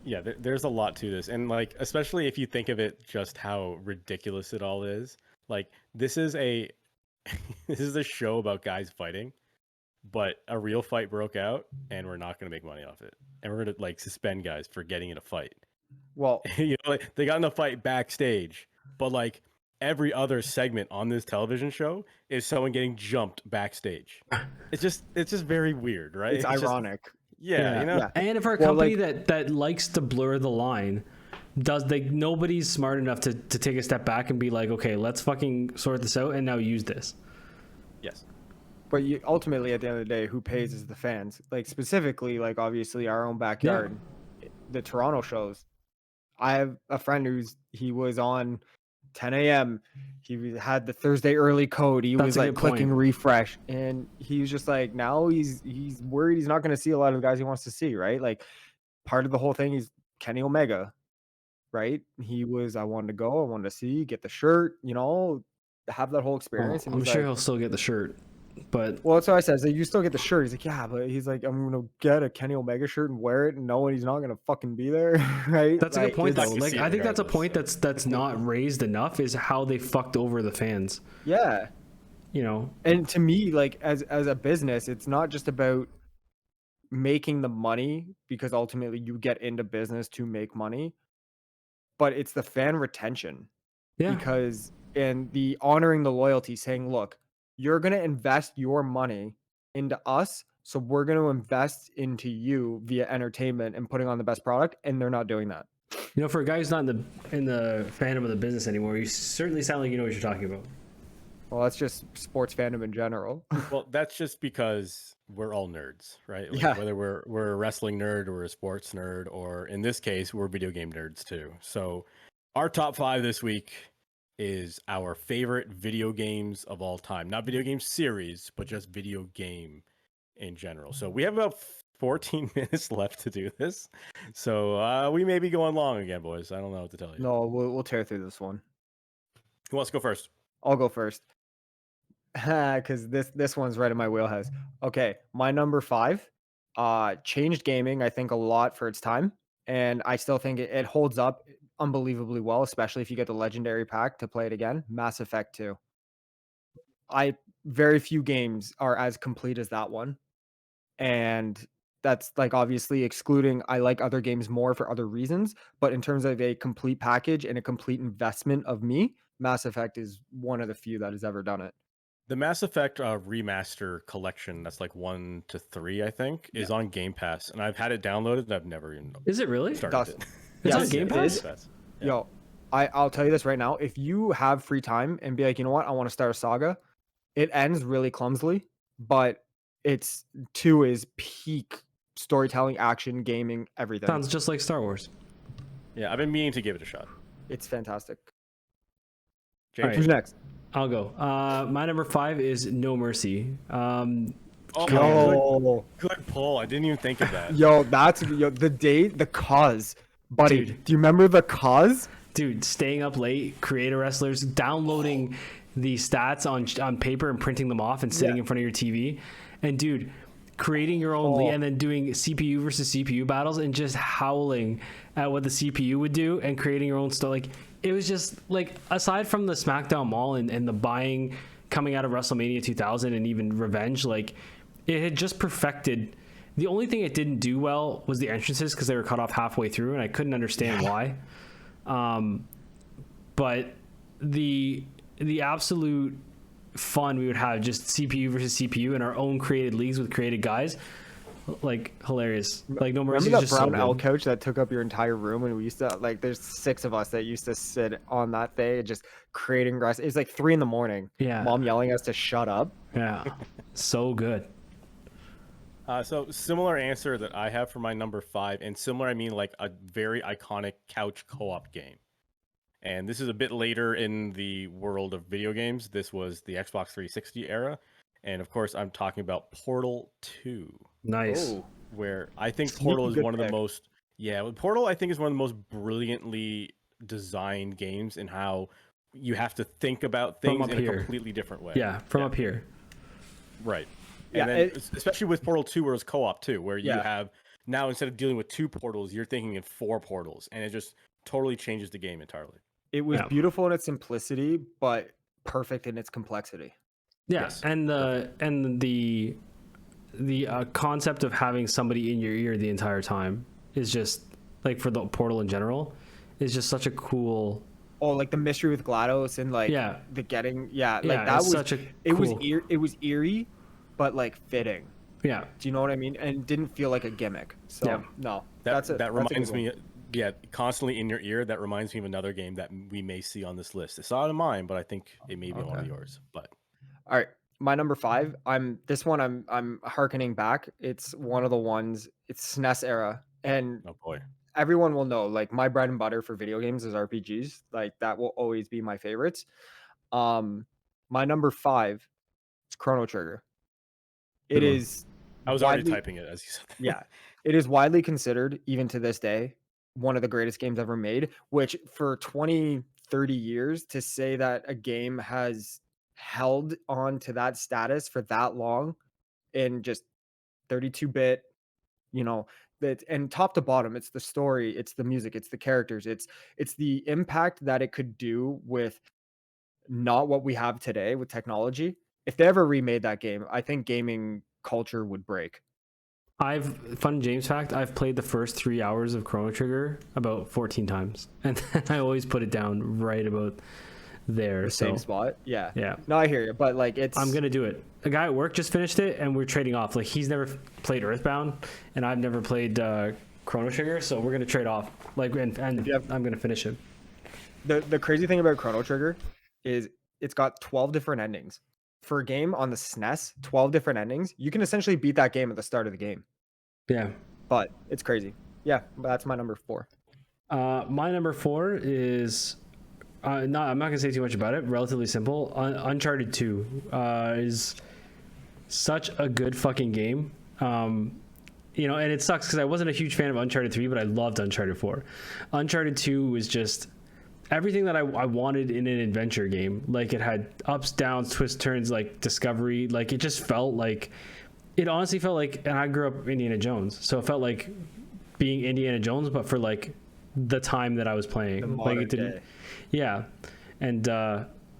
A: Yeah, there's a lot to this. And, like, especially if you think of it just how ridiculous it all is. Like, this is a show about guys fighting, but a real fight broke out, and we're not going to make money off it, and we're going to like suspend guys for getting in a fight.
C: Well,
A: You know, like, they got in a fight backstage, but like every other segment on this television show is someone getting jumped backstage. It's just very weird, right?
C: it's
A: just-
C: ironic.
A: yeah, you know.
C: Yeah.
B: And for a
C: Well,
B: company
C: like-
B: that likes to blur the line, nobody's smart enough to take a step back and be like, okay, let's fucking sort this out and now use this.
A: Yes.
C: But ultimately, at the end of the day, who pays is the fans. Like specifically, like obviously our own backyard, the Toronto shows. I have a friend he was on 10 a.m. He had the Thursday early code. He
B: That's
C: was
B: a
C: like
B: good
C: clicking
B: point.
C: refresh, and he was just like, now he's worried he's not going to see a lot of the guys he wants to see, right? Like part of the whole thing is Kenny Omega, right? He was, I wanted to go, I wanted to see, get the shirt, have that whole experience. And
B: I'm
C: he's
B: sure
C: like,
B: he'll still get the shirt, but
C: well, that's what I said. Like, you still get the shirt. He's like, yeah, but he's like, I'm gonna get a Kenny Omega shirt and wear it, knowing he's not gonna fucking be there, right?
B: that's a good point
A: it's
B: though.
A: like
B: Like
A: to see
B: I
A: it
B: think that's a
A: regardless,
B: point that's not raised enough is how they fucked over the fans.
C: Yeah,
B: You know,
C: and to me, like as a business, it's not just about making the money because ultimately you get into business to make money, but it's the fan retention
B: yeah.
C: because and the honoring the loyalty, saying, look, you're gonna invest your money into us. So we're going to invest into you via entertainment and putting on the best product, and they're not doing that.
B: You know, for a guy who's not in the fandom of the business anymore, you certainly sound like you know what you're talking about.
C: Well, that's just sports fandom in general.
A: Well, that's just because we're all nerds, right? Like,
C: Yeah.
A: whether we're a wrestling nerd or a sports nerd, or in this case, we're video game nerds too. So our top 5 this week is our favorite video games of all time. Not video game series, but just video game in general. So we have about 14 minutes left to do this. So we may be going long again, boys. I don't know what to tell you.
C: No, we'll tear through this one.
A: Who wants to go first?
C: I'll go first. Because this one's right in my wheelhouse. Okay, my number 5 changed gaming, I think, a lot for its time. And I still think it holds up unbelievably well, especially if you get the legendary pack to play it again. Mass Effect 2. Very few games are as complete as that one. And that's like obviously excluding I like other games more for other reasons, but in terms of a complete package and a complete investment of me, Mass Effect is one of the few that has ever done it.
A: The Mass Effect remaster collection, that's like 1 to 3, I think, is on Game Pass, and I've had it downloaded, and I've never even
B: Is it really?
A: started
C: Does-
A: it.
B: It's
C: Yes,
B: on Game
C: it
B: Pass?
C: is. Yo, I'll tell you this right now. If you have free time and be like, you know what, I want to start a saga, it ends really clumsily, but 2 is peak storytelling, action, gaming, everything.
B: Sounds just like Star Wars.
A: Yeah, I've been meaning to give it a shot.
C: It's fantastic.
A: James?
B: Alright.
C: Who's next?
B: I'll go. My number 5 is No Mercy.
A: Oh,
C: Yo,
A: good pull. I didn't even think of that.
C: the cause, buddy.
B: Dude.
C: Do you remember the cause?
B: Dude, staying up late, creator wrestlers, downloading the stats on paper and printing them off and sitting
C: Yeah.
B: in front of your TV. And dude, creating your own league and then doing CPU versus CPU battles and just howling at what the CPU would do and creating your own stuff. Like, it was just like, aside from the SmackDown Mall and the buying coming out of WrestleMania 2000 and even Revenge, like, it had just perfected. The only thing it didn't do well was the entrances because they were cut off halfway through and I couldn't understand why. But the absolute fun we would have, just CPU versus CPU in our own created leagues with created guys, like, hilarious. Like, No Mercy
C: Remember
B: is
C: that
B: just
C: brown
B: so
C: L
B: good.
C: couch that took up your entire room, and we used to like. There's 6 of us that used to sit on that thing, and just creating grass. It's like 3 a.m.
B: Yeah.
C: Mom yelling at us to shut up.
B: Yeah, so good.
A: So similar answer that I have for my number 5, and similar I mean like a very iconic couch co-op game. And this is a bit later in the world of video games. This was the Xbox 360 era, and of course I'm talking about Portal 2,
B: Nice.
C: Oh,
A: where I think
C: Sneaky
A: Portal is
C: good
A: one of the
C: pick.
A: most Portal I think is one of the most brilliantly designed games in how you have to think about
B: From
A: things
B: up
A: in a
B: here.
A: completely different way.
B: Yeah, from up here.
A: Right.
C: Yeah,
A: And then, especially with Portal 2, where it's co-op too, where you
C: Yeah.
A: have now instead of dealing with 2 portals, you're thinking in 4 portals, and it just totally changes the game entirely.
C: it was
B: Yeah.
C: beautiful in its simplicity, but perfect in its complexity.
B: Yeah,
A: Yes,
B: and the the concept of having somebody in your ear the entire time is just like, for the Portal in general, is just such a cool.
C: Oh, like the mystery with GLaDOS and like
B: Yeah.
C: the getting, yeah, like
B: Yeah,
C: that
B: it's
C: was
B: such a
C: it was
B: cool-
C: it was eerie, but like fitting.
B: Yeah.
C: Do you know what I mean? And it didn't feel like a gimmick. So
B: Yeah.
C: no,
A: That
C: that's a
A: reminds
C: good one.
A: me, yeah, constantly in your ear. That reminds me of another game that we may see on this list. It's not in mine, but I think it may be on one of
C: Okay.
A: yours. But
C: All right, my number 5. I'm harkening back. It's one of the ones. It's SNES era, and
A: oh boy,
C: everyone will know. Like my bread and butter for video games is RPGs. Like that will always be my favorites. Um, my number 5 is Chrono Trigger. It
B: Good one.
C: is
A: I was already
C: widely,
A: typing it as you said.
C: yeah, it is widely considered, even to this day, one of the greatest games ever made. Which for 20, 30 years, to say that a game has held on to that status for that long in just 32-bit, you know, that, and top to bottom, it's the story, it's the music, it's the characters, it's the impact that it could do with not what we have today with technology. If they ever remade that game, I think gaming culture would break.
B: Fun James fact, I've played the first 3 hours of Chrono Trigger about 14 times, and then I always put it down right about there.
C: The same spot. Yeah.
B: Yeah.
C: No, I hear you, but like
B: I'm gonna do it. A guy at work just finished it, and we're trading off. Like, he's never played Earthbound, and I've never played Chrono Trigger, so we're gonna trade off. Like, and I'm gonna finish it.
C: The crazy thing about Chrono Trigger is it's got 12 different endings. For a game on the SNES, 12 different endings. You can essentially beat that game at the start of the game.
B: Yeah.
C: But it's crazy. Yeah, that's my number 4.
B: My number 4 is I'm not gonna say too much about it. Relatively simple. Uncharted 2 is such a good fucking game. You know, and it sucks because I wasn't a huge fan of Uncharted 3, but I loved Uncharted 4. Uncharted 2 was just everything that I wanted in an adventure game. Like, it had ups, downs, twists, turns, like discovery. Like, it just felt like, it honestly felt like, and I grew up Indiana Jones, so it felt like being Indiana Jones, but for like the time that I was playing. Like, it didn't.
C: Day.
B: Yeah, and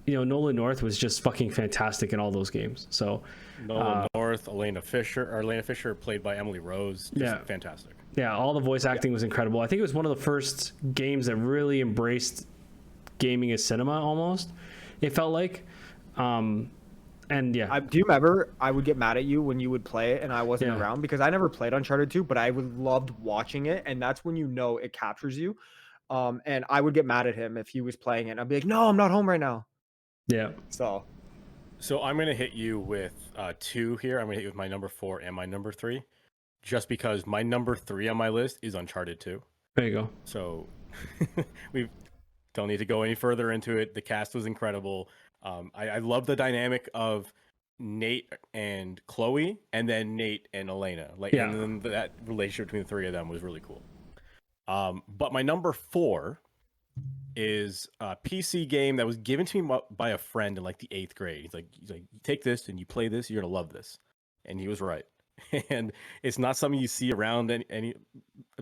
B: you know, Nolan North was just fucking fantastic in all those games. So
A: Nolan North, Elena Fisher, played by Emily Rose. Just fantastic.
B: Yeah, all the voice acting was incredible. I think it was one of the first games that really embraced gaming as cinema, almost. It felt like. And yeah.
C: Do you remember I would get mad at you when you would play it and I wasn't around, because I never played Uncharted 2, but I would loved watching it, and that's when you know it captures you. And I would get mad at him if he was playing it, and I'd be like, "No, I'm not home right now."
B: Yeah.
C: So
A: I'm gonna hit you with 2 here. I'm gonna hit you with my number 4 and my number 3, just because my number 3 on my list is Uncharted 2.
B: There you go.
A: So we don't need to go any further into it. The cast was incredible. I love the dynamic of Nate and Chloe, and then Nate and Elena. And then that relationship between the 3 of them was really cool. But my number 4 is a PC game that was given to me by a friend in like the 8th grade. He's like, you take this and you play this, you're gonna love this, and he was right. And it's not something you see around any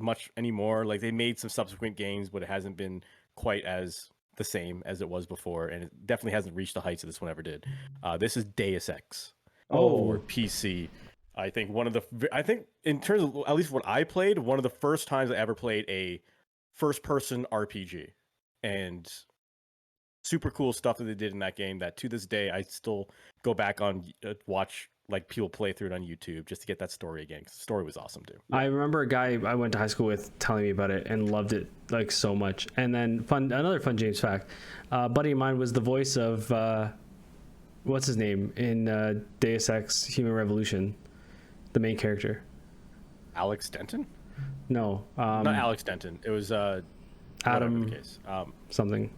A: much anymore. Like, they made some subsequent games, but it hasn't been quite as the same as it was before, and it definitely hasn't reached the heights that this one ever did. This is Deus Ex for PC. I think in terms of at least what I played, one of the first times I ever played a first-person RPG, and super cool stuff that they did in that game. That to this day I still go back on watch like people play through it on YouTube just to get that story again. 'Cause the story was awesome too.
B: I remember a guy I went to high school with telling me about it and loved it like so much. And then another fun James fact, a buddy of mine was the voice of what's his name in Deus Ex Human Revolution, the main character.
A: Alex Denton?
B: No,
A: not Alex Denton. It was
B: Adam something.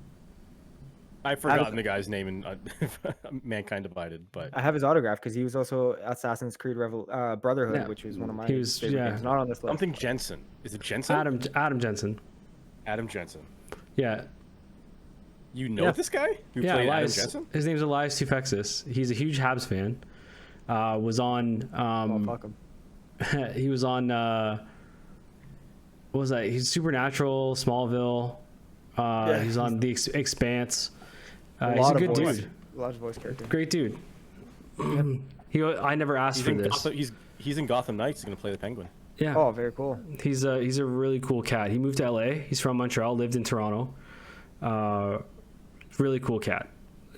A: I've forgotten the guy's name in Mankind Divided, but
C: I have his autograph because he was also Assassin's Creed Brotherhood, which was one of my favorite games. Not on this list.
A: Something Jensen. Is it Jensen?
B: Adam Jensen.
A: Adam Jensen.
B: Yeah.
A: You know this guy? Who played Adam Jensen?
B: His name's Elias Tufexis. He's a huge Habs fan. Was on.
C: Fuck him.
B: He was on. What was that? He's Supernatural, Smallville. He's on The Expanse. He's a good dude.
C: A lot of voice character.
B: Great dude. I never asked for this.
A: He's He's in Gotham Knights. He's gonna play the Penguin.
B: Yeah.
C: Oh, very cool.
B: He's a really cool cat. He moved to LA. He's from Montreal, lived in Toronto. Really cool cat.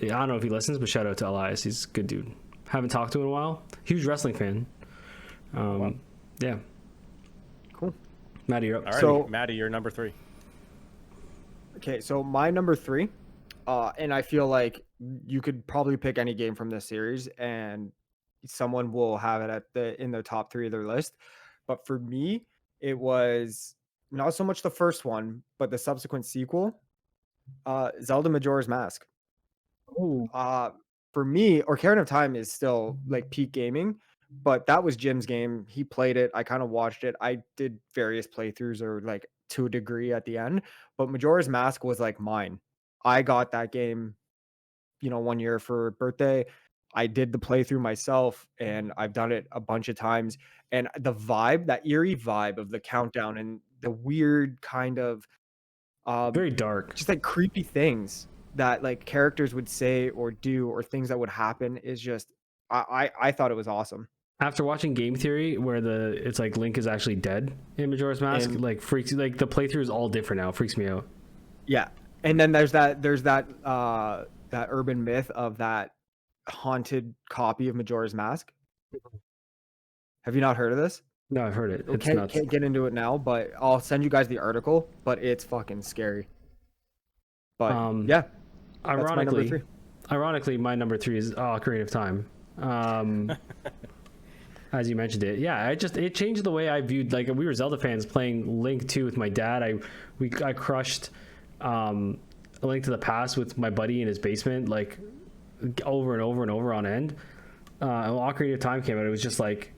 B: I don't know if he listens, but shout out to Elias. He's a good dude. Haven't talked to him in a while. Huge wrestling fan. Yeah.
C: Cool.
B: Maddie, you're up.
A: All right,
C: So-
A: Maddie, you're number 3.
C: Okay, so my number 3, and I feel like you could probably pick any game from this series, and someone will have it in the top 3 of their list. But for me, it was not so much the first one, but the subsequent sequel, Zelda Majora's Mask.
B: Ooh.
C: For me, Ocarina of Time is still like peak gaming, but that was Jim's game. He played it. I kind of watched it. I did various playthroughs or like to a degree at the end, but Majora's Mask was like mine. I got that game, 1 year for birthday. I did the playthrough myself and I've done it a bunch of times. And the vibe, that eerie vibe of the countdown and the weird kind of
B: Very dark.
C: just like creepy things that like characters would say or do or things that would happen is just I thought it was awesome.
B: After watching Game Theory, where it's like Link is actually dead in Majora's Mask,
C: And-
B: like freaks, like the playthrough is all different now. It freaks me out.
C: Yeah. And then there's that that urban myth of that haunted copy of Majora's Mask. Have you not heard of this?
B: No, I've heard it. It's
C: Can't,
B: nuts.
C: can't get into it now, but I'll send you guys the article, but it's fucking scary. But yeah, that's my number
B: Ironically,
C: 3.
B: my number 3 is Ocarina of Time. As you mentioned it, yeah, it changed the way I viewed. Like, we were Zelda fans playing Link 2 with my dad. I crushed A Link to the Past with my buddy in his basement, like over and over and over on end. And when Ocarina of Time came out, it was just like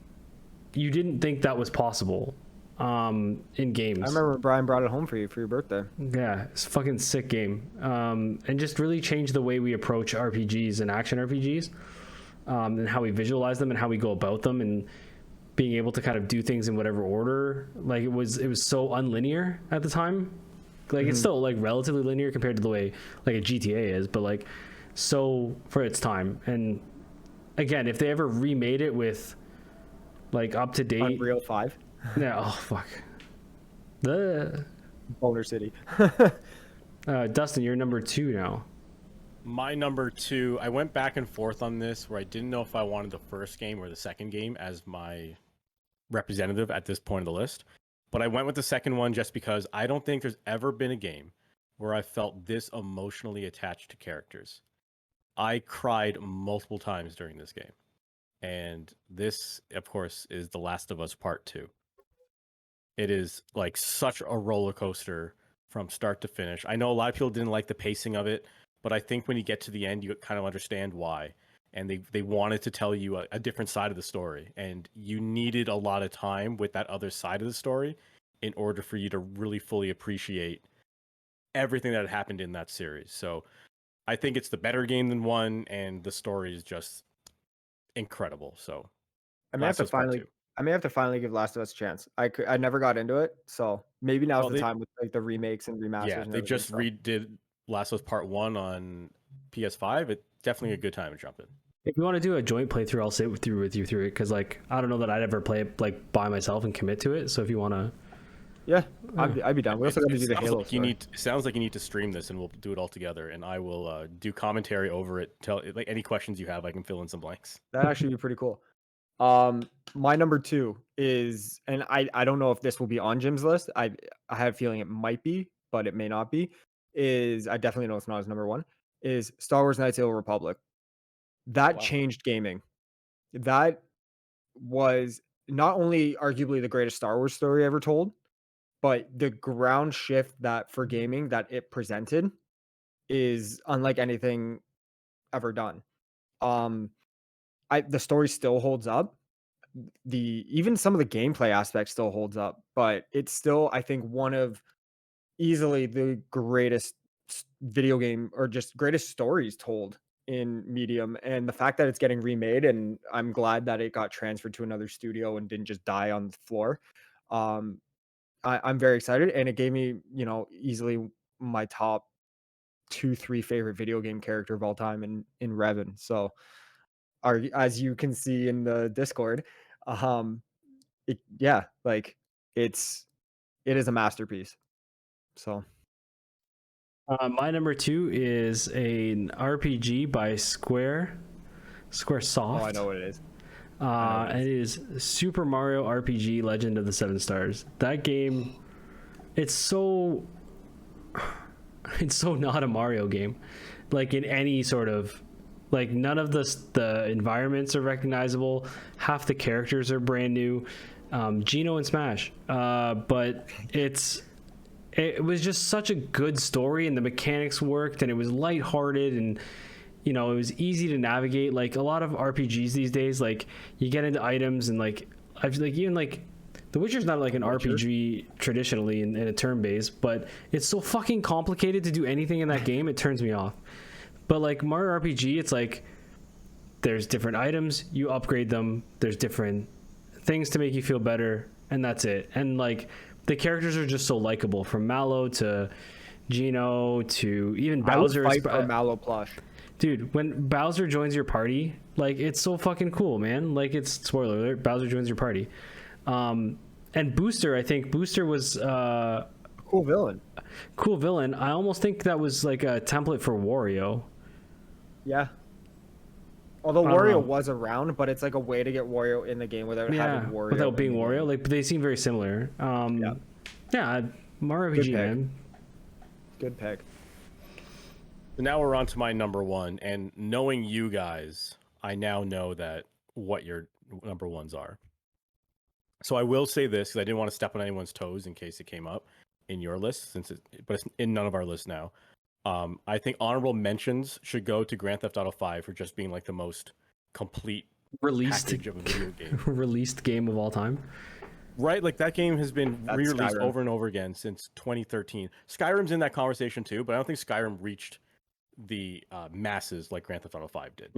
B: you didn't think that was possible in games.
C: I remember Brian brought it home for you for your birthday.
B: Yeah, it's a fucking sick game. And just really changed the way we approach RPGs and action RPGs, and how we visualize them and how we go about them, and being able to kind of do things in whatever order. Like it was so unlinear at the time. Like it's still like relatively linear compared to the way like a GTA is, but like so for its time. And again, if they ever remade it with like up to date,
C: Unreal 5,
B: yeah, oh fuck. The
C: Boulder City.
B: Dustin, you're number 2 now.
A: My number 2, I went back and forth on this where I didn't know if I wanted the first game or the second game as my representative at this point of the list. But I went with the second one just because I don't think there's ever been a game where I felt this emotionally attached to characters. I cried multiple times during this game. And this, of course, is The Last of Us Part 2. It is like such a roller coaster from start to finish. I know a lot of people didn't like the pacing of it, but I think when you get to the end, you kind of understand why. And they wanted to tell you a different side of the story. And you needed a lot of time with that other side of the story in order for you to really fully appreciate everything that had happened in that series. So I think it's the better game than 1, and the story is just incredible. So
C: I may have
A: Last
C: to
A: of Us Part
C: finally
A: 2.
C: I may have to finally give Last of Us a chance. I never got into it, so maybe now's
A: Well,
C: the
A: they-
C: time with like the remakes and remasters.
A: Yeah,
C: and
A: they
C: everything,
A: just
C: so.
A: redid Last of Us Part 1 on PS5. It's definitely a good time to jump in.
B: If you want to do a joint playthrough, I'll sit with you through it, because like I don't know that I'd ever play it like by myself and commit to it. So if you want to,
C: Yeah, I'd be down. We also got to do the
A: Sounds
C: Halo.
A: like it sounds like you need to stream this, and we'll do it all together. And I will do commentary over it. Tell like any questions you have, I can fill in some blanks.
C: That'd actually be pretty cool. My number 2 is, and I don't know if this will be on Jim's list. I have a feeling it might be, but it may not be. I definitely know it's not his number 1. Is Star Wars Knights of the Old Republic. That
A: Wow.
C: changed gaming. That was not only arguably the greatest Star Wars story ever told, but the ground shift that for gaming that it presented is unlike anything ever done. The story still holds up. Even some of the gameplay aspects still holds up, but it's still, I think, one of easily the greatest video game or just greatest stories told in medium. And the fact that it's getting remade, and I'm glad that it got transferred to another studio and didn't just die on the floor. I'm very excited, and it gave me, easily my top 2, 3 favorite video game character of all time in Revan. So, as you can see in the Discord, Yeah, like it is a masterpiece. So
B: My number 2 is an RPG by
C: oh, I
B: Squaresoft.
C: know what it is.
B: And it is Super Mario RPG Legend of the Seven Stars. That game, it's so not a Mario game, like in any sort of, like none of the environments are recognizable. Half the characters are brand new. Geno and Smash, but it was just such a good story, and the mechanics worked, and it was lighthearted, and it was easy to navigate. Like a lot of RPGs these days, like you get into items and like even like The Witcher's not like an RPG traditionally in a turn base, but it's so fucking complicated to do anything in that game. It turns me off. But like Mario RPG, it's like there's different items, you upgrade them. There's different things to make you feel better, and that's it. And like the characters are just so likable, from Mallow to Geno to even Bowser.
C: I would fight for Mallow plush.
B: Dude, when Bowser joins your party, like it's so fucking cool, man. Like it's, spoiler alert, Bowser joins your party. And Booster, I think Booster was
C: Cool villain.
B: Cool villain. I almost think that was like a template for Wario.
C: Yeah. Although
B: I don't know.
C: Wario was around, but it's like a way to get Wario in the game without having Wario.
B: Without being
C: in the
B: Wario.
C: game.
B: Like they seem very similar. Yeah, Mario
C: Good
B: RPG,
C: pick.
B: man.
C: Good pick.
A: So now we're on to my number one, and knowing you guys, I now know that what your number ones are. So I will say this, because I didn't want to step on anyone's toes in case it came up in your list, but it's in none of our lists now. I think honorable mentions should go to Grand Theft Auto 5 for just being like the most complete
B: Released
A: package of a video game.
B: released game of all time.
A: Right, like that game has been
C: That's
A: re-released
C: Skyrim.
A: over and over again since 2013. Skyrim's in that conversation too, but I don't think Skyrim reached the masses like Grand Theft Auto 5 did.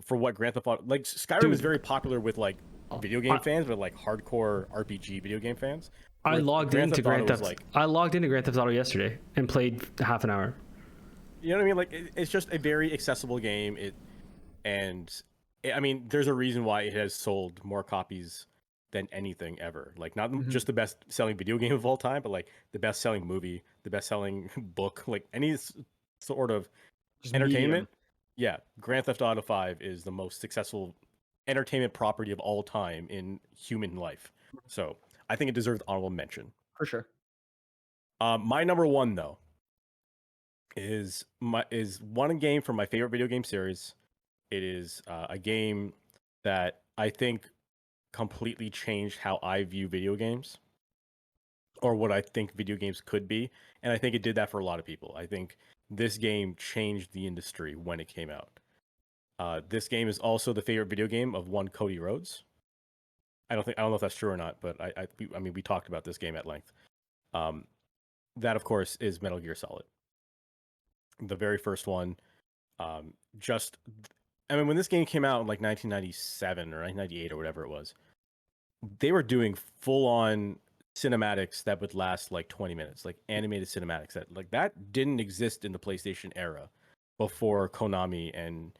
A: For what Grand Theft Auto, like Skyrim
B: Dude.
A: is very popular with like video game fans, but like hardcore RPG video game fans.
B: I logged into Grand
A: Auto was,
B: Theft. I logged into Grand Theft Auto yesterday and played half an hour.
A: You know what I mean? Like it's just a very accessible game. I mean, there's a reason why it has sold more copies than anything ever. Like not just the best selling video game of all time, but like the best selling movie, the best selling book, like any sort of
C: Just
A: entertainment.
C: medium.
A: Yeah, Grand Theft Auto 5 is the most successful entertainment property of all time in human life. So I think it deserves honorable mention.
C: For sure.
A: My number one though is one game from my favorite video game series. It is a game that I think completely changed how I view video games, or what I think video games could be, and I think it did that for a lot of people. I think this game changed the industry when it came out. This game is also the favorite video game of one Cody Rhodes. I don't know if that's true or not, but I mean we talked about this game at length. That of course is Metal Gear Solid, the very first one. I mean, when this game came out in like 1997 or 1998 or whatever it was, they were doing full-on cinematics that would last like 20 minutes, like animated cinematics that didn't exist in the PlayStation era before Konami and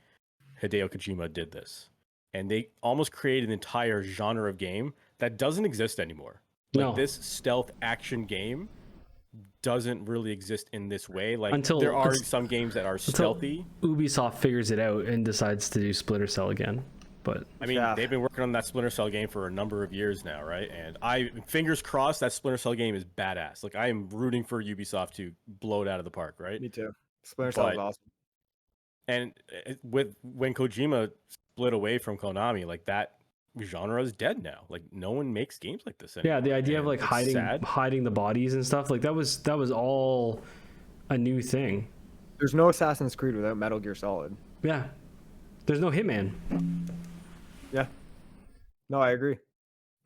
A: Hideo Kojima did this. And they almost created an entire genre of game that doesn't exist anymore. Like this stealth action game doesn't really exist in this way. Like there are some games that are stealthy.
B: Ubisoft figures it out and decides to do Splinter Cell again. But
A: I mean, they've been working on that Splinter Cell game for a number of years now, right? And fingers crossed that Splinter Cell game is badass. Like I am rooting for Ubisoft to blow it out of the park, right?
C: Me too. Splinter Cell is awesome.
A: And when Kojima split away from Konami, like that genre is dead now. Like no one makes games like this anymore.
B: Yeah, the idea of like
A: sad.
B: hiding the bodies and stuff, like that was all a new thing.
C: There's no Assassin's Creed without Metal Gear Solid.
B: Yeah. There's no Hitman.
C: Yeah. No, I agree.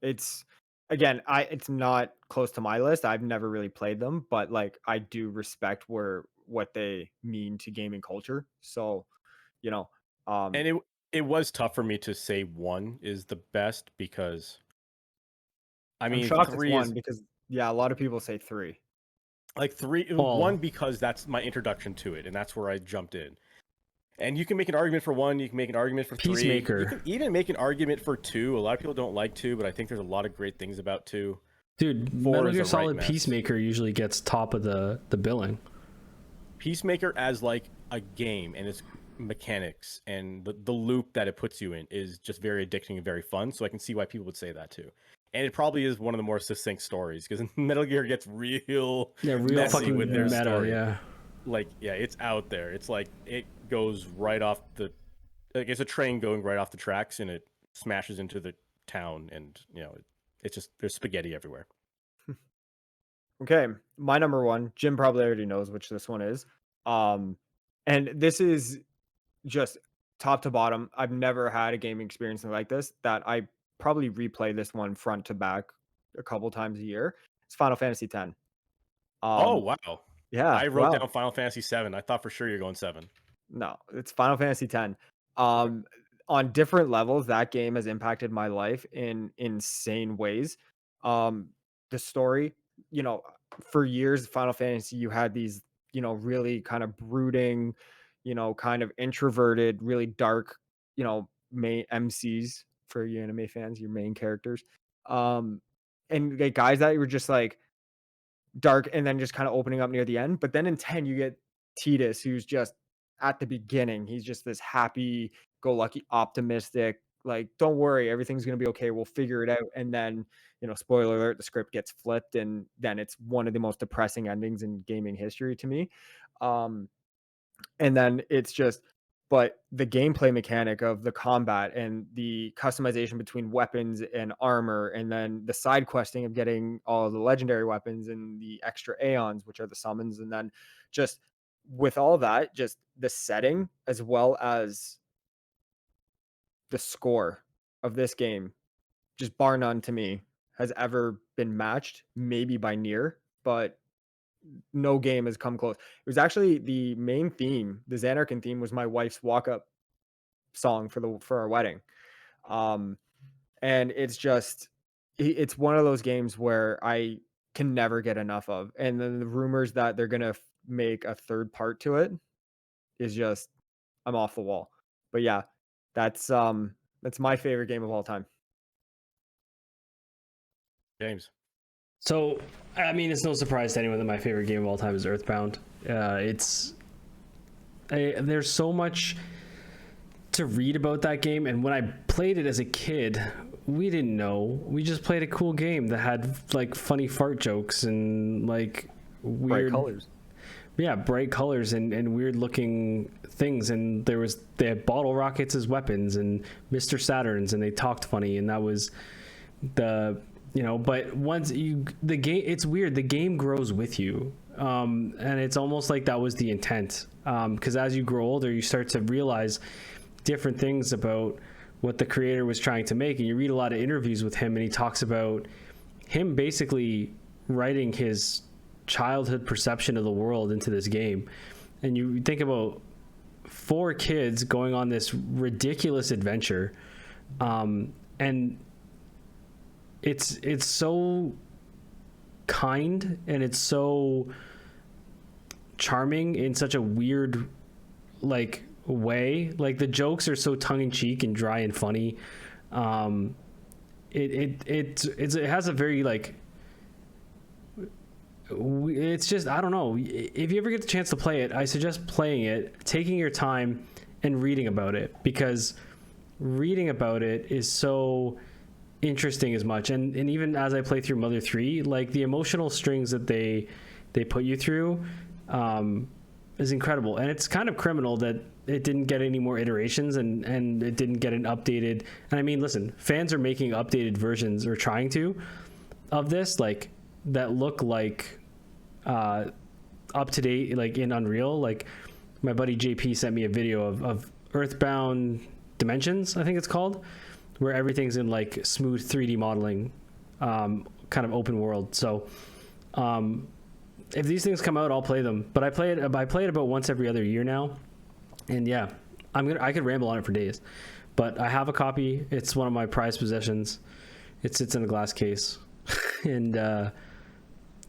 C: It's it's not close to my list. I've never really played them, but like I do respect what they mean to gaming culture. So,
A: and it was tough for me to say one is the best because I mean
C: I'm shocked
A: three
C: it's one
A: is
C: because a lot of people say three.
A: like three. One because that's my introduction to it, and that's where I jumped in. And you can make an argument for 1, you can make an argument for 3.
B: Peacemaker.
A: You can even make an argument for 2. A lot of people don't like 2, but I think there's a lot of great things about 2.
B: Dude,
A: 4
B: Metal
A: is
B: Gear
A: a
B: Solid
A: right mess.
B: Peacemaker usually gets top of the billing.
A: Peacemaker as like a game and its mechanics and the loop that it puts you in is just very addicting and very fun. So I can see why people would say that too. And it probably is one of the more succinct stories because Metal Gear gets real messy
B: fucking
A: with their
B: meta,
A: story.
B: yeah.
A: Like, yeah, it's out there. It's like it goes right off the, like it's a train going right off the tracks and it smashes into the town, and you know, it's just there's spaghetti everywhere.
C: Okay, my number 1, Jim probably already knows which this one is. And this is just top to bottom. I've never had a gaming experience like this that I probably replay this one front to back a couple times a year. It's Final Fantasy X.
A: Oh wow.
C: Yeah,
A: I wrote
C: wow.
A: down Final Fantasy 7. I thought for sure you're going 7.
C: No, it's Final Fantasy X. On different levels, that game has impacted my life in insane ways. The story, you know, for years, Final Fantasy, you had these, you know, really kind of brooding, you know, kind of introverted, really dark, you know, main MCs for you anime fans, your main characters. And like guys that were just like dark and then just kind of opening up near the end. But then in 10, you get Tidus, who's just at the beginning. He's just this happy go lucky, optimistic, like, don't worry, everything's going to be okay. We'll figure it out. And then, you know, spoiler alert, the script gets flipped. And then it's one of the most depressing endings in gaming history to me. And then it's just, but the gameplay mechanic of the combat and the customization between weapons and armor, and then the side questing of getting all of the legendary weapons and the extra aeons, which are the summons, and then just with all that, just the setting as well as the score of this game, just bar none to me, has ever been matched, maybe by Nier, but no game has come close. It was actually the main theme, the Xanarkin theme was my wife's walk-up song for our wedding. And it's just it's one of those games where I can never get enough of. And then the rumors that they're going to make a third part to it is just I'm off the wall. But yeah, that's my favorite game of all time.
A: James.
B: So, I mean, it's no surprise to anyone that my favorite game of all time is Earthbound. There's so much to read about that game, and when I played it as a kid, we didn't know. We just played a cool game that had like funny fart jokes and like weird
C: Bright colors.
B: Yeah, bright colors and weird looking things, and they had bottle rockets as weapons and Mr. Saturns, and they talked funny, and that was the, you know, but once the game, it's weird, the game grows with you, and it's almost like that was the intent, because as you grow older you start to realize different things about what the creator was trying to make, and you read a lot of interviews with him, and he talks about him basically writing his childhood perception of the world into this game. And you think about 4 kids going on this ridiculous adventure, and it's so kind and it's so charming in such a weird like way. Like the jokes are so tongue-in-cheek and dry and funny. It has a very like, it's just, I don't know, if you ever get the chance to play it, I suggest playing it, taking your time and reading about it, because reading about it is so interesting as much. And even as I play through Mother 3, like the emotional strings that they put you through is incredible. And it's kind of criminal that it didn't get any more iterations and it didn't get an updated, and I mean, listen, fans are making updated versions, or trying to, of this, like that look like up to date, like in Unreal. Like my buddy JP sent me a video of Earthbound Dimensions, I think it's called, where everything's in like smooth 3D modeling, kind of open world. So if these things come out, I'll play them, but I play it about once every other year now. And yeah, I could ramble on it for days, but I have a copy. It's one of my prized possessions. It sits in a glass case. And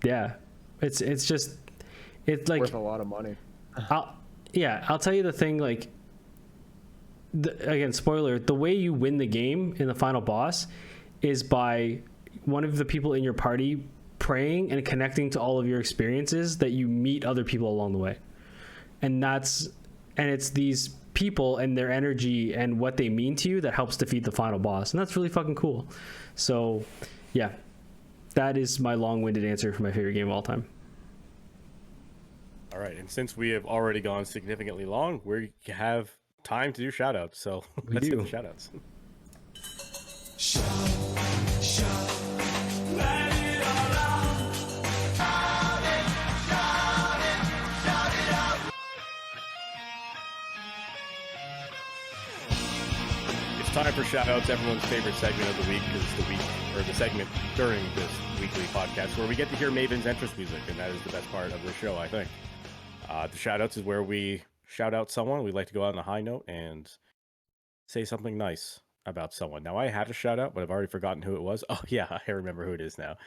B: yeah, it's just, it's like
C: worth a lot of money.
B: I'll tell you the thing, like again, spoiler, the way you win the game in the final boss is by one of the people in your party praying and connecting to all of your experiences that you meet other people along the way. And it's these people and their energy and what they mean to you that helps defeat the final boss. And that's really fucking cool. So yeah, that is my long-winded answer for my favorite game of all time.
A: All right, and since we have already gone significantly long, we have time to do shout-outs, so let's hit the shout-outs. It's time for shout-outs, everyone's favorite segment of the week, because it's the segment during this weekly podcast where we get to hear Maven's entrance music, and that is the best part of the show, I think. The shout-outs is where we shout out someone. We like to go out on a high note and say something nice about someone. Now, I had a shout-out, but I've already forgotten who it was. Oh, yeah, I remember who it is now.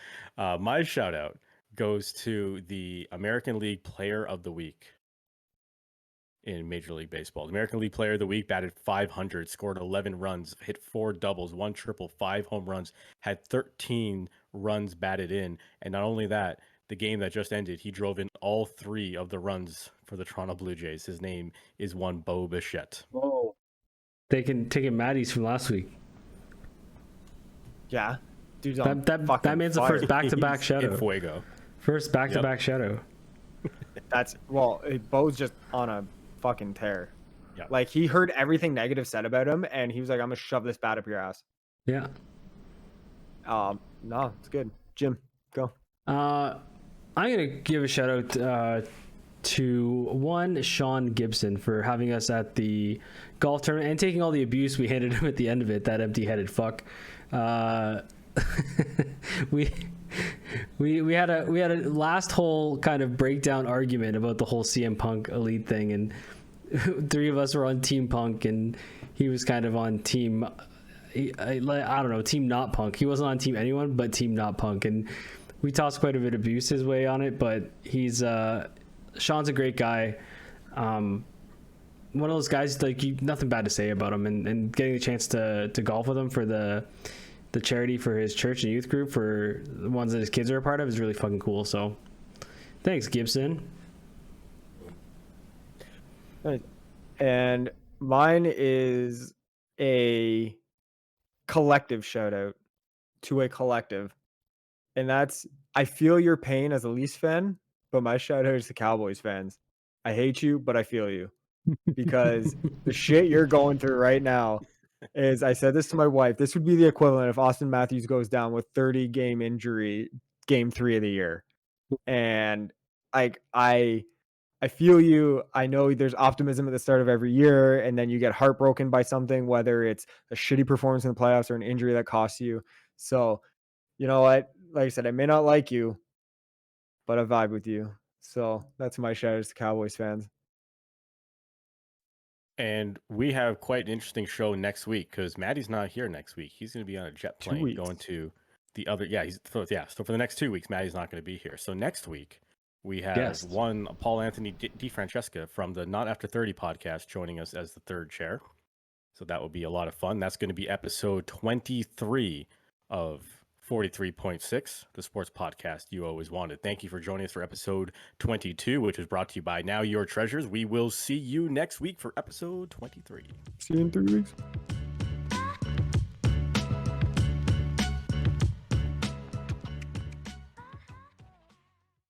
A: My shout-out goes to the American League Player of the Week in Major League Baseball. The American League Player of the Week batted .500, scored 11 runs, hit 4 doubles, 1 triple, 5 home runs, had 13 runs batted in, and not only that, the game that just ended, he drove in all 3 of the runs for the Toronto Blue Jays. His name is one Bo Bichette.
C: Whoa.
B: Taking Maddie's from last week.
C: Yeah. Dude's
B: on that means the first back-to-back shadow.
A: In fuego.
B: First back-to-back shadow.
C: Bo's just on a fucking tear.
A: Yep.
C: Like, he heard everything negative said about him, and he was like, I'm going to shove this bat up your ass.
B: Yeah.
C: No, it's good. Jim, go.
B: I'm going to give a shout out to Sean Gibson for having us at the golf tournament and taking all the abuse we handed him at the end of it, that empty-headed fuck. We had a last hole kind of breakdown argument about the whole CM Punk Elite thing, and 3 of us were on Team Punk and he was kind of on Team I don't know, Team Not Punk. He wasn't on Team anyone but Team Not Punk, and we tossed quite a bit of abuse his way on it, but he's Sean's a great guy. One of those guys, like, nothing bad to say about him, and getting the chance to golf with him for the charity for his church and youth group for the ones that his kids are a part of is really fucking cool. So thanks, Gibson.
C: And mine is a collective shout out to a collective. And that's, I feel your pain as a Leafs fan, but my shout out is to Cowboys fans. I hate you, but I feel you. Because the shit you're going through right now is, I said this to my wife, this would be the equivalent if Austin Matthews goes down with 30 game injury, game 3 of the year. And like, I feel you. I know there's optimism at the start of every year, and then you get heartbroken by something, whether it's a shitty performance in the playoffs or an injury that costs you. So, you know what? Like I said, I may not like you, but I vibe with you. So that's my shout out to Cowboys fans.
A: And we have quite an interesting show next week because Maddie's not here next week. He's going to be on a jet plane going to the other. Yeah, so for the next 2 weeks, Maddie's not going to be here. So next week we have one Paul Anthony DiFrancesca from the Not After 30 podcast joining us as the third chair. So that will be a lot of fun. That's going to be episode 23 of 43.6, the sports podcast you always wanted. Thank you for joining us for episode 22, which is brought to you by Now Your Treasures. We will see you next week for episode 23.
C: See you in 3 weeks.